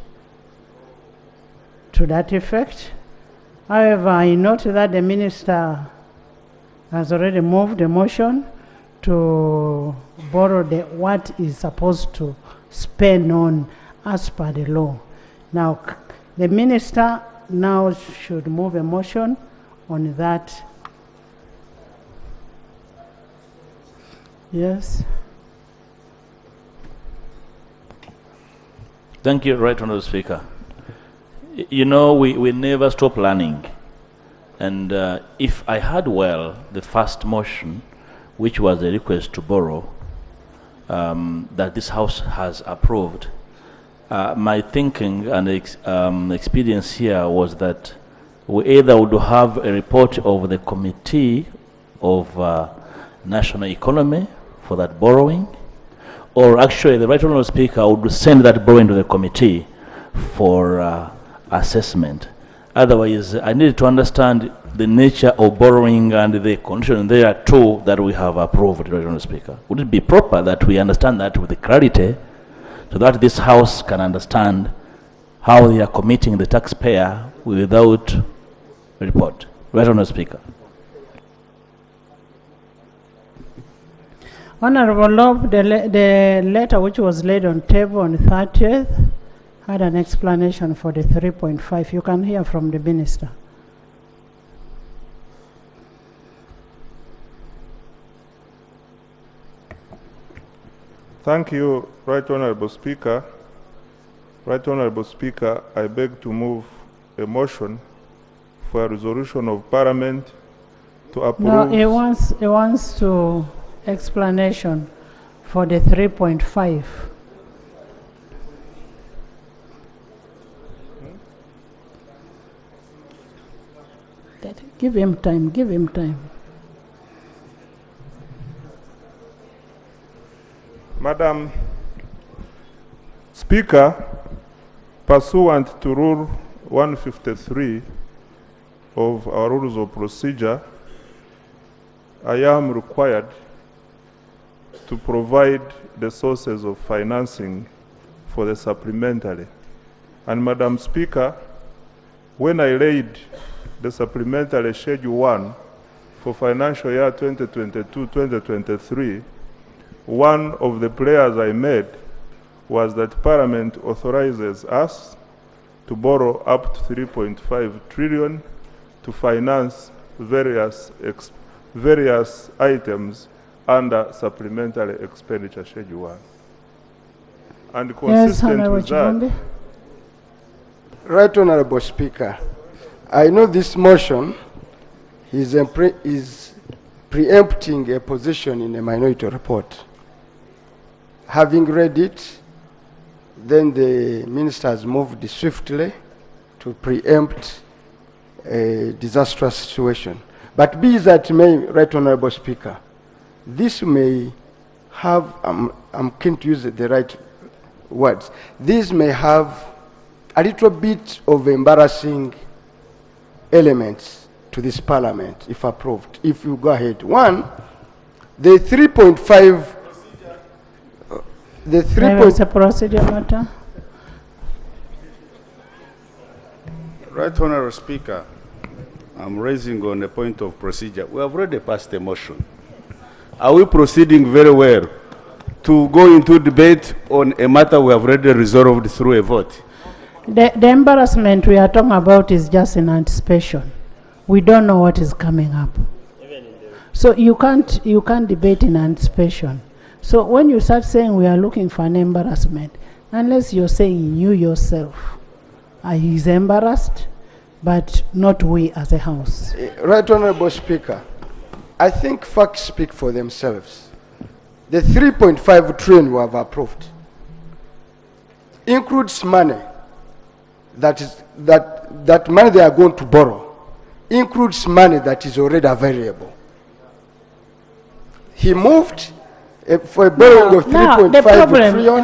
to that effect. However, I note that the Minister has already moved the motion to borrow what is supposed to spend on as per the law. Now, the Minister now should move a motion on that. Yes. Thank you, Right Honourable Speaker. You know, we never stop learning. And if I heard well the first motion, which was a request to borrow, that this House has approved, my thinking and experience here was that we either would have a report of the Committee of National Economy for that borrowing, or actually the Right Honourable Speaker would send that borrowing to the committee for assessment. Otherwise, I needed to understand the nature of borrowing and the condition there too that we have approved, Right Honourable Speaker. Would it be proper that we understand that with clarity so that this House can understand how they are committing the taxpayer without report? Right Honourable Speaker. Honorable Lob, the letter which was laid on table on the 30th had an explanation for the 3.5. You can hear from the Minister. Thank you, Right Honourable Speaker. Right Honourable Speaker, I beg to move a motion for a resolution of Parliament to approve. No, he wants to explanation for the 3.5. Give him time, give him time. Madam Speaker, Pursuant to Rule 153 of our Rules of Procedure, I am required to provide the sources of financing for the supplementary. And Madam Speaker, when I laid the supplementary Schedule 1 for financial year 2022-2023, one of the prayers I made was that Parliament authorizes us to borrow up to 3.5 trillion to finance various items under supplementary expenditure Schedule 1. And consistent with that, Right Honorable Speaker, I know this motion is preempting a position in a minority report. Having read it, then the minister has moved swiftly to preempt a disastrous situation. But be that may, Right Honorable Speaker, this may have, I'm keen to use the right words, this may have a little bit of embarrassing elements to this Parliament, if approved, if you go ahead. One, the 3.5, the 3. It's a procedure matter. Right Honourable Speaker, I'm raising on a point of procedure. We have already passed a motion. Are we proceeding very well to go into debate on a matter we have already resolved through a vote? The embarrassment we are talking about is just in anticipation. We don't know what is coming up. So you can't debate in anticipation. So when you start saying we are looking for an embarrassment, unless you're saying you yourself is embarrassed, but not we as a House. Right Honorable Speaker, I think facts speak for themselves. The 3.5 trillion we have approved includes money that money they are going to borrow, includes money that is already available. He moved for a borrowing of 3.5 trillion,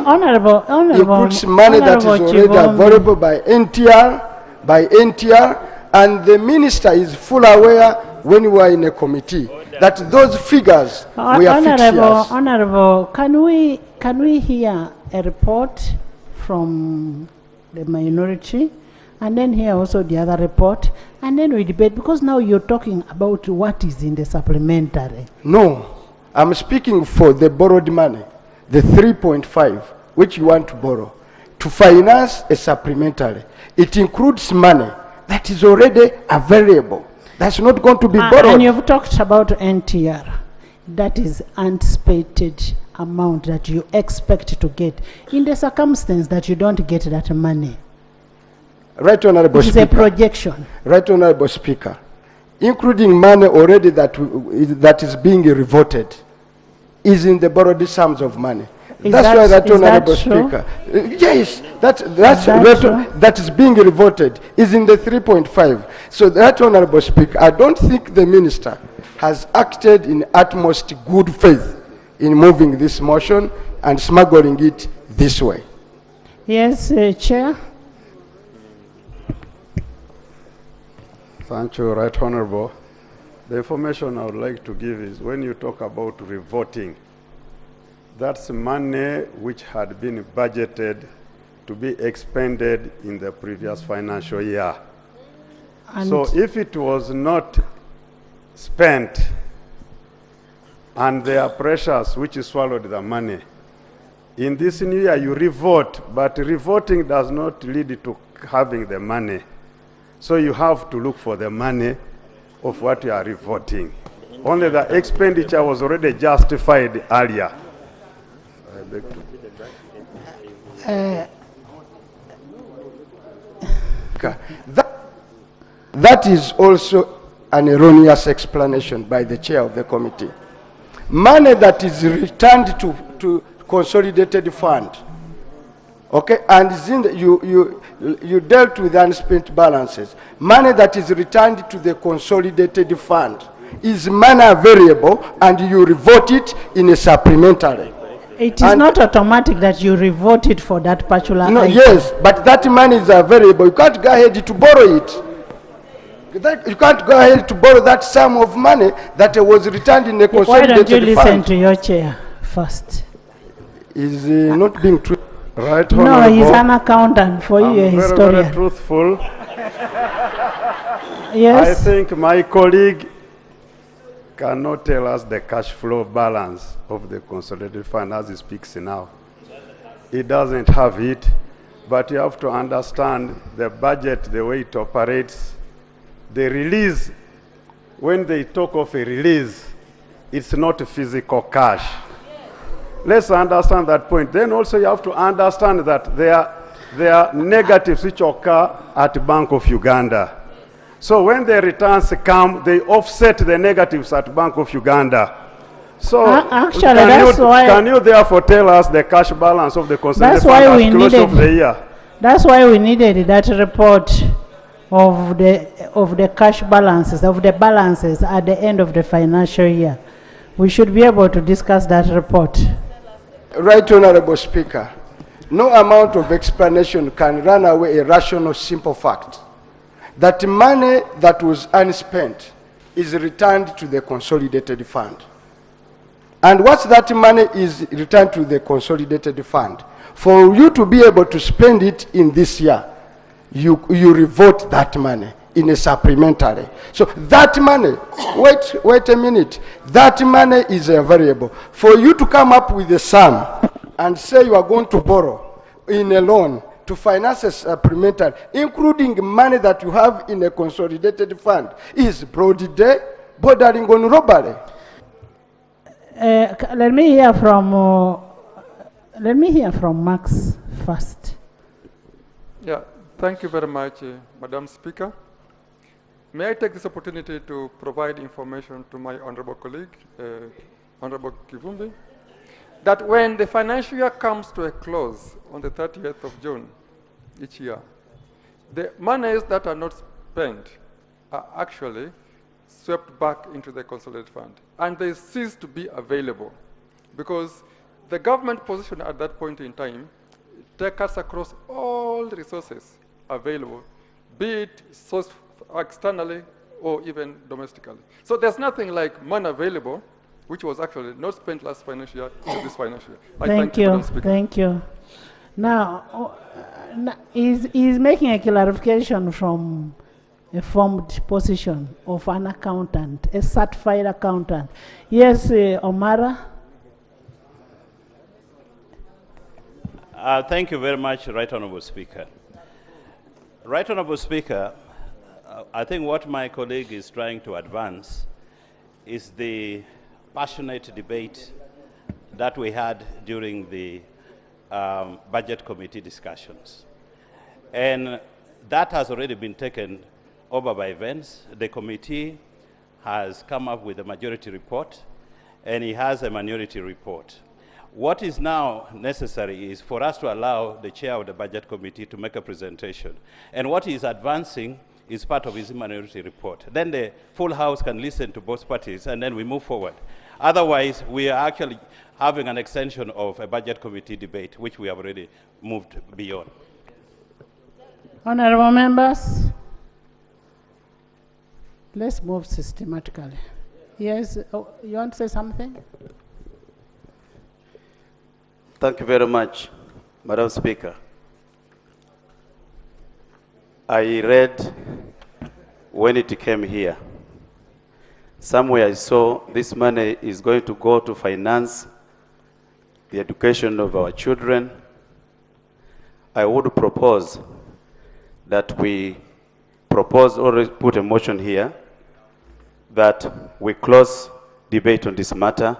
includes money that is already available by NTR, and the minister is full aware when we are in a committee that those figures were fictitious. Honorable, can we hear a report from the minority, and then hear also the other report, and then we debate, because now you're talking about what is in the supplementary. No, I'm speaking for the borrowed money, the 3.5, which you want to borrow, to finance a supplementary. It includes money that is already available. That's not going to be borrowed. And you've talked about NTR. That is anticipated amount that you expect to get in the circumstance that you don't get that money. Right Honorable Speaker. It's a projection. Right Honorable Speaker. Including money already that is being reverted is in the borrowed sums of money. That's why that Honorable Speaker. Yes, that is being reverted is in the 3.5. So that Honorable Speaker, I don't think the minister has acted in utmost good faith in moving this motion and smuggling it this way. Yes, Chair. Thank you, Right Honorable. The information I would like to give is when you talk about revoting, that's money which had been budgeted to be expended in the previous financial year. And so if it was not spent and there are pressures which swallowed the money, in this new year you revote, but revoting does not lead to having the money. So you have to look for the money of what you are revoting. Only the expenditure was already justified earlier. I beg to. That is also an erroneous explanation by the chair of the committee. Money that is returned to consolidated fund, okay, and you dealt with unspent balances. Money that is returned to the consolidated fund is money variable, and you revote it in a supplementary. It is not automatic that you revote it for that particular No, item. yes, but that money is available. You can't go ahead to borrow it. You can't go ahead to borrow that sum of money that was returned in a Why consolidated don't you listen fund. to your chair first? Is not being true. Right, No, Honorable. he's an accountant. For you, a I'm very, historian. very truthful. Yes. I think my colleague cannot tell us the cash flow balance of the consolidated fund as he speaks now. He doesn't have it, but you have to understand the budget, the way it operates. The release, when they talk of a release, it's not physical cash. Let's understand that point. Then also you have to understand that there are negatives which occur at Bank of Uganda. So when the returns come, they offset the negatives at Bank of Uganda. So Actually, that's why- can you therefore tell us the cash balance of the consolidated That's why fund we at close of the needed. year? That's why we needed that report of the cash balances, of the balances at the end of the financial year. We should be able to discuss that report. Right, Honorable Speaker. No amount of explanation can run away a rational, simple fact that money that was unspent is returned to the consolidated fund. And once that money is returned to the consolidated fund, for you to be able to spend it in this year, you revote that money in a supplementary. So that money, wait a minute, that money is available. For you to come up with a sum and say you are going to borrow in a loan to finance a supplementary, including money that you have in a consolidated fund, is broad day, bordering on robbery. Let me hear from Max first. Yeah, thank you very much, Madam Speaker. May I take this opportunity to provide information to my honorable colleague, Honorable Kivumbi, that when the financial year comes to a close on the 30th of June each year, the monies that are not spent are actually swept back into the consolidated fund, and they cease to be available because the government position at that point in time cuts across all the resources available, be it sourced externally or even domestically. So there's nothing like money available, which was actually not spent last financial year to this financial year. Thank you. Madam Speaker. Thank you. Now, he's making a clarification from a formed position of an accountant, a certified accountant. Yes, Omara? Thank you very much, Right Honourable Speaker. Right Honourable Speaker, I think what my colleague is trying to advance is the passionate debate that we had during the budget committee discussions. And that has already been taken over by Vince. The committee has come up with a majority report, and he has a minority report. What is now necessary is for us to allow the chair of the budget committee to make a presentation. And what he is advancing is part of his minority report. Then the full house can listen to both parties, and then we move forward. Otherwise, we are actually having an extension of a budget committee debate, which we have already moved beyond. Honorable members, let's move systematically. Yes, you want to say something? Thank you very much, Madam Speaker. I read when it came here. Somewhere I saw this money is going to go to finance the education of our children. I would propose that we propose or put a motion here that we close debate on this matter,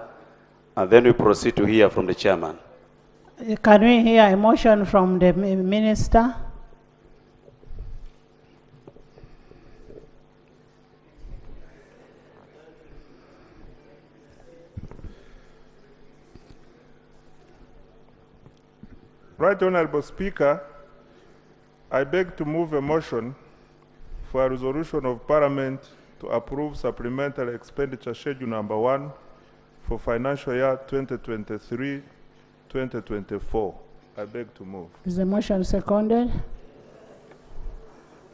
and then we proceed to hear from the chairman. Can we hear a motion from the minister? Right Honourable Speaker, I beg to move a motion for a resolution of Parliament to approve supplementary expenditure schedule number 1 for financial year 2023 2024. I beg to move. Is the motion seconded?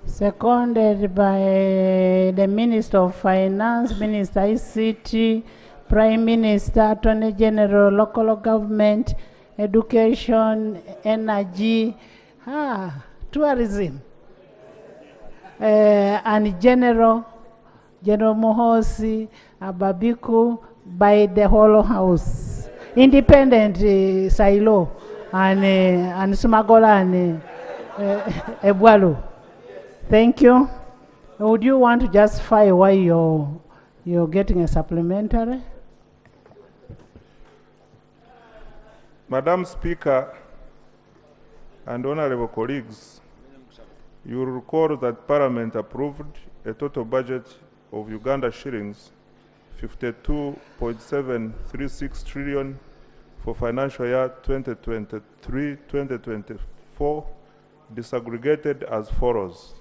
Seconded by the Minister of Finance, Minister ICT, Prime Minister, Attorney General, Local Government, Education, Energy, Tourism, and General Mohosi Ababiku by the whole House. Independent Sailo and Sumagola and Ebwalo. Thank you. Would you want to justify why you're getting a supplementary? Madam Speaker and honorable colleagues, you will recall that Parliament approved a total budget of Uganda shillings 52.736 trillion for financial year 2023-2024, disaggregated as follows: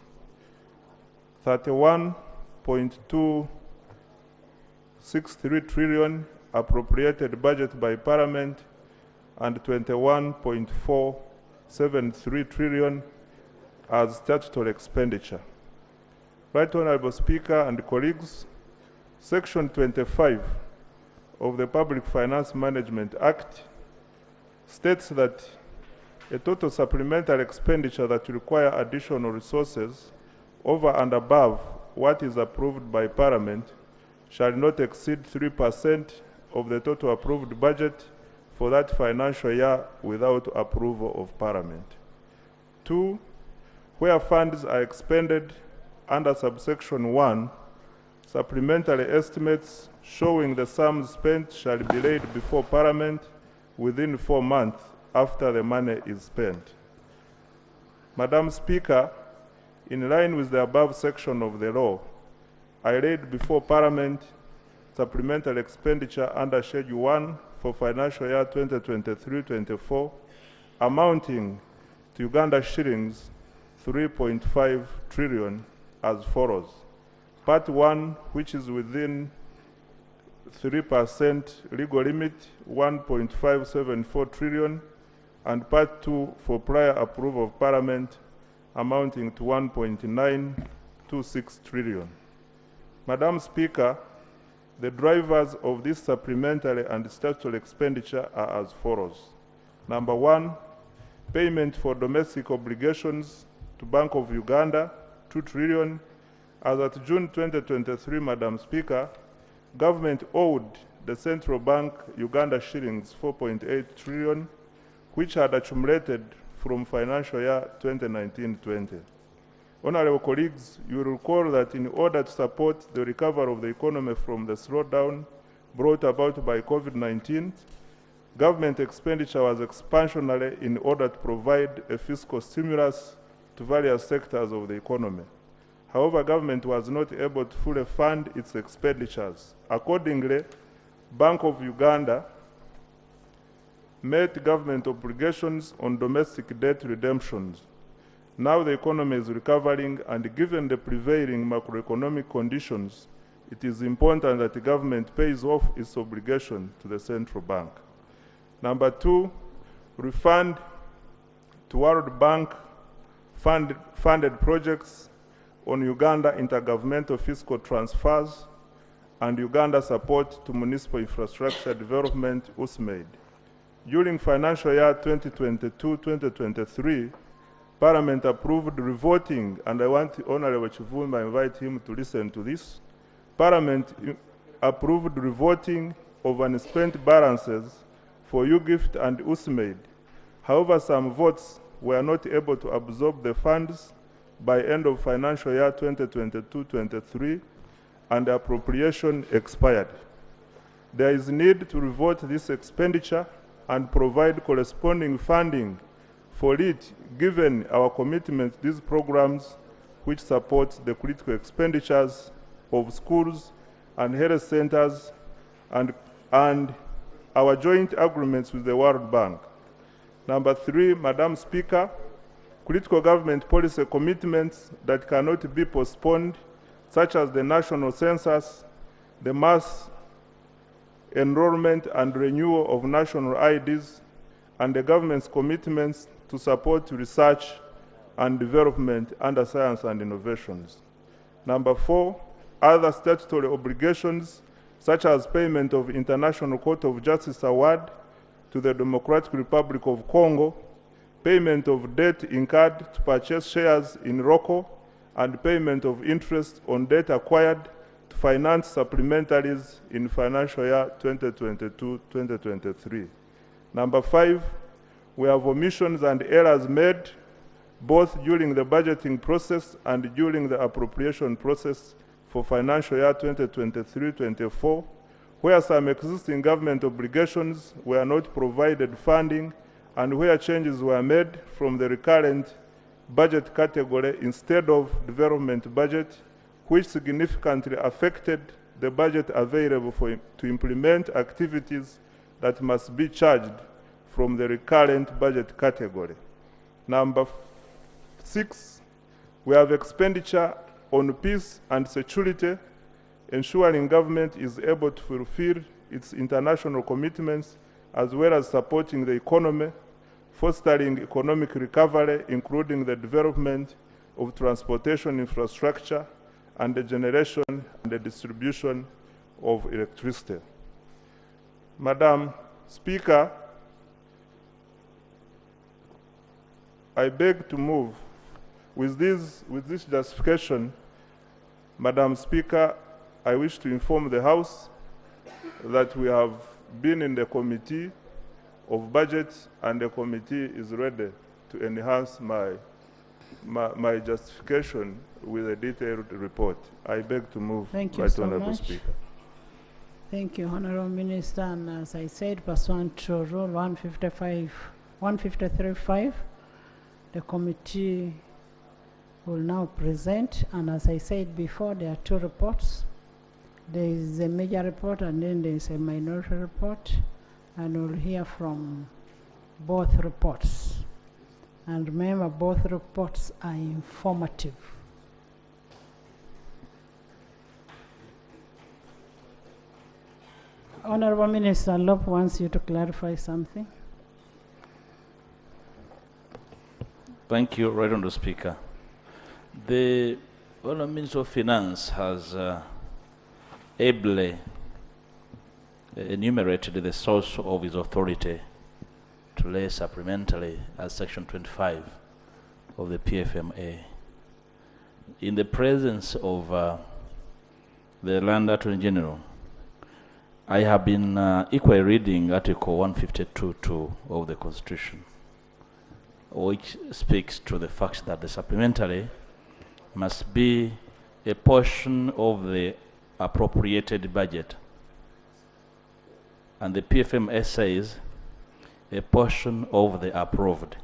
31.263 trillion appropriated budget by Parliament and 21.473 trillion as statutory expenditure. Right Honorable Speaker and colleagues, Section 25 of the Public Finance Management Act states that a total supplementary expenditure that require additional resources over and above what is approved by Parliament shall not exceed 3% of the total approved budget for that financial year without approval of Parliament. 2, where funds are expended under subsection 1, supplementary estimates showing the sums spent shall be laid before Parliament within 4 months after the money is spent. Madam Speaker, in line with the above section of the law, I laid before Parliament supplementary expenditure under Schedule 1 for financial year 2023-24 amounting to Uganda shillings 3.5 trillion as follows. Part 1, which is within 3% legal limit, 1.574 trillion, and Part 2 for prior approval of Parliament amounting to 1.926 trillion. Madam Speaker, the drivers of this supplementary and statutory expenditure are as follows. Number 1, payment for domestic obligations to Bank of Uganda, 2 trillion. As at June 2023, Madam Speaker, government owed the Central Bank Uganda shillings 4.8 trillion, which had accumulated from financial year 2019-20. Honorable colleagues, you will recall that in order to support the recovery of the economy from the slowdown brought about by COVID-19, government expenditure was expansionary in order to provide a fiscal stimulus to various sectors of the economy. However, government was not able to fully fund its expenditures. Accordingly, Bank of Uganda met government obligations on domestic debt redemptions. Now the economy is recovering, and given the prevailing macroeconomic conditions, it is important that the government pays off its obligation to the central bank. Number 2, refund to World Bank funded projects on Uganda intergovernmental fiscal transfers and Uganda support to municipal infrastructure development, USMAID. During financial year 2022-2023, Parliament approved revoting, and I want Honorable Chivumba, I invite him to listen to this. Parliament approved revoting of unspent balances for UGIFT and USMAID. However, some votes were not able to absorb the funds by end of financial year 2022-23, and the appropriation expired. There is need to revote this expenditure and provide corresponding funding for it, given our commitment to these programs which support the critical expenditures of schools and health centers and our joint agreements with the World Bank. Number 3, Madam Speaker, critical government policy commitments that cannot be postponed, such as the national census, the mass enrollment and renewal of national IDs, and the government's commitments to support research and development under science and innovations. Number 4, other statutory obligations such as payment of International Court of Justice Award to the Democratic Republic of Congo, payment of debt incurred to purchase shares in ROCO, and payment of interest on debt acquired to finance supplementaries in financial year 2022-2023. Number 5, we have omissions and errors made both during the budgeting process and during the appropriation process for financial year 2023-24, where some existing government obligations were not provided funding and where changes were made from the recurrent budget category instead of development budget, which significantly affected the budget available to implement activities that must be charged from the recurrent budget category. Number 6, we have expenditure on peace and security, ensuring government is able to fulfill its international commitments as well as supporting the economy, fostering economic recovery, including the development of transportation infrastructure and the generation and the distribution of electricity. Madam Speaker, I beg to move. With this justification, Madam Speaker, I wish to inform the House that we have been in the Committee of Budget and the committee is ready to enhance my justification with a detailed report. I beg to move. Thank you Right so Honorable much. Speaker. Thank you, Honorable Minister. And as I said, pursuant to Rule 153.5, the committee will now present. And as I said before, there are 2 reports. There is a major report and then there is a minority report. And we'll hear from both reports. And remember, both reports are informative. Honorable Minister Lop wants you to clarify something. Thank you, Right Honourable Speaker. The Honourable Minister of Finance has ably enumerated the source of his authority to lay supplementary as Section 25 of the PFMA. In the presence of the Land Attorney General, I have been equally reading Article 152.2 of the Constitution, which speaks to the fact that the supplementary must be a portion of the appropriated budget. And the PFMA says a portion of the approved.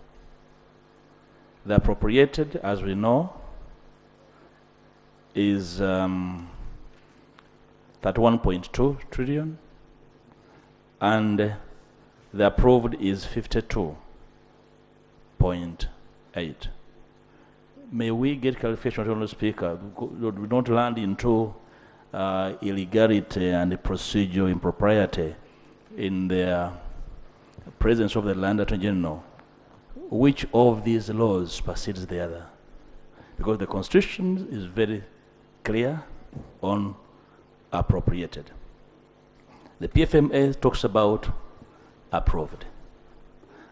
The appropriated, as we know, is 31.2 trillion, and the approved is 52.8. May we get clarification, Honourable Speaker? We don't land into illegality and procedural impropriety in the presence of the Land Attorney General. Which of these laws supersedes the other? Because the Constitution is very clear on appropriated. The PFMA talks about approved,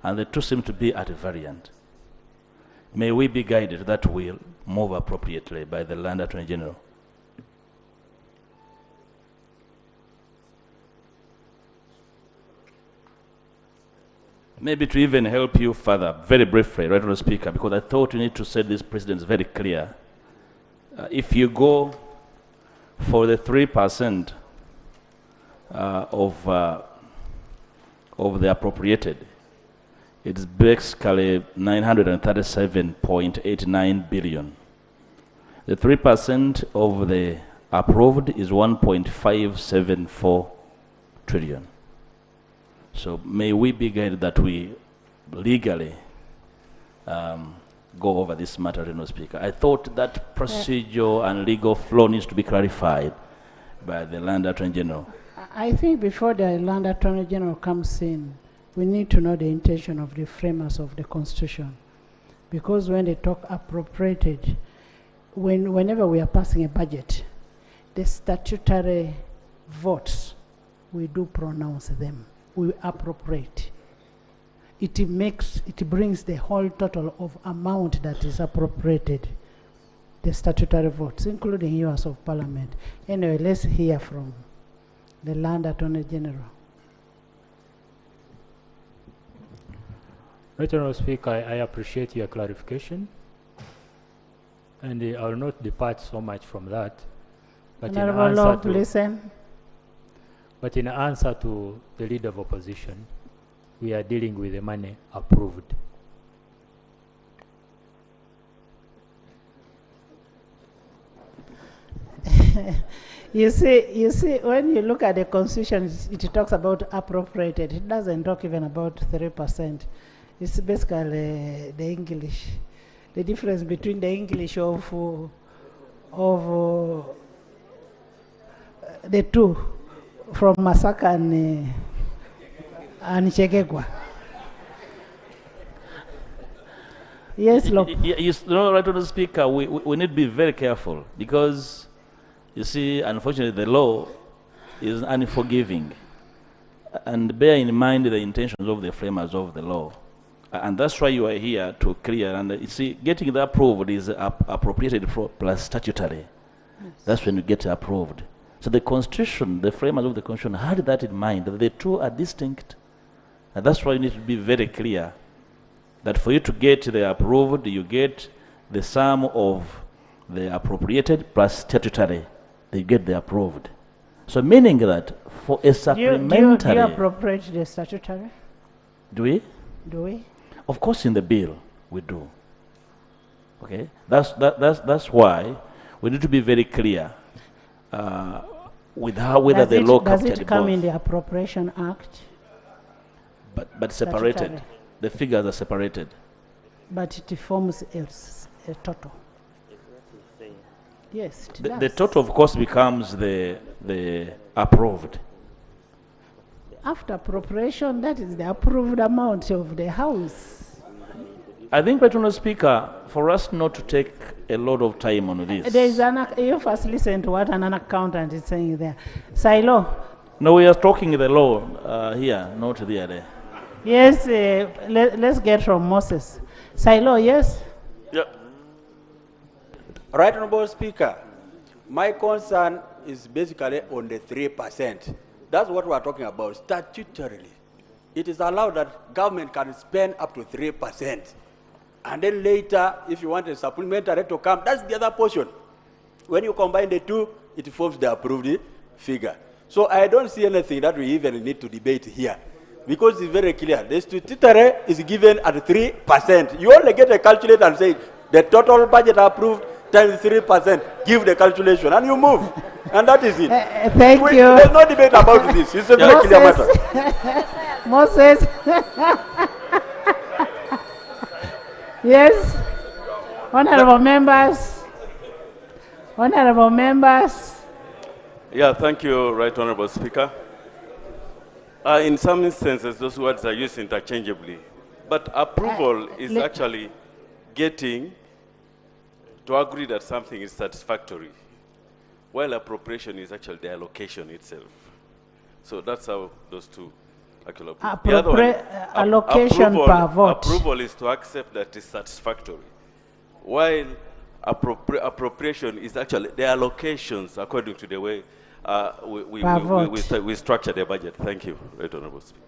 and the two seem to be at a variant. May we be guided that will move appropriately by the Land Attorney General. Maybe to even help you further, very briefly, Right Honourable Speaker, because I thought you need to set these precedents very clear. If you go for the 3% of the appropriated, it's basically 937.89 billion. The 3% of the approved is 1.574 trillion. So may we be guided that we legally go over this matter, Honourable Speaker. I thought that procedural and legal flow needs to be clarified by the Land Attorney General. I think before the Land Attorney General comes in, we need to know the intention of the framers of the Constitution. Because when they talk appropriated, whenever we are passing a budget, the statutory votes, we do pronounce them. We appropriate. It brings the whole total of amount that is appropriated, the statutory votes, including yours of Parliament. Anyway, let's hear from the Land Attorney General. Right Honourable Speaker, I appreciate your clarification, and I will not depart so much from that. But But in answer to the Leader of Opposition, we are dealing with the money approved. You see, when you look at the Constitution, it talks about appropriated. It doesn't talk even about 3%. It's basically the English, the difference between the English of the two, from Masaka and Chegegwa. Yes, Lop. You know, right, Honourable Speaker, we need to be very careful because, you see, unfortunately, the law is unforgiving. And bear in mind the intentions of the framers of the law. And that's why you are here to clear. And you see, getting that approved is appropriated plus statutory. Yes. That's when you get approved. So the Constitution, the framers of the Constitution had that in mind, that the two are distinct. And that's why you need to be very clear that for you to get the approved, you get the sum of the appropriated plus statutory. You get the approved. So meaning that for a supplementary... Do you appropriate the statutory? Do we? Do we? Of course, in the bill, we do. Okay? That's why we need to be very clear with whether the law captured both. Does it come in the Appropriation Act? But separated. Statutory. The figures are separated. But it forms a total. Yes, it does. The total, of course, becomes the approved. After appropriation, that is the approved amount of the House. I think, Honourable Speaker, for us not to take a lot of time on this. You first listen to what an accountant is saying there. Silo. No, we are talking the law here, not the other. Yes, let's get from Moses. Silo, yes? Yeah. Right, Honourable Speaker, my concern is basically on the 3%. That's what we are talking about, statutorily. It is allowed that government can spend up to 3%. And then later, if you want a supplementary to come, that's the other portion. When you combine the two, it forms the approved figure. So I don't see anything that we even need to debate here. Because it's very clear. The statutory is given at 3%. You only get a calculator and say, the total budget approved times 3%, give the calculation, and you move. And that is it. Thank you. There's no debate about this. It's a very clear matter. Moses. Yes. Honorable members. Honorable members. Yeah, thank you, Right Honorable Speaker. In some instances, those words are used interchangeably. But approval is actually getting to agree that something is satisfactory, while appropriation is actually the allocation itself. So that's how those two actually allocation per vote. Approval is to accept that it's satisfactory, while appropriation is actually the allocations according to the way we structure the budget. Thank you, Right Honourable Speaker.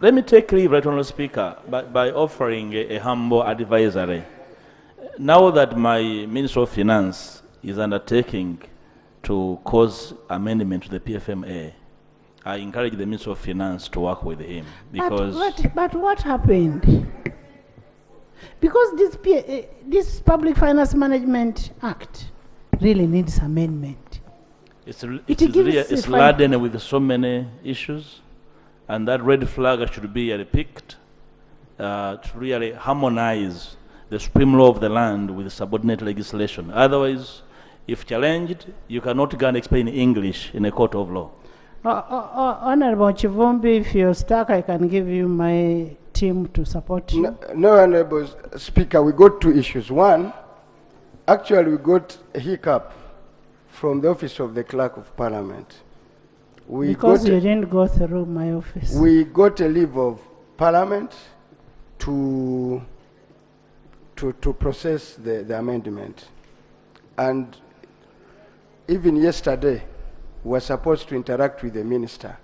Let me take leave, Right Honourable Speaker, by offering a humble advisory. Now that my Minister of Finance is undertaking to cause amendment to the PFMA, I encourage the Minister of Finance to work with him because... But what happened? Because this Public Finance Management Act really needs amendment. It's laden with so many issues. And that red flag should be picked to really harmonize the supreme law of the land with subordinate legislation. Otherwise, if challenged, you cannot go and explain English in a court of law. Honorable Chivumbi, if you're stuck, I can give you my team to support you. No, Honorable Speaker, we got two issues. One, actually we got a hiccup from the office of the Clerk of Parliament. Because you didn't go through my office. We got a leave of Parliament to process the amendment. And even yesterday, we were supposed to interact with the minister,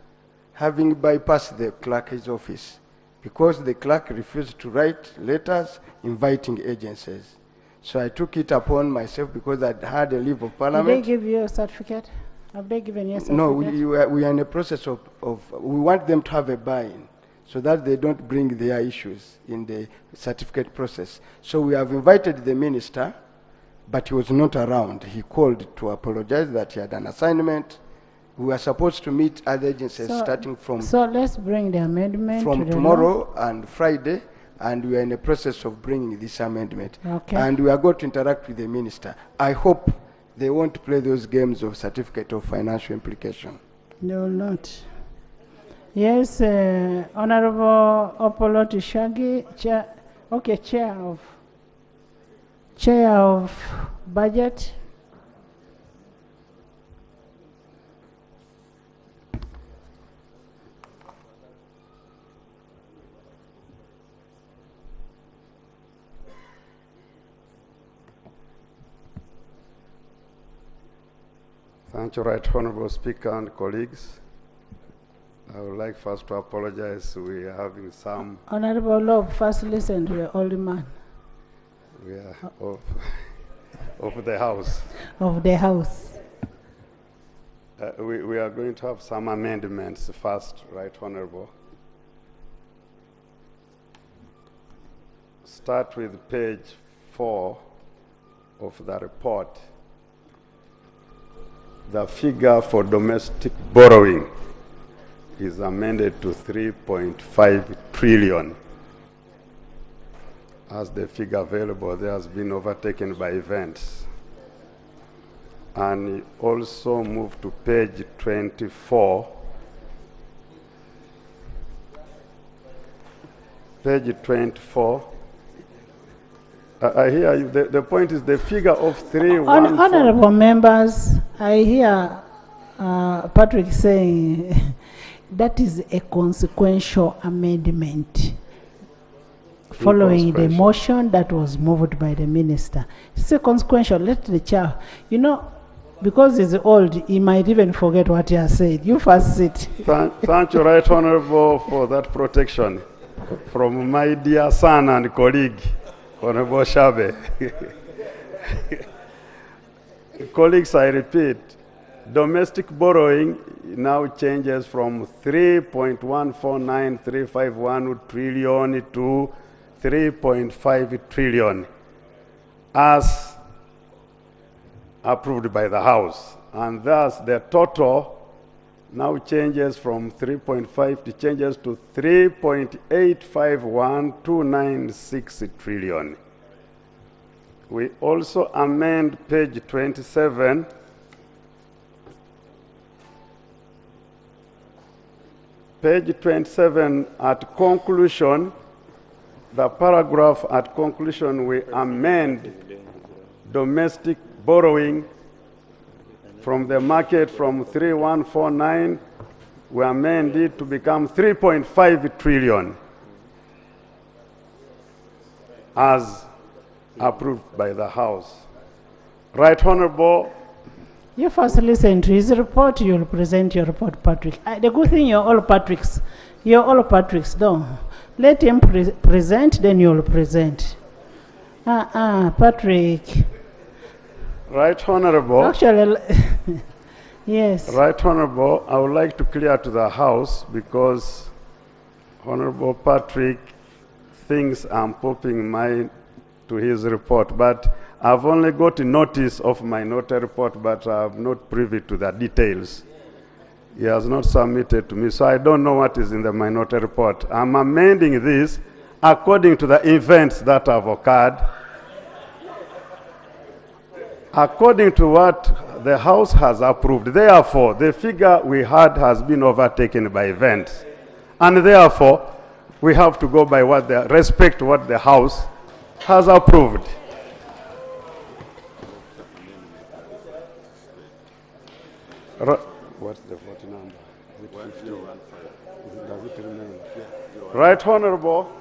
having bypassed the clerk's office, because the clerk refused to write letters inviting agencies. So I took it upon myself because I'd had a leave of Parliament. Did they give you a certificate? Have they given you a certificate? No, we are in a process of we want them to have a buy-in so that they don't bring their issues in the certificate process. So we have invited the minister, but he was not around. He called to apologize that he had an assignment. We are supposed to meet other agencies starting from... So let's bring the amendment from tomorrow and Friday, and we are in the process of bringing this amendment. Okay. And we are going to interact with the minister. I hope they won't play those games of certificate of financial implication. They will not. Yes, Honorable Opoloti Shagi, Chair of Budget. Thank you, Right Honorable Speaker and colleagues. I would like first to apologize. We are having some... Honorable Lob, first listen to the old man. We are of the House. Of the House. We are going to have some amendments first, Right Honorable. Start with page 4 of the report. The figure for domestic borrowing is amended to 3.5 trillion. As the figure available there has been overtaken by events. And also move to page 24. Page 24. I hear you. The point is the figure of 314. Honorable members, I hear Patrick saying that is a consequential amendment following the motion that was moved by the minister. It's a consequential. Let the chair, because he's old, he might even forget what he has said. You first sit. Thank you, Right Honorable, for that protection from my dear son and colleague, Honorable Shabe. Colleagues, I repeat, domestic borrowing now changes from 3.149351 trillion to 3.5 trillion as approved by the House. And thus the total now changes from 3.5 to changes to 3.851296 trillion. We also amend page 27 at conclusion, the paragraph at conclusion, we amend domestic borrowing from the market from 3149, we amend it to become 3.5 trillion as approved by the House. Right Honorable. You first listen to his report, you'll present your report, Patrick. The good thing you're all Patricks. You're all Patricks, don't. Let him present, then you'll present. Patrick. Right Honorable. Actually, yes. Right Honorable, I would like to clear to the House because Honorable Patrick thinks I'm popping mine to his report, but I've only got a notice of my notary report, but I'm not privy to the details. He has not submitted to me, so I don't know what is in the minority report. I'm amending this according to the events that have occurred. according to what the House has approved. Therefore, the figure we had has been overtaken by events. And therefore, we have to go by respect what the House has approved. What's the vote number? Does it remain? Right Honorable.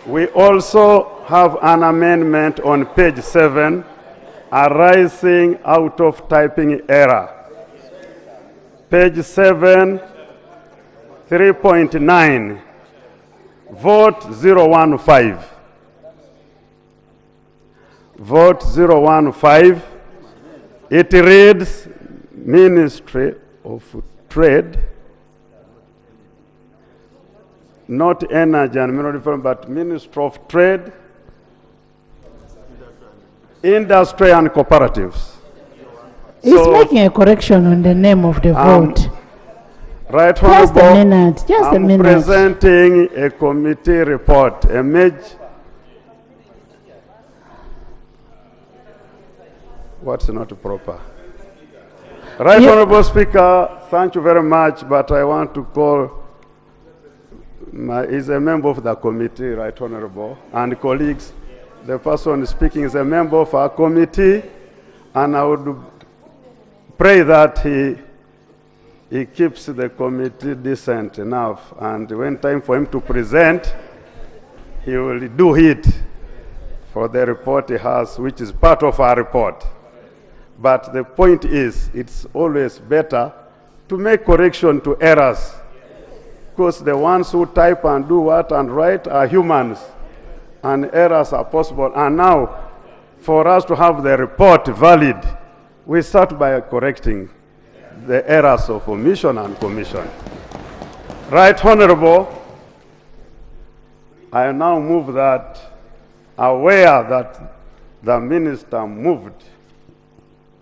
We also have an amendment on page 7 arising out of typing error. Page 7, 3.9, vote 015. Vote 015. It reads Ministry of Trade, not Energy and Mineral Development, but Ministry of Trade, Industry and Cooperatives. He's making a correction on the name of the vote. Right, Just a Honorable, minute, just a I'm minute. presenting a committee report, What's not proper? Right, Honorable Speaker, thank you very much, but I want to call, is a member of the committee, Right Honorable, and colleagues. The person speaking is a member of our committee, and I would pray that he keeps the committee decent enough, and when time for him to present, he will do it for the report he has, which is part of our report. But the point is, it's always better to make correction to errors, because the ones who type and do what and write are humans, and errors are possible. And now, for us to have the report valid, we start by correcting the errors of omission and commission. Right Honorable, I now move that, aware that the minister moved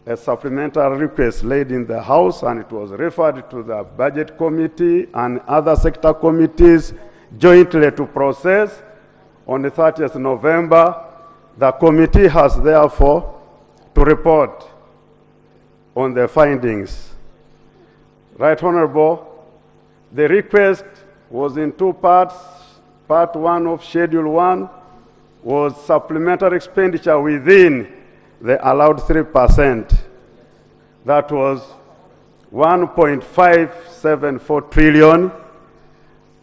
a supplementary request laid in the House, and it was referred to the Budget Committee and other sector committees jointly to process on the 30th November. The committee has therefore to report on the findings. Right Honorable, the request was in two parts. Part 1 of Schedule 1 was supplementary expenditure within the allowed 3%. That was 1.574 trillion,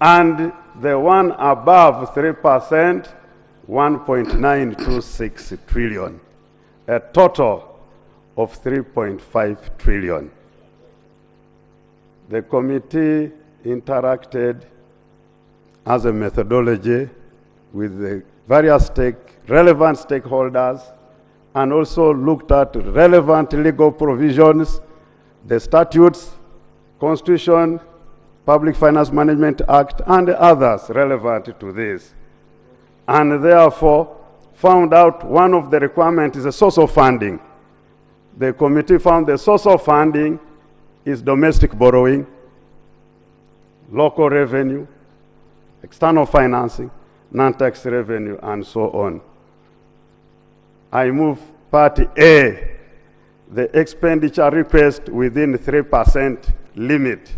and the one above 3%, 1.926 trillion, a total of 3.5 trillion. The committee interacted as a methodology with the various relevant stakeholders, and also looked at relevant legal provisions, the statutes, Constitution, Public Finance Management Act, and others relevant to this. And therefore, found out one of the requirements is a source of funding. The committee found the source of funding is domestic borrowing, local revenue, external financing, non-tax revenue, and so on. I move Part A, the expenditure request within 3% limit.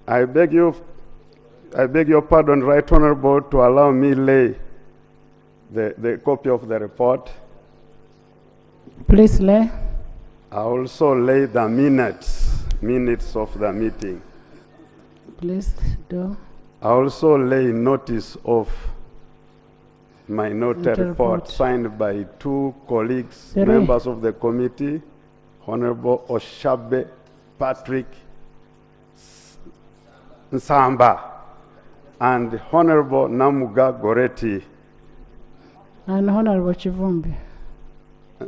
I beg your pardon, Right Honorable, to allow me lay the copy of the report. Please lay. I also lay the minutes of the meeting. Please do. I also lay notice of my note report signed by 2 colleagues, members of the committee, Honorable Oshabe Patrick Nsamba and Honorable Namuga Goretti. And Honorable Kivumbi.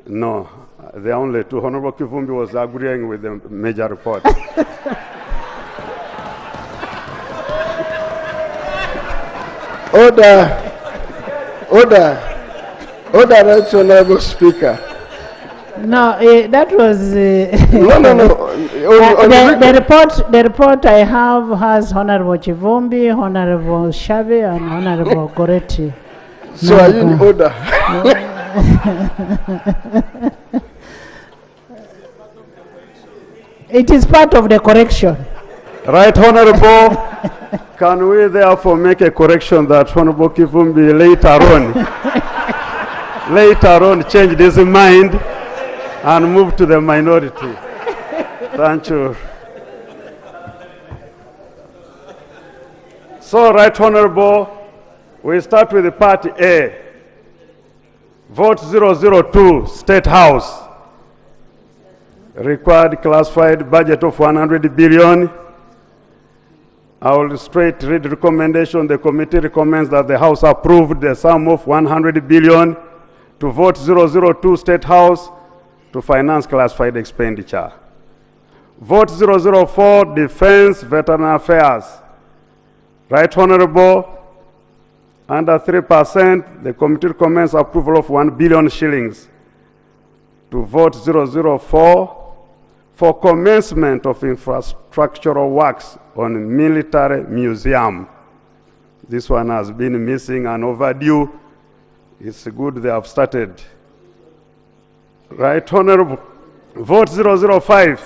No, there are only 2. Honorable Kivumbi was agreeing with the major report. Order, right, Honorable Speaker. No, that was. No. The report I have has Honorable Chivumbi, Honorable Shabe, and Honorable Goretti. So are you in order? It is part of the correction. Right, Honorable. Can we therefore make a correction that Honorable Kivumbi later on changed his mind and moved to the minority? Thank you. So, Right Honorable, we start with the Party A. Vote 002, State House. Required classified budget of 100 billion. I will straight read the recommendation. The committee recommends that the House approve the sum of 100 billion to vote 002 State House to finance classified expenditure. Vote 004 Defense Veteran Affairs. Right Honorable, under 3%, the committee recommends approval of 1 billion shillings to vote 004 for commencement of infrastructural works on military museum. This one has been missing and overdue. It's good they have started. Right Honorable, vote 005,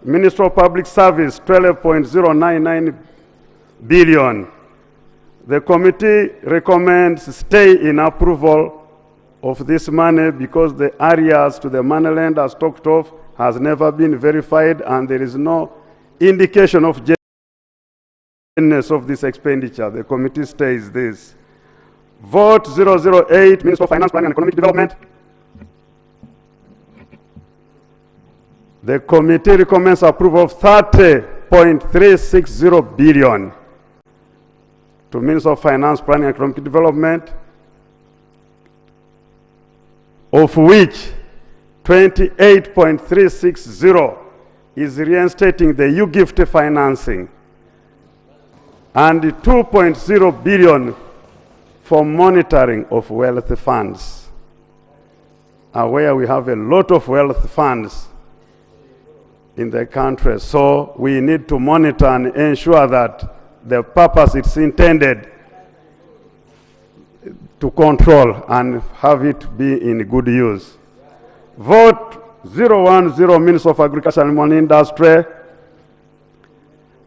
Ministry of Public Service, 12.099 billion. The committee recommends stay in approval of this money because the areas to the moneyland as talked of has never been verified and there is no indication of genuineness of this expenditure. The committee stays this. Vote 008, Minister of Finance, Planning and Economic Development. The committee recommends approval of 30.360 billion to Minister of Finance, Planning and Economic Development, of which 28.360 is reinstating the U-Gift financing and 2.0 billion for monitoring of wealth funds. Where we have a lot of wealth funds in the country, so we need to monitor and ensure that the purpose it's intended to control and have it be in good use. Vote 010, Minister of Agriculture and Marine Industry.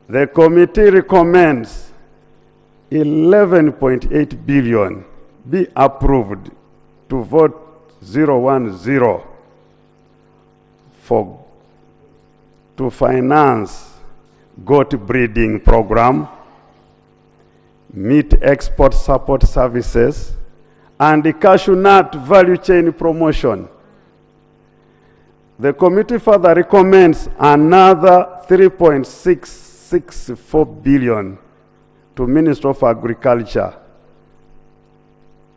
The committee recommends 11.8 billion be approved to vote 010 to finance goat breeding program, meat export support services, and the cashew nut value chain promotion. The committee further recommends another 3.664 billion to Minister of Agriculture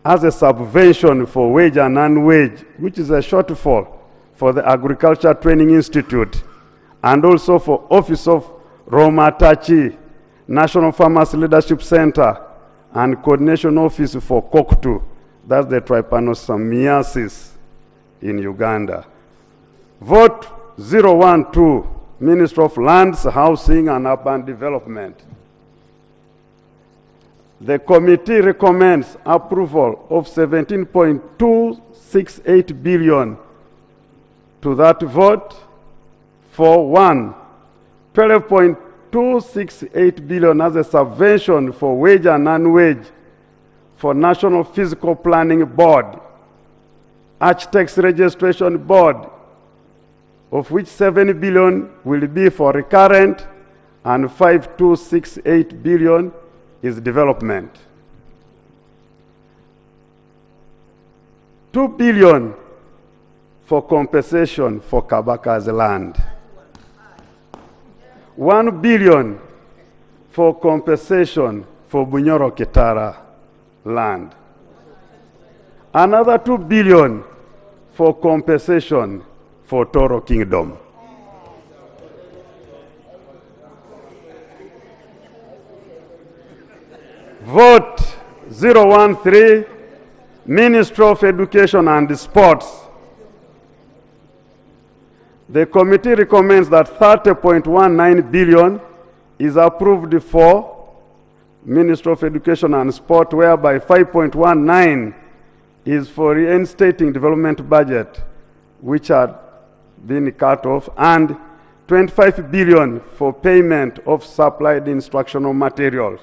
as a subvention for wage and non-wage, which is a shortfall for the Agriculture Training Institute, and also for Office of Roma Tachi, National Farmers Leadership Center, and Coordination Office for COCTU, that's the trypanosomiasis in Uganda. Vote 012, Minister of Lands, Housing and Urban Development. The committee recommends approval of 17.268 billion to that vote for 12.268 billion as a subvention for wage and non-wage for National Physical Planning Board, Architects Registration Board, of which 7 billion will be for recurrent and 5.268 billion is development. 2 billion for compensation for Kabaka's land. 1 billion for compensation for Bunyoro Kitara land. Another 2 billion for compensation for Toro Kingdom. Vote 013, Ministry of Education and Sports. The committee recommends that 30.19 billion is approved for Ministry of Education and Sport, whereby 5.19 is for reinstating development budget, which had been cut off, and 25 billion for payment of supplied instructional materials.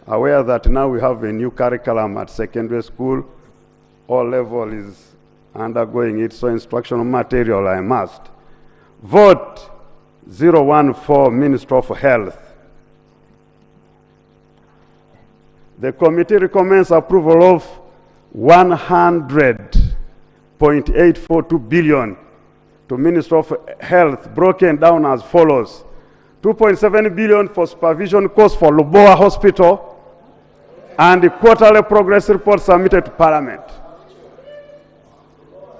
Aware that now we have a new curriculum at secondary school, all level is undergoing it, so instructional material I must. Vote 014, Ministry of Health. The committee recommends approval of 100.842 billion to Ministry of Health, broken down as follows. 2.7 billion for supervision costs for Lubowa Hospital and the quarterly progress report submitted to Parliament.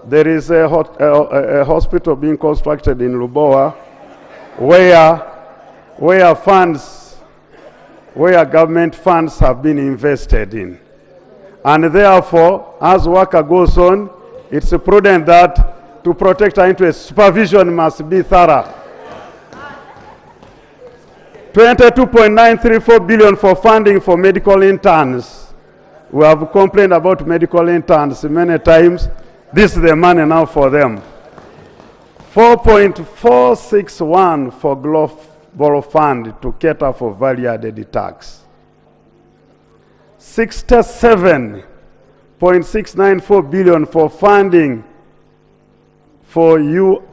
There is a hospital being constructed in Lubowa where government funds have been invested in. And therefore, as work goes on, it's prudent that to protect our interests, supervision must be thorough. 22.934 billion for funding for medical interns. We have complained about medical interns many times. This is the money now for them. 4.461 for Global Fund to cater for value-added tax. 67.694 billion for funding for URMCHIP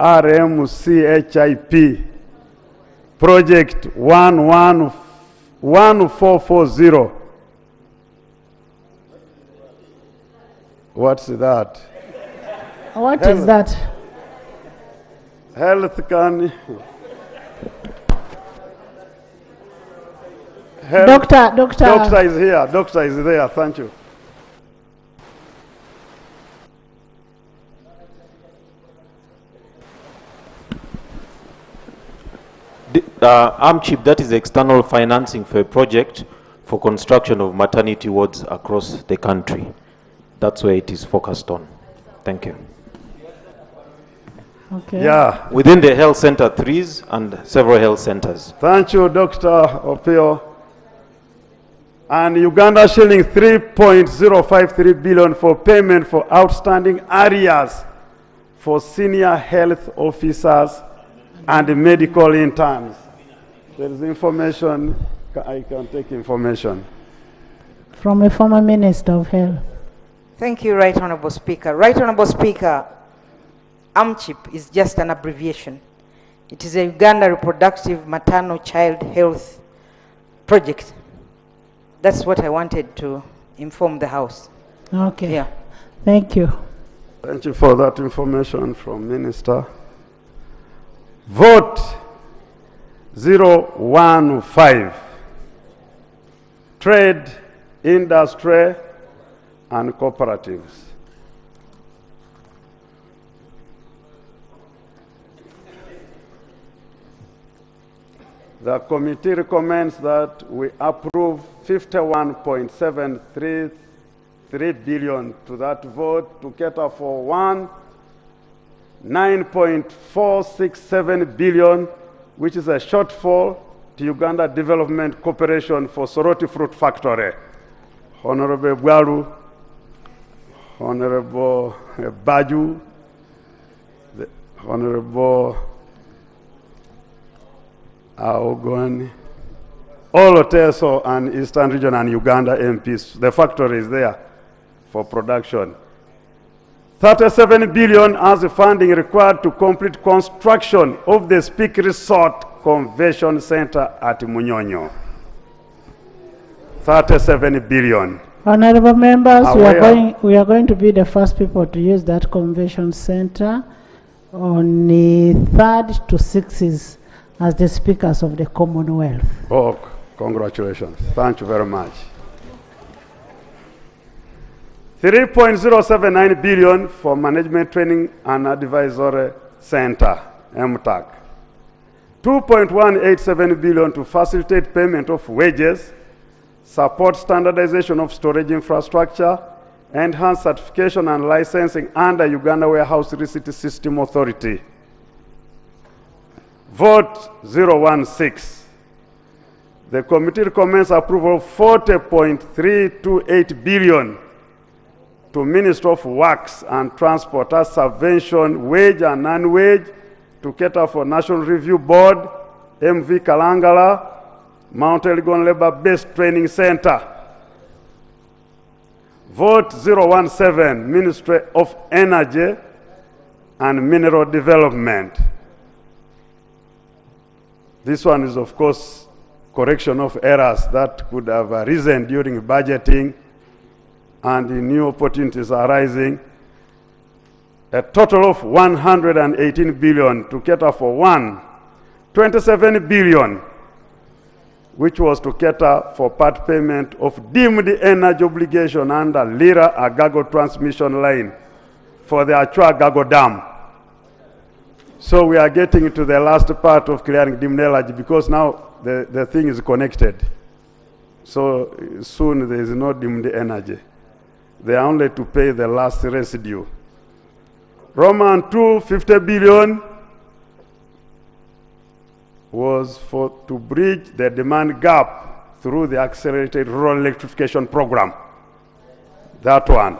project 1440. What's that? What is that? Health can... Doctor is here. Doctor is there. Thank you. AMCHIP, that is external financing for a project for construction of maternity wards across the country. That's where it is focused on. Thank you. Okay. Yeah. Within the health center 3s and several health centers. Thank you, Dr. Opio. And Uganda shilling 3.053 billion for payment for outstanding arrears for senior health officers and medical interns. There is information, I can take information. From a former Minister of Health. Thank you, Right Honorable Speaker. Right Honorable Speaker, AMCHIP is just an abbreviation. It is a Uganda Reproductive Maternal Child Health Project. That's what I wanted to inform the House. Okay. Yeah. Thank you. Thank you for that information from Minister. Vote 015. Trade, industry, and cooperatives. The committee recommends that we approve 51.733 billion to that vote to cater for 9.467 billion, which is a shortfall to Uganda Development Corporation for Soroti Fruit Factory. Honorable Bwaru, Honorable Baju, the Honorable Aogoni, all Oteso and Eastern Region and Uganda MPs. The factory is there for production. 37 billion as the funding required to complete construction of the Speak Resort Convention Center at Munyonyo. 37 billion. Honorable members, we are going to be the first people to use that convention center on the 3rd to 6th as the speakers of the Commonwealth. Oh, congratulations. Thank you very much. 3.079 billion for Management Training and Advisory Center, MTAC. 2.187 billion to facilitate payment of wages, support standardization of storage infrastructure, enhance certification and licensing under Uganda Warehouse Receipt System Authority. Vote 016. The committee recommends approval of 40.328 billion to Ministry of Works and Transport as subvention, wage and non-wage, to cater for National Review Board, MV Kalangala, Mount Elgon Labor-Based Training Center. Vote 017, Ministry of Energy and Mineral Development. This one is, of course, correction of errors that could have arisen during budgeting and the new opportunities arising. A total of 118 billion to cater for 27 billion, which was to cater for part payment of deemed energy obligation under Lira Agago transmission line for the Achua Agago Dam. So we are getting to the last part of clearing deemed energy because now the thing is connected. So soon there is no deemed energy. They are only to pay the last residue. Roman 2, 50 billion was to bridge the demand gap through the accelerated rural electrification program. That one,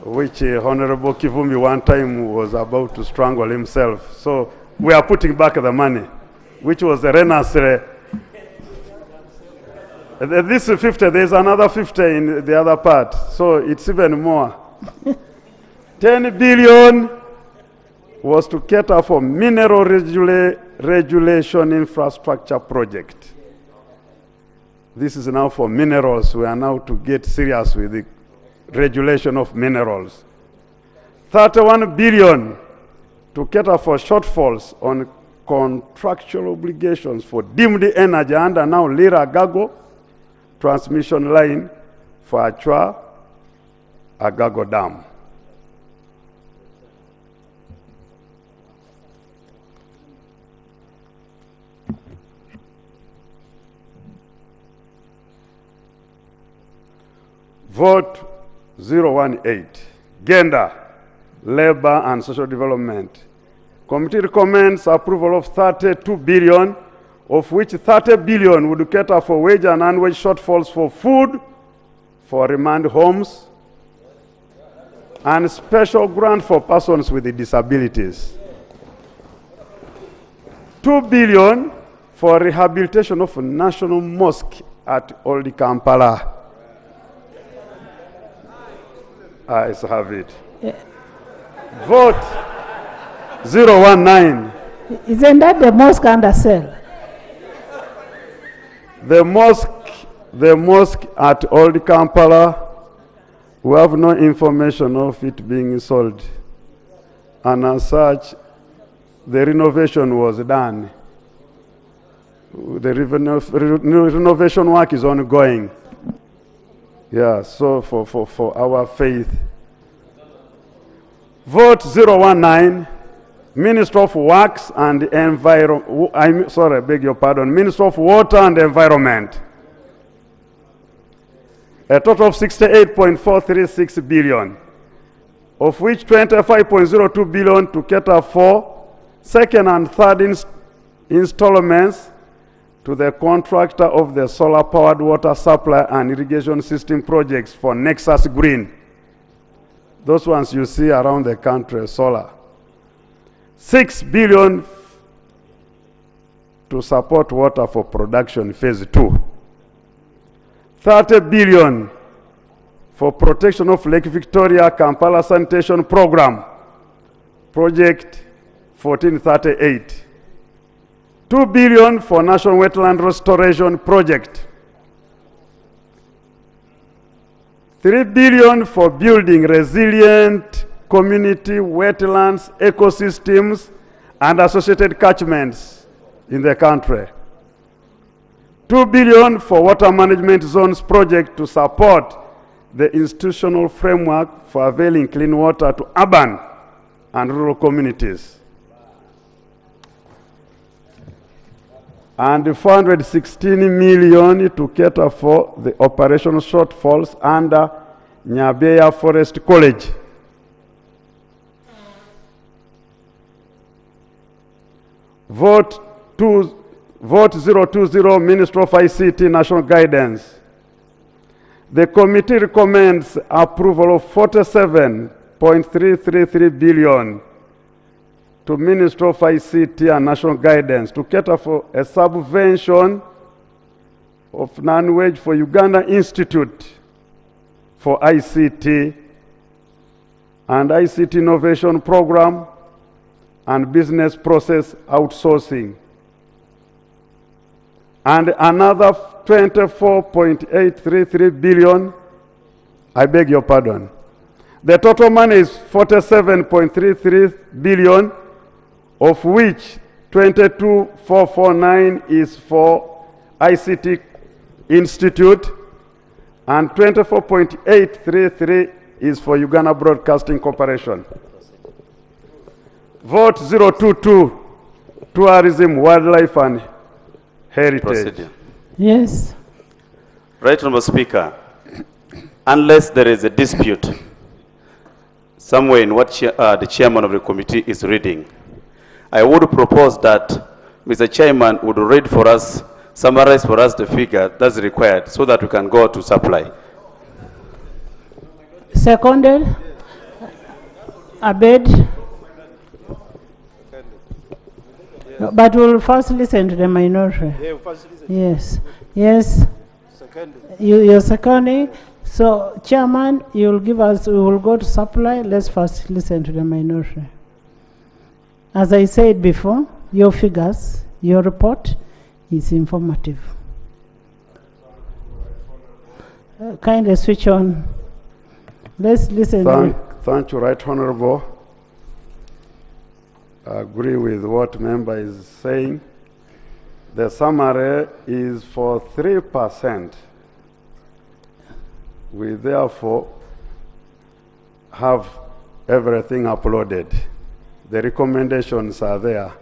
which Honorable Kivumbi one time was about to strangle himself. So we are putting back the money, which was the Renasre. This 50, there's another 50 in the other part, so it's even more. 10 billion was to cater for mineral regulation infrastructure project. This is now for minerals. We are now to get serious with the regulation of minerals. 31 billion to cater for shortfalls on contractual obligations for deemed energy under now Lira Agago transmission line for Achua Agago Dam. Vote 018, Gender, Labor and Social Development. Committee recommends approval of 32 billion, of which 30 billion would cater for wage and non-wage shortfalls for food, for remand homes, and special grant for persons with disabilities. 2 billion for rehabilitation of National Mosque at Old Kampala. I have it. Yeah. Vote 019. Isn't that the mosque under sale? The mosque at Old Kampala, we have no information of it being sold. And as such, the renovation was done. The renovation work is ongoing. Yeah, so for our faith. Vote 019, Minister of Works and Minister of Water and Environment. A total of 68.436 billion, of which 25.02 billion to cater for second and third installments to the contractor of the solar-powered water supply and irrigation system projects for Nexus Green. Those ones you see around the country, solar. 6 billion to support water for production phase 2. 30 billion for protection of Lake Victoria Kampala Sanitation Program, Project 1438. 2 billion for National Wetland Restoration Project. 3 billion for building resilient community wetlands, ecosystems, and associated catchments in the country. 2 billion for water management zones project to support the institutional framework for availing clean water to urban and rural communities. And 416 million to cater for the operational shortfalls under Nyabeya Forest College. Vote Vote 020, Minister of ICT National Guidance. The committee recommends approval of 47.333 billion to Minister of ICT and National Guidance to cater for a subvention of non-wage for Uganda Institute for ICT and ICT Innovation Program and Business Process Outsourcing. And another 24.833 billion, I beg your pardon. The total money is 47.33 billion, of which 22,449 is for ICT Institute and 24.833 is for Uganda Broadcasting Corporation. Vote 022, Tourism, Wildlife and Heritage. Procedure. Yes. Right Honourable Speaker, unless there is a dispute somewhere in what the chairman of the committee is reading, I would propose that Mr. Chairman would read for us, summarize for us the figure that's required so that we can go to supply. Seconded. Abed. But we'll first listen to the minority. Yes. Yes. You're seconding. So, Chairman, you'll give us, we will go to supply. Let's first listen to the minority. As I said before, your figures, your report is informative. Kindly switch on. Let's listen. Thank you, Right Honorable. I agree with what member is saying. The summary is for 3%. We therefore have everything uploaded. The recommendations are there.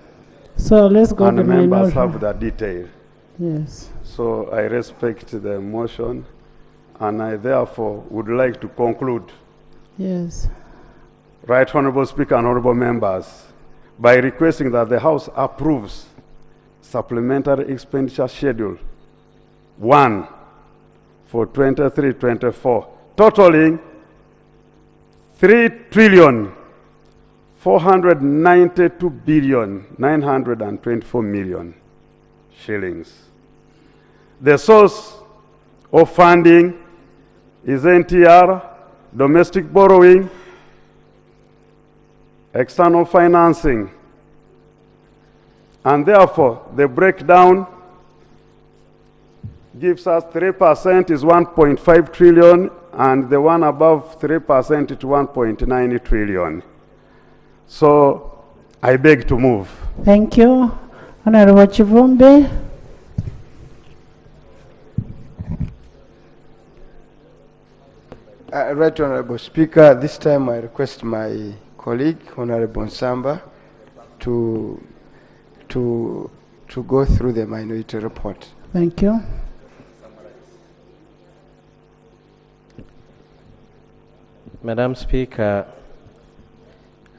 So let's go to the and members minority. have the detail. Yes. So I respect the motion, and I therefore would like to conclude. Yes. Right Honorable Speaker and Honorable members, by requesting that the House approves supplementary expenditure schedule 1 for 23-24, totaling 3,492,924,000,000 shillings. The source of funding is NTR, domestic borrowing, external financing, and therefore the breakdown gives us 3% is 1.5 trillion and the one above 3% is 1.9 trillion. So I beg to move. Thank you. Honorable Chivumbi. Right Honorable Speaker, this time I request my colleague, Honorable Nsamba, to go through the minority report. Thank you. Madam Speaker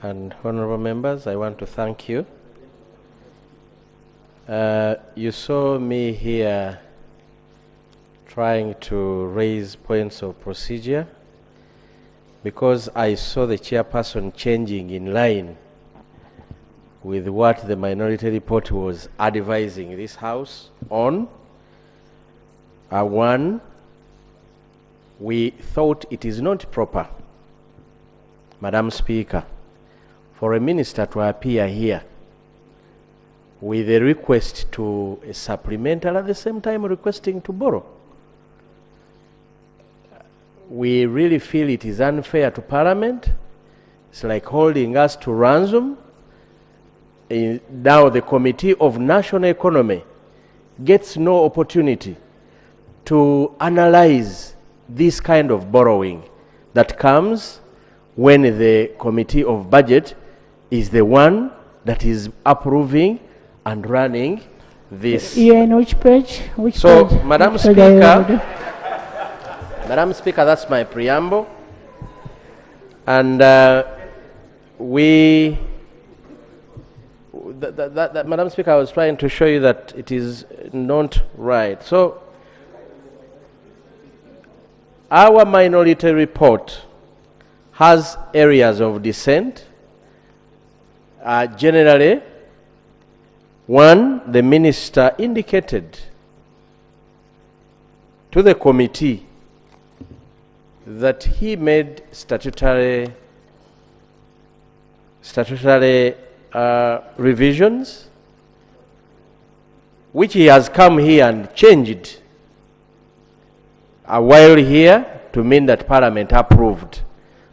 and honorable members, I want to thank you. You saw me here trying to raise points of procedure because I saw the chairperson changing in line with what the minority report was advising this House on. One, we thought it is not proper, Madam Speaker, for a minister to appear here with a request to a supplemental at the same time requesting to borrow. We really feel it is unfair to Parliament. It's like holding us to ransom. Now the Committee of National Economy gets no opportunity to analyze this kind of borrowing that comes when the Committee of Budget is the one that is approving and running this. You're in which page? Which so, page? Madam Which page are you on? Speaker, Madam Speaker, that's my preamble. And Madam Speaker, I was trying to show you that it is not right. So, our minority report has areas of dissent. Generally, one, the minister indicated to the committee that he made statutory revisions, which he has come here and changed a while here to mean that Parliament approved.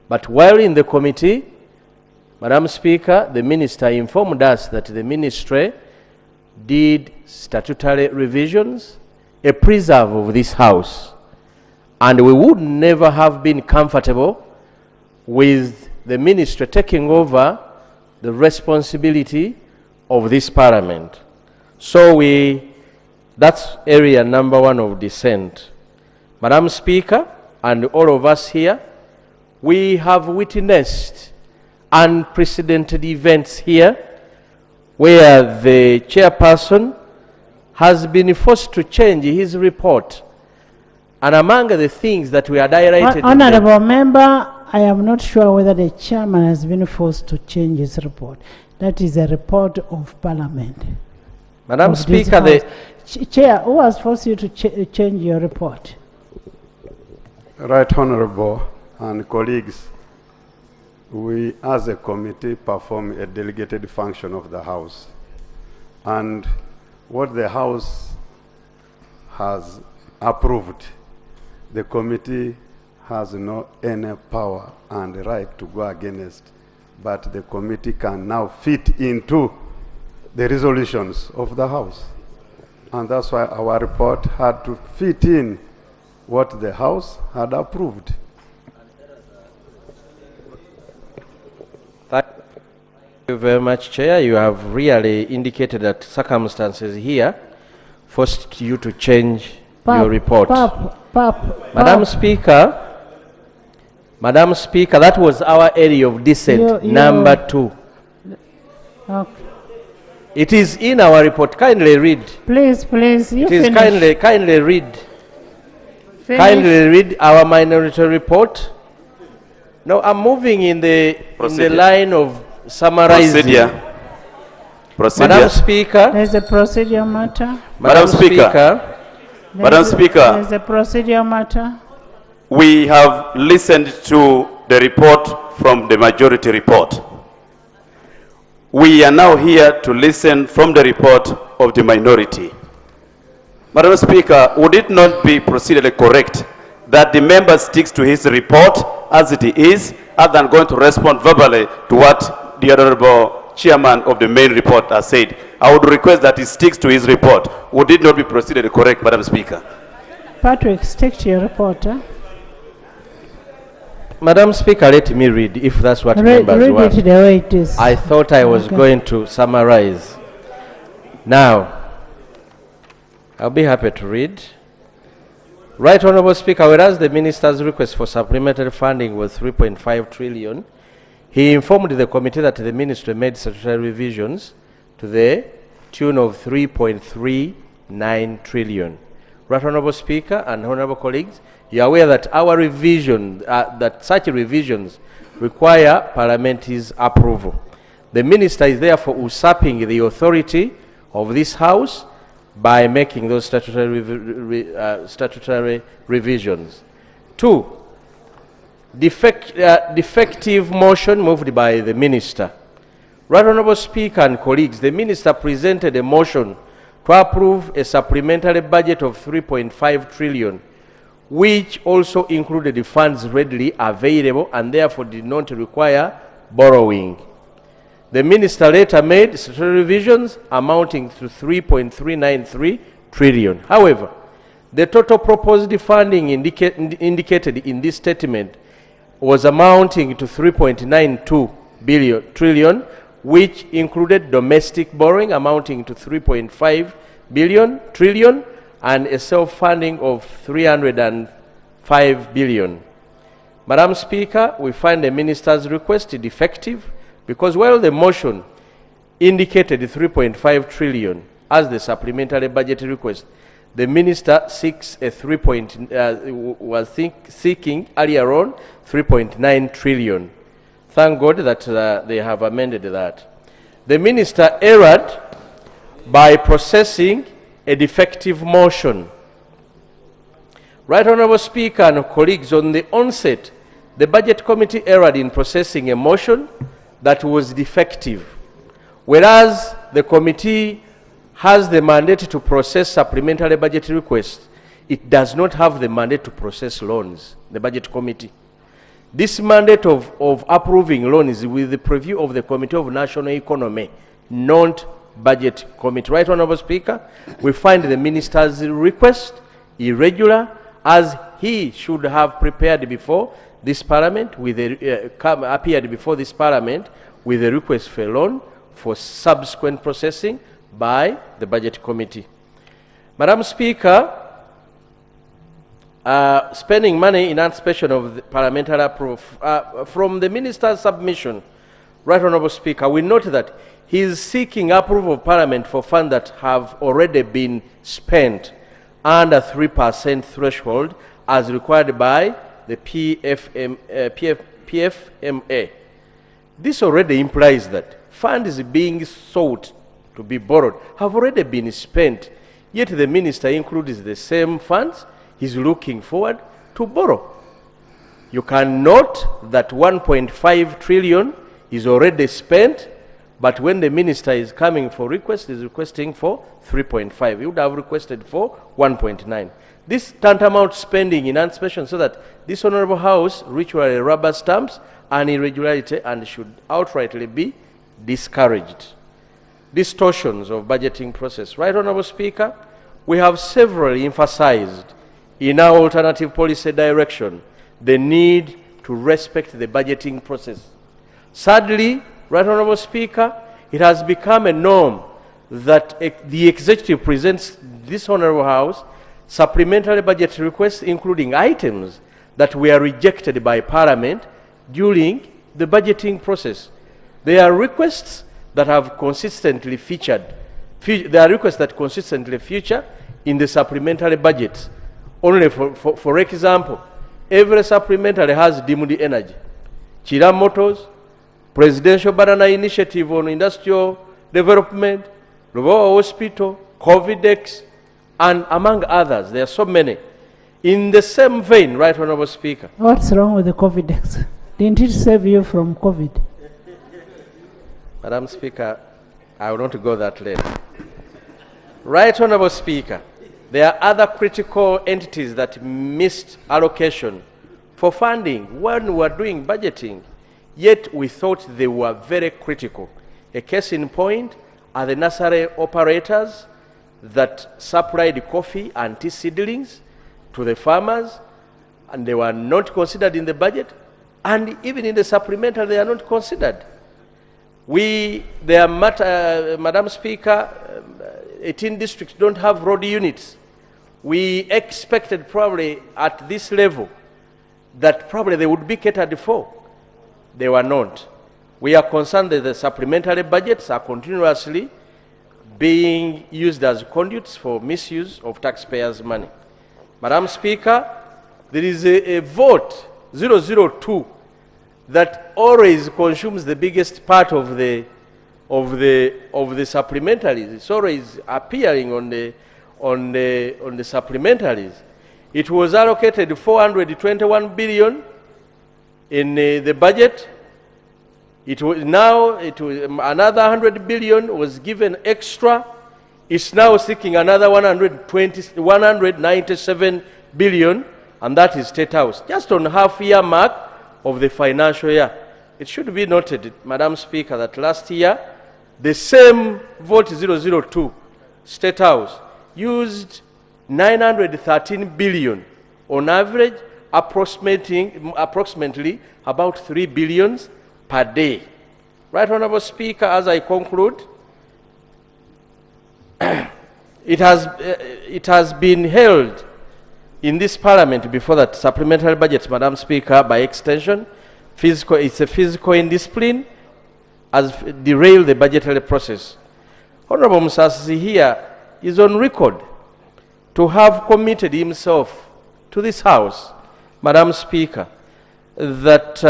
But while in the committee, Madam Speaker, the minister informed us that the ministry did statutory revisions, a preserve of this house. And we would never have been comfortable with the ministry taking over the responsibility of this Parliament. So that's area number one of dissent. Madam Speaker, and all of us here, we have witnessed unprecedented events here where the chairperson has been forced to change his report. And among the things that we are highlighted... Honorable Member, I am not sure whether the chairman has been forced to change his report. That is a report of Parliament. Madam Speaker, Chair, who has forced you to change your report? Right Honorable and colleagues, we as a committee perform a delegated function of the House. And what the House has approved, the committee has no any power and right to go against, but the committee can now fit into the resolutions of the House. And that's why our report had to fit in what the House had approved. Thank you very much, Chair. You have really indicated that circumstances here forced you to change your report. Madam Speaker, that was our area of dissent, number 2. Okay. It is in our report. Kindly read. Please, you finish. Kindly read. Finish. Kindly read our minority report. No, I'm moving in the line of summarizing. Procedure. Madam Speaker. There's a procedure matter. Madam Speaker. There's a procedure matter. We have listened to the report from the majority report. We are now here to listen from the report of the minority. Madam Speaker, would it not be procedurally correct that the member sticks to his report as it is, other than going to respond verbally to what the Honorable Chairman of the main report has said? I would request that he sticks to his report. Would it not be procedurally correct, Madam Speaker? Patrick, stick to your report. Madam Speaker, let me read, if that's what members want. Read it the way it is. I thought I was going to summarize. Now, I'll be happy to read. Right Honorable Speaker, whereas the Minister's request for supplementary funding was 3.5 trillion, he informed the committee that the Ministry made statutory revisions to the tune of 3.39 trillion. Right Honorable Speaker and Honorable colleagues, you are aware that our revision, that such revisions require Parliament's approval. The Minister is therefore usurping the authority of this House by making those statutory revisions. 2, defective motion moved by the Minister. Right Honorable Speaker and colleagues, the Minister presented a motion to approve a supplementary budget of 3.5 trillion, which also included the funds readily available and therefore did not require borrowing. The Minister later made statutory revisions amounting to 3.393 trillion. However, the total proposed funding indicated in this statement was amounting to 3.92 trillion, which included domestic borrowing amounting to 3.5 trillion and a self-funding of 305 billion. Madam Speaker, we find the Minister's request defective because while the motion indicated 3.5 trillion as the supplementary budget request. The minister seeks a seeking earlier on 3.9 trillion. Thank God that they have amended that. The minister erred by processing a defective motion. Right Honorable Speaker and colleagues, on the onset, the Budget Committee erred in processing a motion that was defective. Whereas the committee has the mandate to process supplementary budget requests, it does not have the mandate to process loans, the Budget Committee. This mandate of approving loans is with the purview of the Committee of National Economy, not Budget Committee. Right, Honorable Speaker, we find the minister's request irregular, as he should have prepared before this Parliament with appeared before this Parliament with a request for a loan for subsequent processing by the Budget Committee. Madam Speaker, spending money in anticipation of the parliamentary approval, from the minister's submission, Right Honorable Speaker, we note that he is seeking approval of Parliament for funds that have already been spent under 3% threshold as required by the PFMA. This already implies that funds being sought to be borrowed have already been spent, yet the minister includes the same funds he's looking forward to borrow. You can note that 1.5 trillion is already spent, but when the minister is coming for request, he's requesting for 3.5. He would have requested for 1.9. This tantamount spending in anticipation so that this Honorable House ritually rubber stamps an irregularity and should outrightly be discouraged. Distortions of budgeting process. Right Honorable Speaker, we have severally emphasized in our alternative policy direction the need to respect the budgeting process. Sadly, Right Honorable Speaker, it has become a norm that the executive presents this Honorable House supplementary budget requests including items that were rejected by Parliament during the budgeting process. They are requests that have consistently featured. There are requests that consistently feature in the supplementary budgets. Only for example, every supplementary has deemed energy, Chira Motors, Presidential Banana Initiative on Industrial Development, Lubowa Hospital, COVIDEX, and among others. There are so many. In the same vein, Right Honorable Speaker. What's wrong with the COVIDEX? Didn't it save you from COVID? Madam Speaker, I will not go that late. Right Honorable Speaker, there are other critical entities that missed allocation for funding when we were doing budgeting, yet we thought they were very critical. A case in point are the nursery operators that supplied coffee and tea seedlings to the farmers, and they were not considered in the budget, and even in the supplemental they are not considered. Madam Speaker, 18 districts don't have road units. We expected probably at this level that probably they would be catered for. They were not. We are concerned that the supplementary budgets are continuously being used as conduits for misuse of taxpayers' money. Madam Speaker, there is a vote 002 that always consumes the biggest part of the supplementaries. It's always appearing on the supplementaries. It was allocated 421 billion in the budget. It was another 100 billion was given extra. It's now seeking another 197 billion, and that is State House, just on half-year mark of the financial year. It should be noted, Madam Speaker, that last year, the same vote 002, State House, used 913 billion on average, approximately about 3 billions per day. Right Honorable Speaker, as I conclude, it has been held in this Parliament before that supplementary budget, Madam Speaker, by extension, it's a physical indiscipline derail the budgetary process. Honorable Musasi here is on record to have committed himself to this House, Madam Speaker, that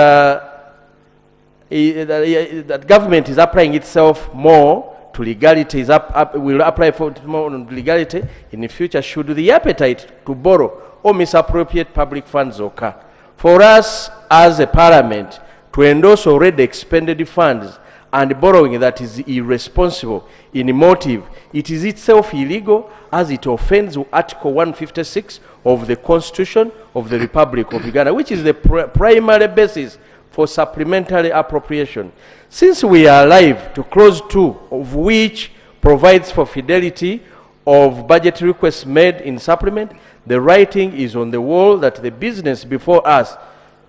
that government is applying itself more to legality, will apply for more on legality in the future should the appetite to borrow or misappropriate public funds occur. For us as a parliament to endorse already expended funds and borrowing that is irresponsible in motive, it is itself illegal as it offends Article 156 of the Constitution of the Republic of Uganda, which is the primary basis for supplementary appropriation. Since we are alive to clause 2 of which provides for fidelity of budget requests made in supplement, the writing is on the wall that the business before us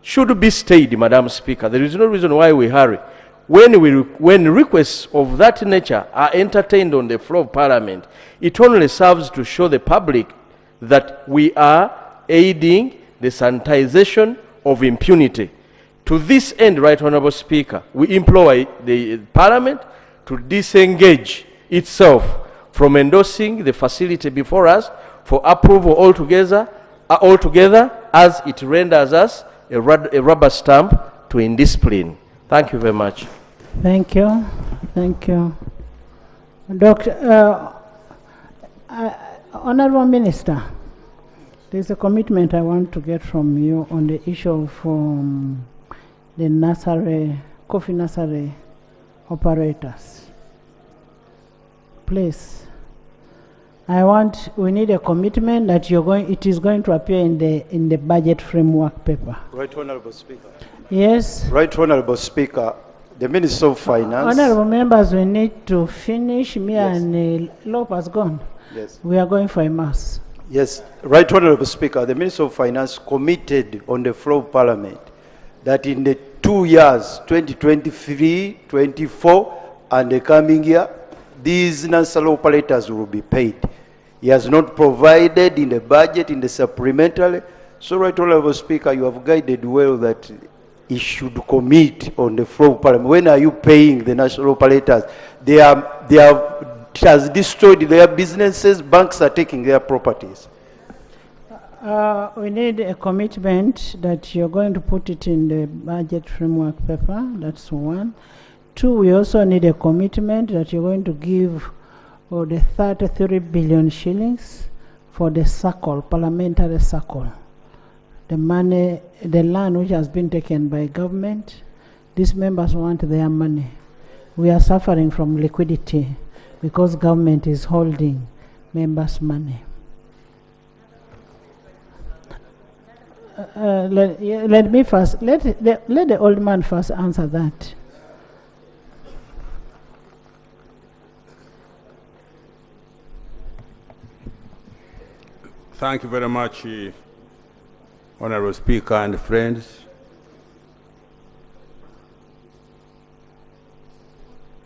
should be stayed, Madam Speaker. There is no reason why we hurry. When requests of that nature are entertained on the floor of Parliament, it only serves to show the public that we are aiding the sanitization of impunity. To this end, Right Honourable Speaker, we implore the Parliament to disengage itself from endorsing the facility before us for approval altogether as it renders us a rubber stamp to indiscipline. Thank you very much. Thank you. Thank you. Dr. Honorable Minister, there's a commitment I want to get from you on the issue of the nursery, coffee nursery operators. Please, we need a commitment that it is going to appear in the budget framework paper. Right Honourable Speaker. Yes. Right Honourable Speaker, the Minister of Finance. Honourable members, we need to finish. Me and Lope has gone. Yes. We are going for a mass. Yes, Right Honourable Speaker, the Minister of Finance committed on the floor of Parliament that in the 2 years, 2023, 24, and the coming year, these nursery operators will be paid. He has not provided in the budget, in the supplementary. So, Right Honourable Speaker, you have guided well that he should commit on the floor of Parliament. When are you paying the national operators? It has destroyed their businesses. Banks are taking their properties. We need a commitment that you're going to put it in the budget framework paper. That's one. 2, we also need a commitment that you're going to give the 33 billion shillings for the circle, parliamentary circle. The money, the land which has been taken by government, these members want their money. We are suffering from liquidity because government is holding members' money. Let me first, let the old man first answer that. Thank you very much, Honourable Speaker and friends.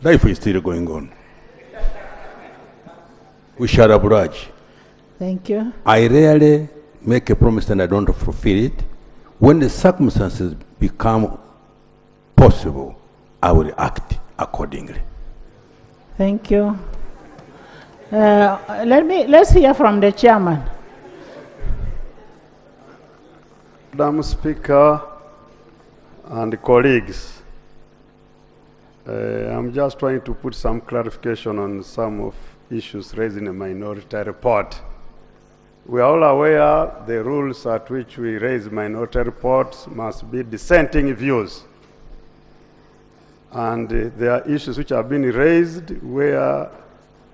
Life is still going on. We shall oblige. Thank you. I rarely make a promise and I don't fulfill it. When the circumstances become possible, I will act accordingly. Thank you. Let's hear from the chairman. Madam Speaker and colleagues, I'm just trying to put some clarification on some of issues raised in the minority report. We are all aware the rules at which we raise minority reports must be dissenting views. And there are issues which have been raised where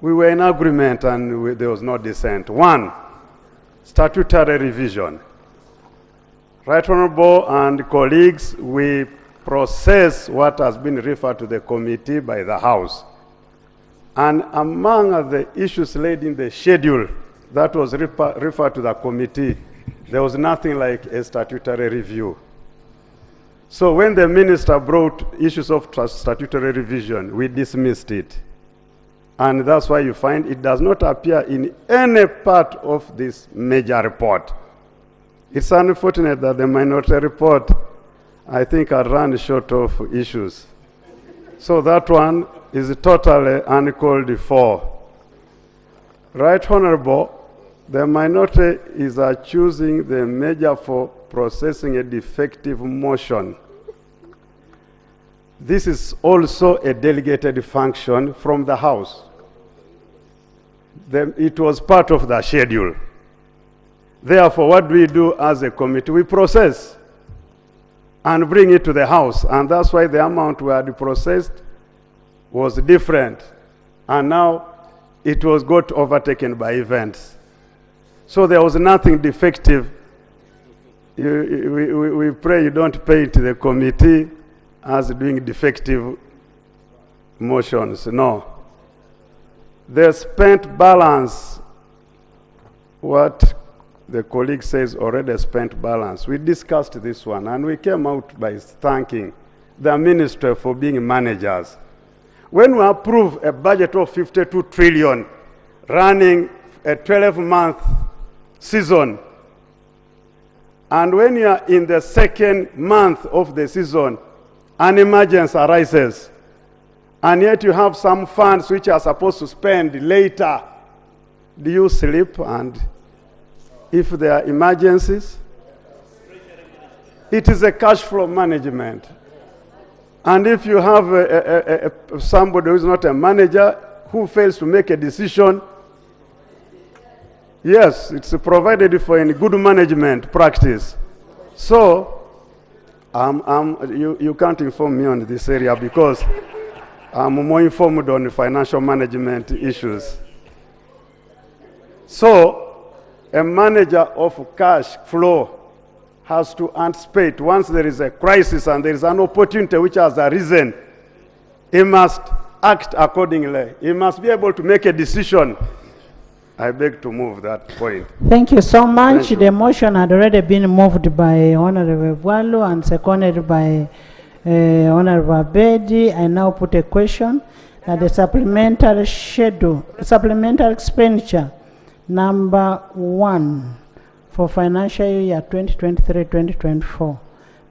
we were in agreement and there was no dissent. One, statutory revision. Right Honourable and colleagues, we process what has been referred to the committee by the House. And among the issues laid in the schedule that was referred to the committee, there was nothing like a statutory review. So when the minister brought issues of statutory revision, we dismissed it. And that's why you find it does not appear in any part of this major report. It's unfortunate that the minority report, I think, had run short of issues. So that one is totally uncalled for. Right Honorable, the minority is choosing the measure for processing a defective motion. This is also a delegated function from the House. It was part of the schedule. Therefore, what do we do as a committee? We process and bring it to the House, and that's why the amount we had processed was different, and now it was got overtaken by events. So there was nothing defective. We pray you don't pay it to the committee as doing defective motions. No. The spent balance, what the colleague says already spent balance. We discussed this one and we came out by thanking the minister for being managers. When we approve a budget of 52 trillion running a 12-month season, and when you are in the second month of the season, an emergency arises, and yet you have some funds which are supposed to spend later, do you sleep? And if there are emergencies, it is a cash flow management. And if you have somebody who is not a manager who fails to make a decision, yes, it's provided for in good management practice. So, you can't inform me on this area because I'm more informed on financial management issues. So, a manager of cash flow has to anticipate once there is a crisis and there is an opportunity which has arisen, he must act accordingly. He must be able to make a decision. I beg to move that point. Thank you so much. Thank you. The motion had already been moved by Honorable Bwalu and seconded by Honorable Abedi. I now put a question that the supplementary schedule, supplementary expenditure number 1 for financial year 2023-2024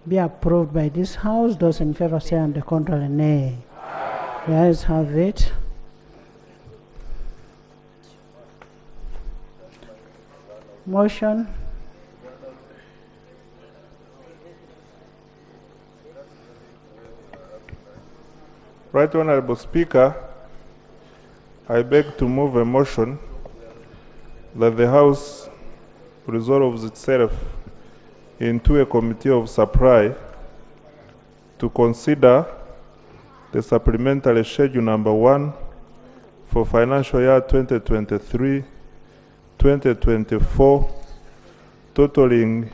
be approved by this House. Those in favor say and the contrary nay. The ayes have it. Motion. Right Honorable Speaker, I beg to move a motion that the House resolves itself into a committee of supply to consider the supplementary schedule number 1 for financial year 2023-2024, totaling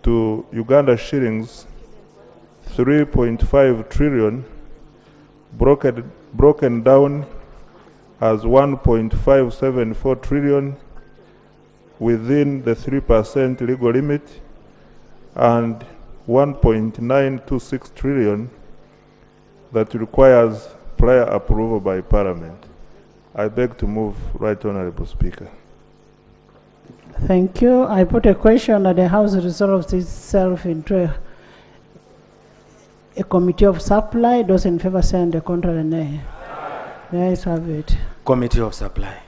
to Uganda shillings 3.5 trillion, broken down as 1.574 trillion within the 3% legal limit and 1.926 trillion that requires prior approval by Parliament. I beg to move, Right Honorable Speaker. Thank you. I put a question that the House resolves itself into a committee of supply. Those in favor say and the contrary nay. The ayes have it. Committee of Supply.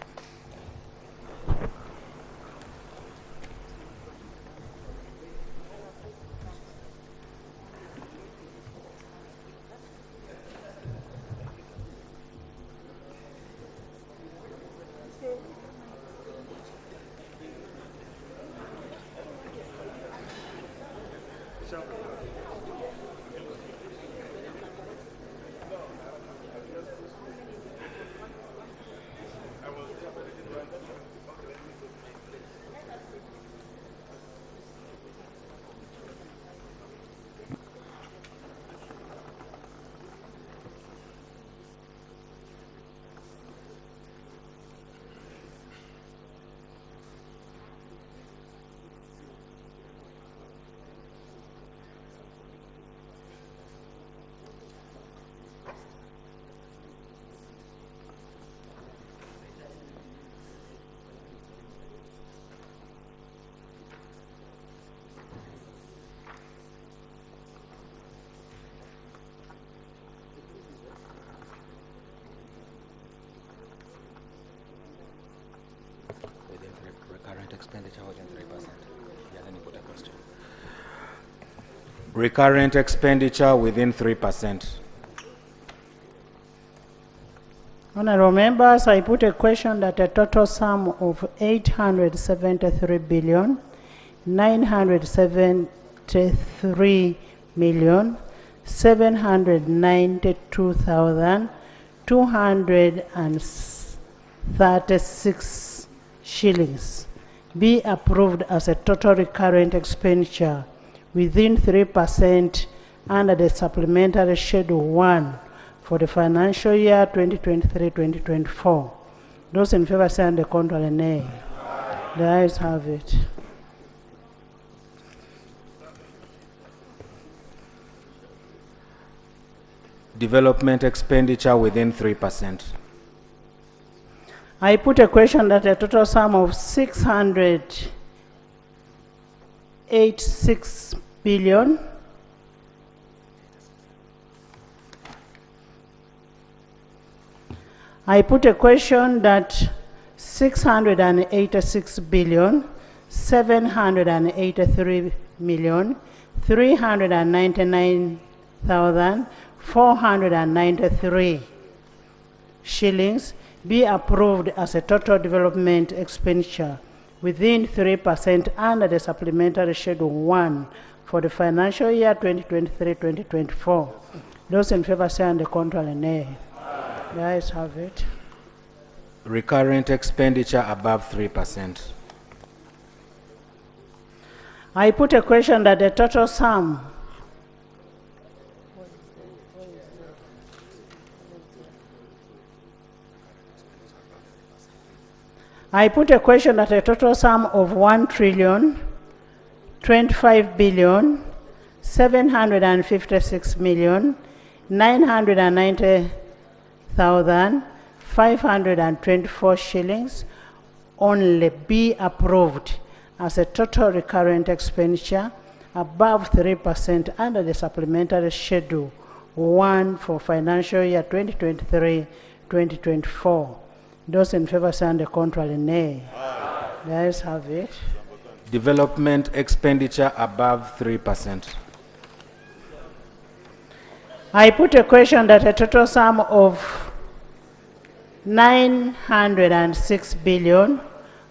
expenditure within 3%. Yeah, then you put a question. Recurrent expenditure within 3%. Honorable members, I put a question that a total sum of 873 billion 973 million 792,236 shillings be approved as a total recurrent expenditure within 3% under the supplementary schedule 1 for the financial year 2023-2024. Those in favor say on the contrary, nay. The ayes have it. Development expenditure within 3%. I put a question that a total sum of 686 billion I put a question that 686 billion 783 million 399,493 shillings be approved as a total development expenditure within 3% under the supplementary schedule 1 for the financial year 2023-2024. Those in favor say on the contrary, nay. The ayes have it. Recurrent expenditure above 3%. I put a question that the total sum I put a question that a total sum of 1,025,756,990,524 shillings only be approved as a total recurrent expenditure above 3% under the supplementary schedule 1 for financial year 2023-2024. Those in favor say on the contrary, nay. The ayes have it. Development expenditure above 3%. I put a question that a total sum of 906 billion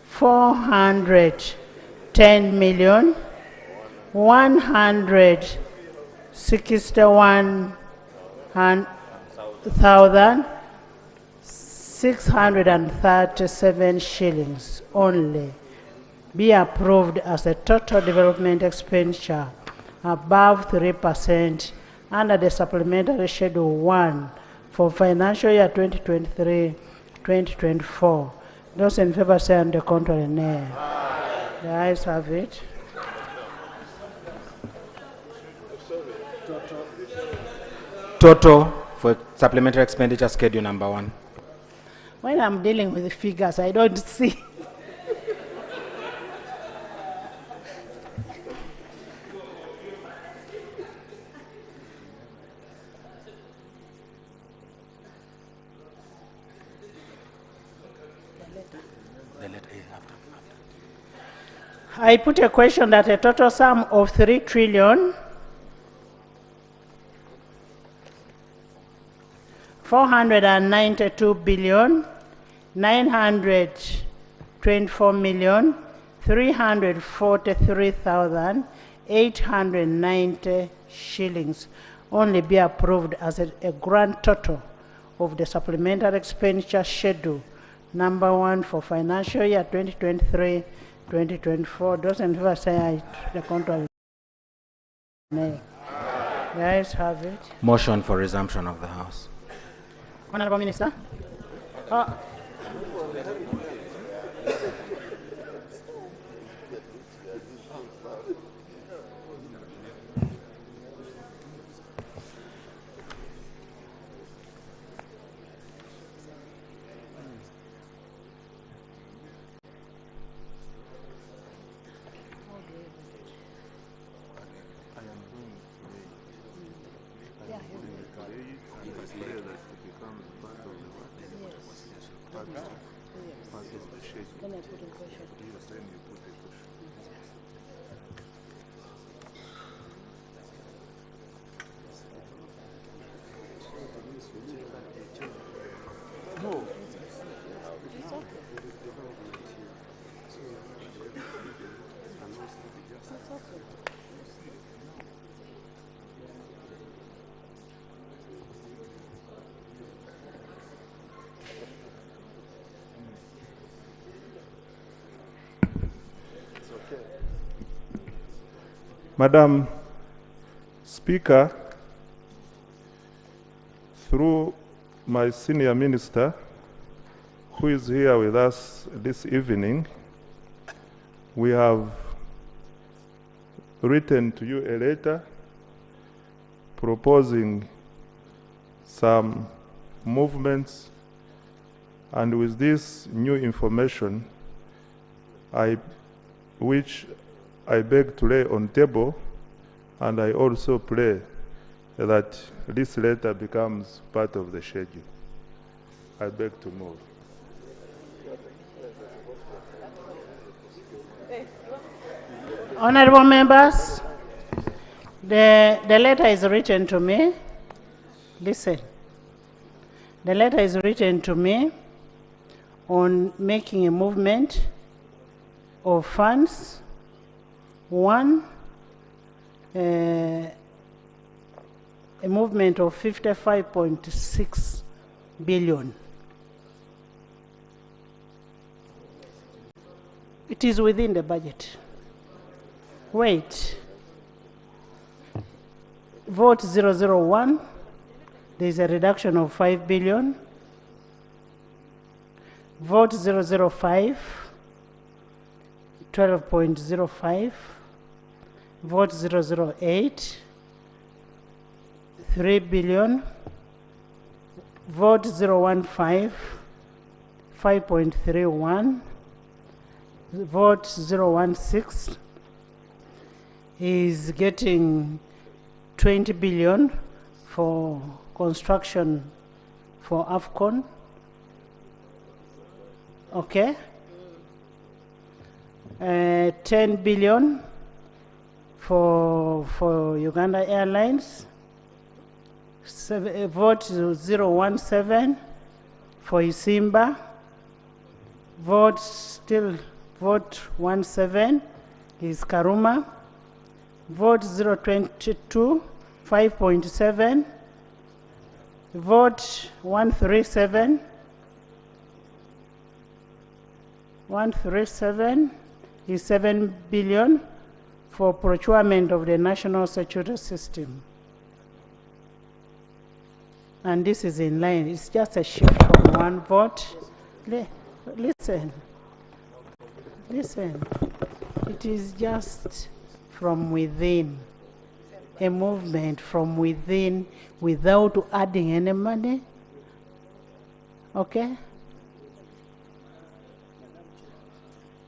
410 million 161,637 shillings only be approved as a total development expenditure above 3% under the supplementary schedule 1 for financial year 2023-2024. Those in favor say on the contrary, nay. The ayes have it. Total for supplementary expenditure schedule number 1. When I'm dealing with the figures, I don't see. I put a question that a total sum of 3 trillion 492 billion 924 million 343,890 shillings only be approved as a grand total of the supplementary expenditure schedule number 1 for financial year 2023-2024. Those in favor say aye. The contrary, nay. The ayes have it. Motion for resumption of the House. Honorable Minister. Then I put a question. No. Madam Speaker, through my senior minister, who is here with us this evening, we have written to you a letter proposing some movements, and with this new information, which I beg to lay on table, and I also pray that this letter becomes part of the schedule. I beg to move. Honorable members, the letter is written to me. Listen. The letter is written to me on making a movement of funds. One, a movement of 55.6 billion. It is within the budget. Wait. Vote 001, there is a reduction of 5 billion. Vote 005, 12.05. Vote 008, 3 billion. Vote 015, 5.31. Vote 016 is getting 20 billion for construction for AFCON. Okay. 10 billion for Uganda Airlines. Vote 017 for Isimba. Vote 17 is Karuma. Vote 022, 5.7. Vote 137. 137 is 7 billion for procurement of the national security system. And this is in line. It's just a shift from one vote. Listen. It is just from within, a movement from within without adding any money. Okay?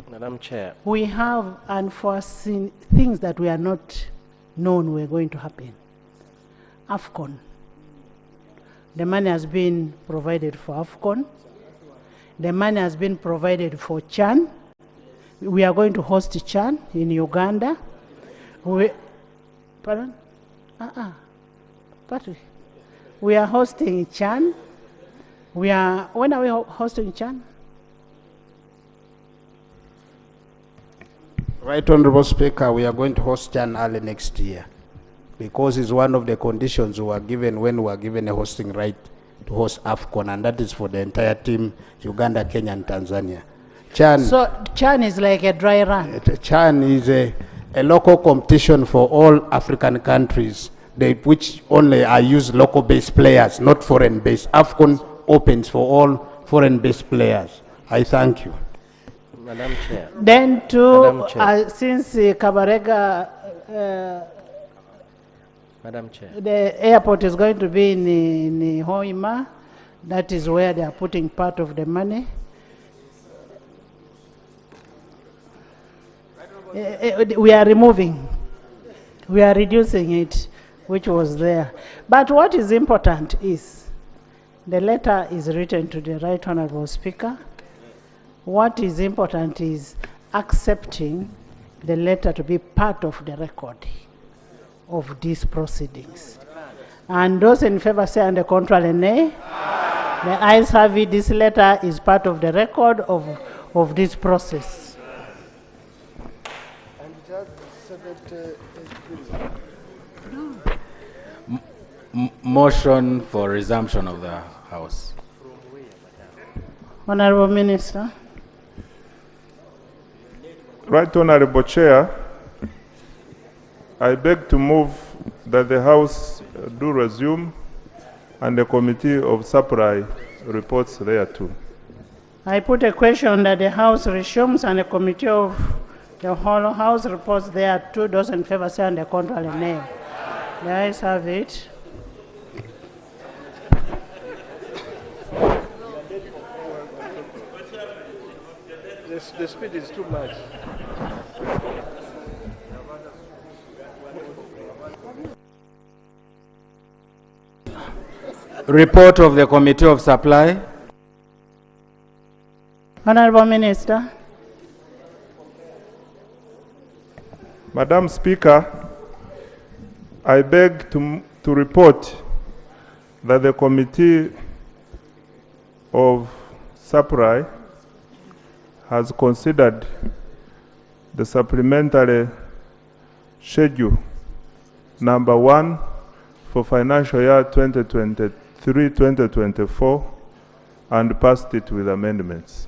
Madam Chair. We have unforeseen things that we are not known were going to happen. AFCON. The money has been provided for AFCON. The money has been provided for CHAN. We are going to host CHAN in Uganda. Pardon? Patrick. We are hosting CHAN. When are we hosting CHAN? Right Honorable Speaker, we are going to host CHAN early next year because it's one of the conditions we were given when we were given a hosting right to host AFCON, and that is for the entire team, Uganda, Kenya, and Tanzania. So CHAN is like a dry run? CHAN is a local competition for all African countries, which only are used local-based players, not foreign-based. AFCON opens for all foreign-based players. I thank you. Madam Chair. Then since Kabarega, Madam Chair. the airport is going to be in Hoima, that is where they are putting part of the money. We are removing, we are reducing it, which was there. But what is important is, the letter is written to the Right Honorable Speaker. What is important is accepting the letter to be part of the record of these proceedings. And those in favor say and the contrary nay. The ayes have it. This letter is part of the record of this process. Motion for resumption of the House. Honorable Minister. Right Honorable Chair, I beg to move that the House do resume and the Committee of Supply reports thereto. I put a question that the House resumes and the Committee of the whole House reports thereto. Those in favor say and the contrary nay. The ayes have it. The speed is too much. Report of the Committee of Supply. Honorable Minister. Madam Speaker, I beg to report that the Committee of Supply has considered the supplementary schedule number 1 for financial year 2023-2024 and passed it with amendments.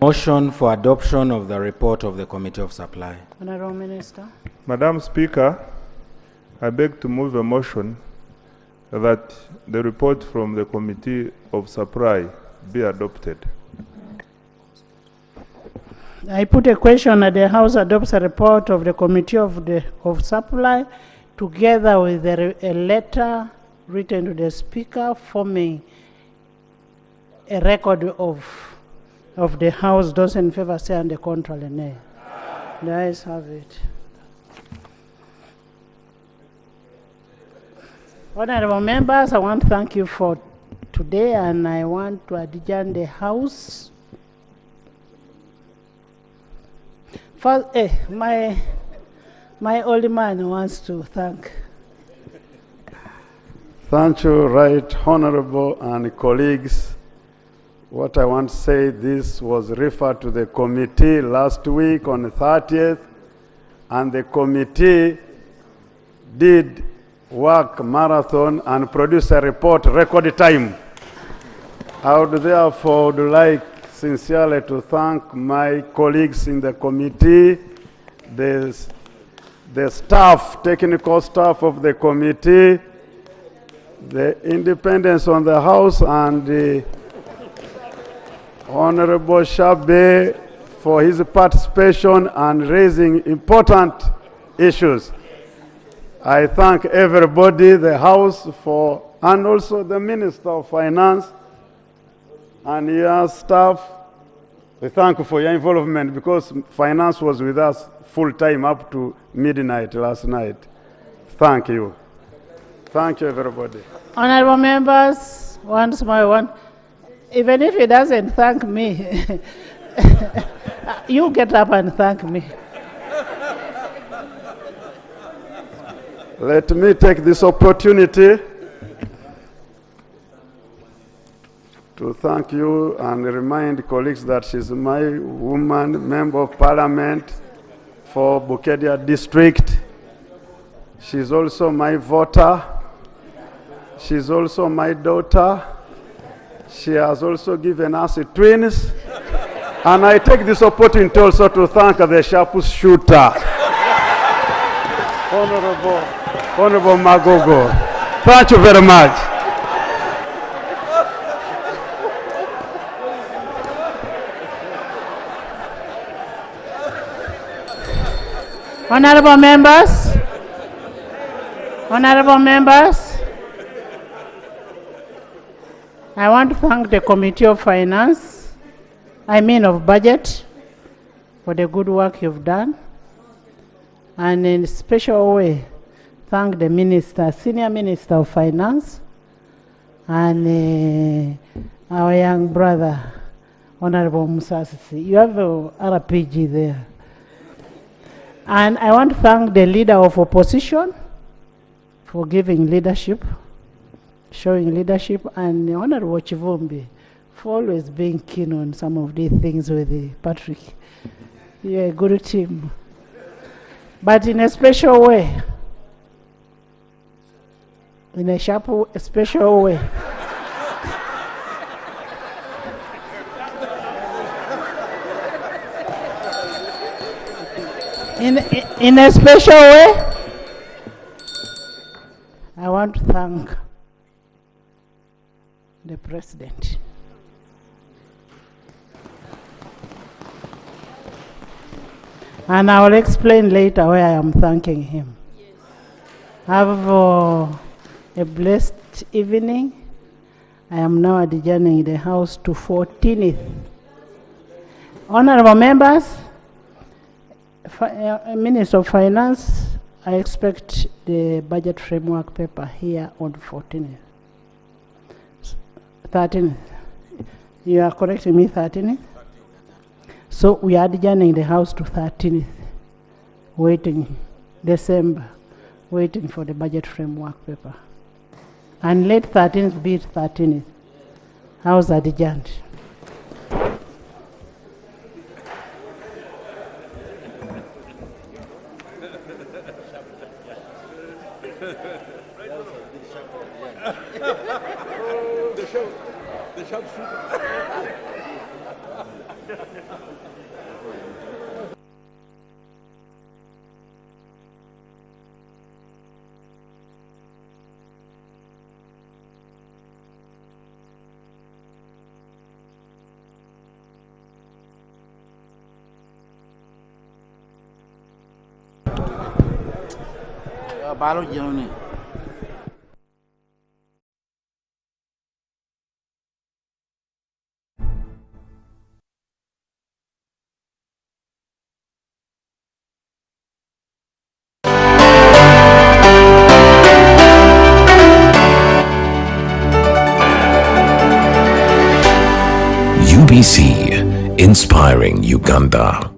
Motion for adoption of the report of the Committee of Supply. Honorable Minister. Madam Speaker, I beg to move a motion that the report from the Committee of Supply be adopted. I put a question that the House adopts a report of the Committee of Supply together with a letter written to the Speaker forming a record of the House. Those in favor say and the contrary nay. The ayes have it. Honorable members, I want to thank you for today, and I want to adjourn the House. First, my old man wants to thank. Thank you, Right Honorable and colleagues. What I want to say, this was referred to the committee last week on the 30th, and the committee did work marathon and produce a report record time. I would therefore like sincerely to thank my colleagues in the committee, the staff, technical staff of the committee, the independents on the House, and the Honorable Shabe for his participation and raising important issues. I thank everybody, the House, and also the Minister of Finance and your staff. We thank you for your involvement, because Finance was with us full time up to midnight last night. Thank you. Thank you, everybody. Honorable members, once more, even if he doesn't thank me, you get up and thank me. Let me take this opportunity to thank you and remind colleagues that she's my woman, Member of Parliament for Bukedia District. She's also my voter. She's also my daughter. She has also given us twins. And I take this opportunity also to thank the sharpshooter, Honorable Magogo. Thank you very much. Honorable members, I want to thank the Committee of Finance, of Budget, for the good work you've done. And in a special way, thank the Minister, Senior Minister of Finance, and our young brother, Honorable Musasisi. You have a RPG there. And I want to thank the Leader of Opposition for giving leadership, showing leadership, and Honorable Chivumbi for always being keen on some of these things with Patrick. You're a good team. But in a special way, in a special way. In a special way, I want to thank the President. And I will explain later why I am thanking him. Have a blessed evening. I am now adjourning the House to 14th. Honorable members, Minister of Finance, I expect the budget framework paper here on 14th. 13th. You are correcting me, 13th? So we are adjourning the House to 13th, waiting, December, waiting for the budget framework paper. And let 13th be 13th. House adjourned. UBC, inspiring Uganda.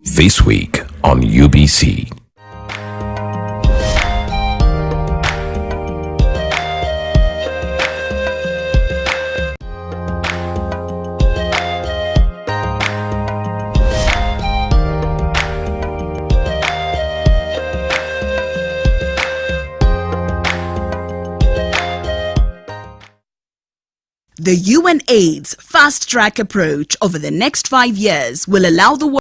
This week on UBC. The UNAIDS fast-track approach over the next 5 years will allow the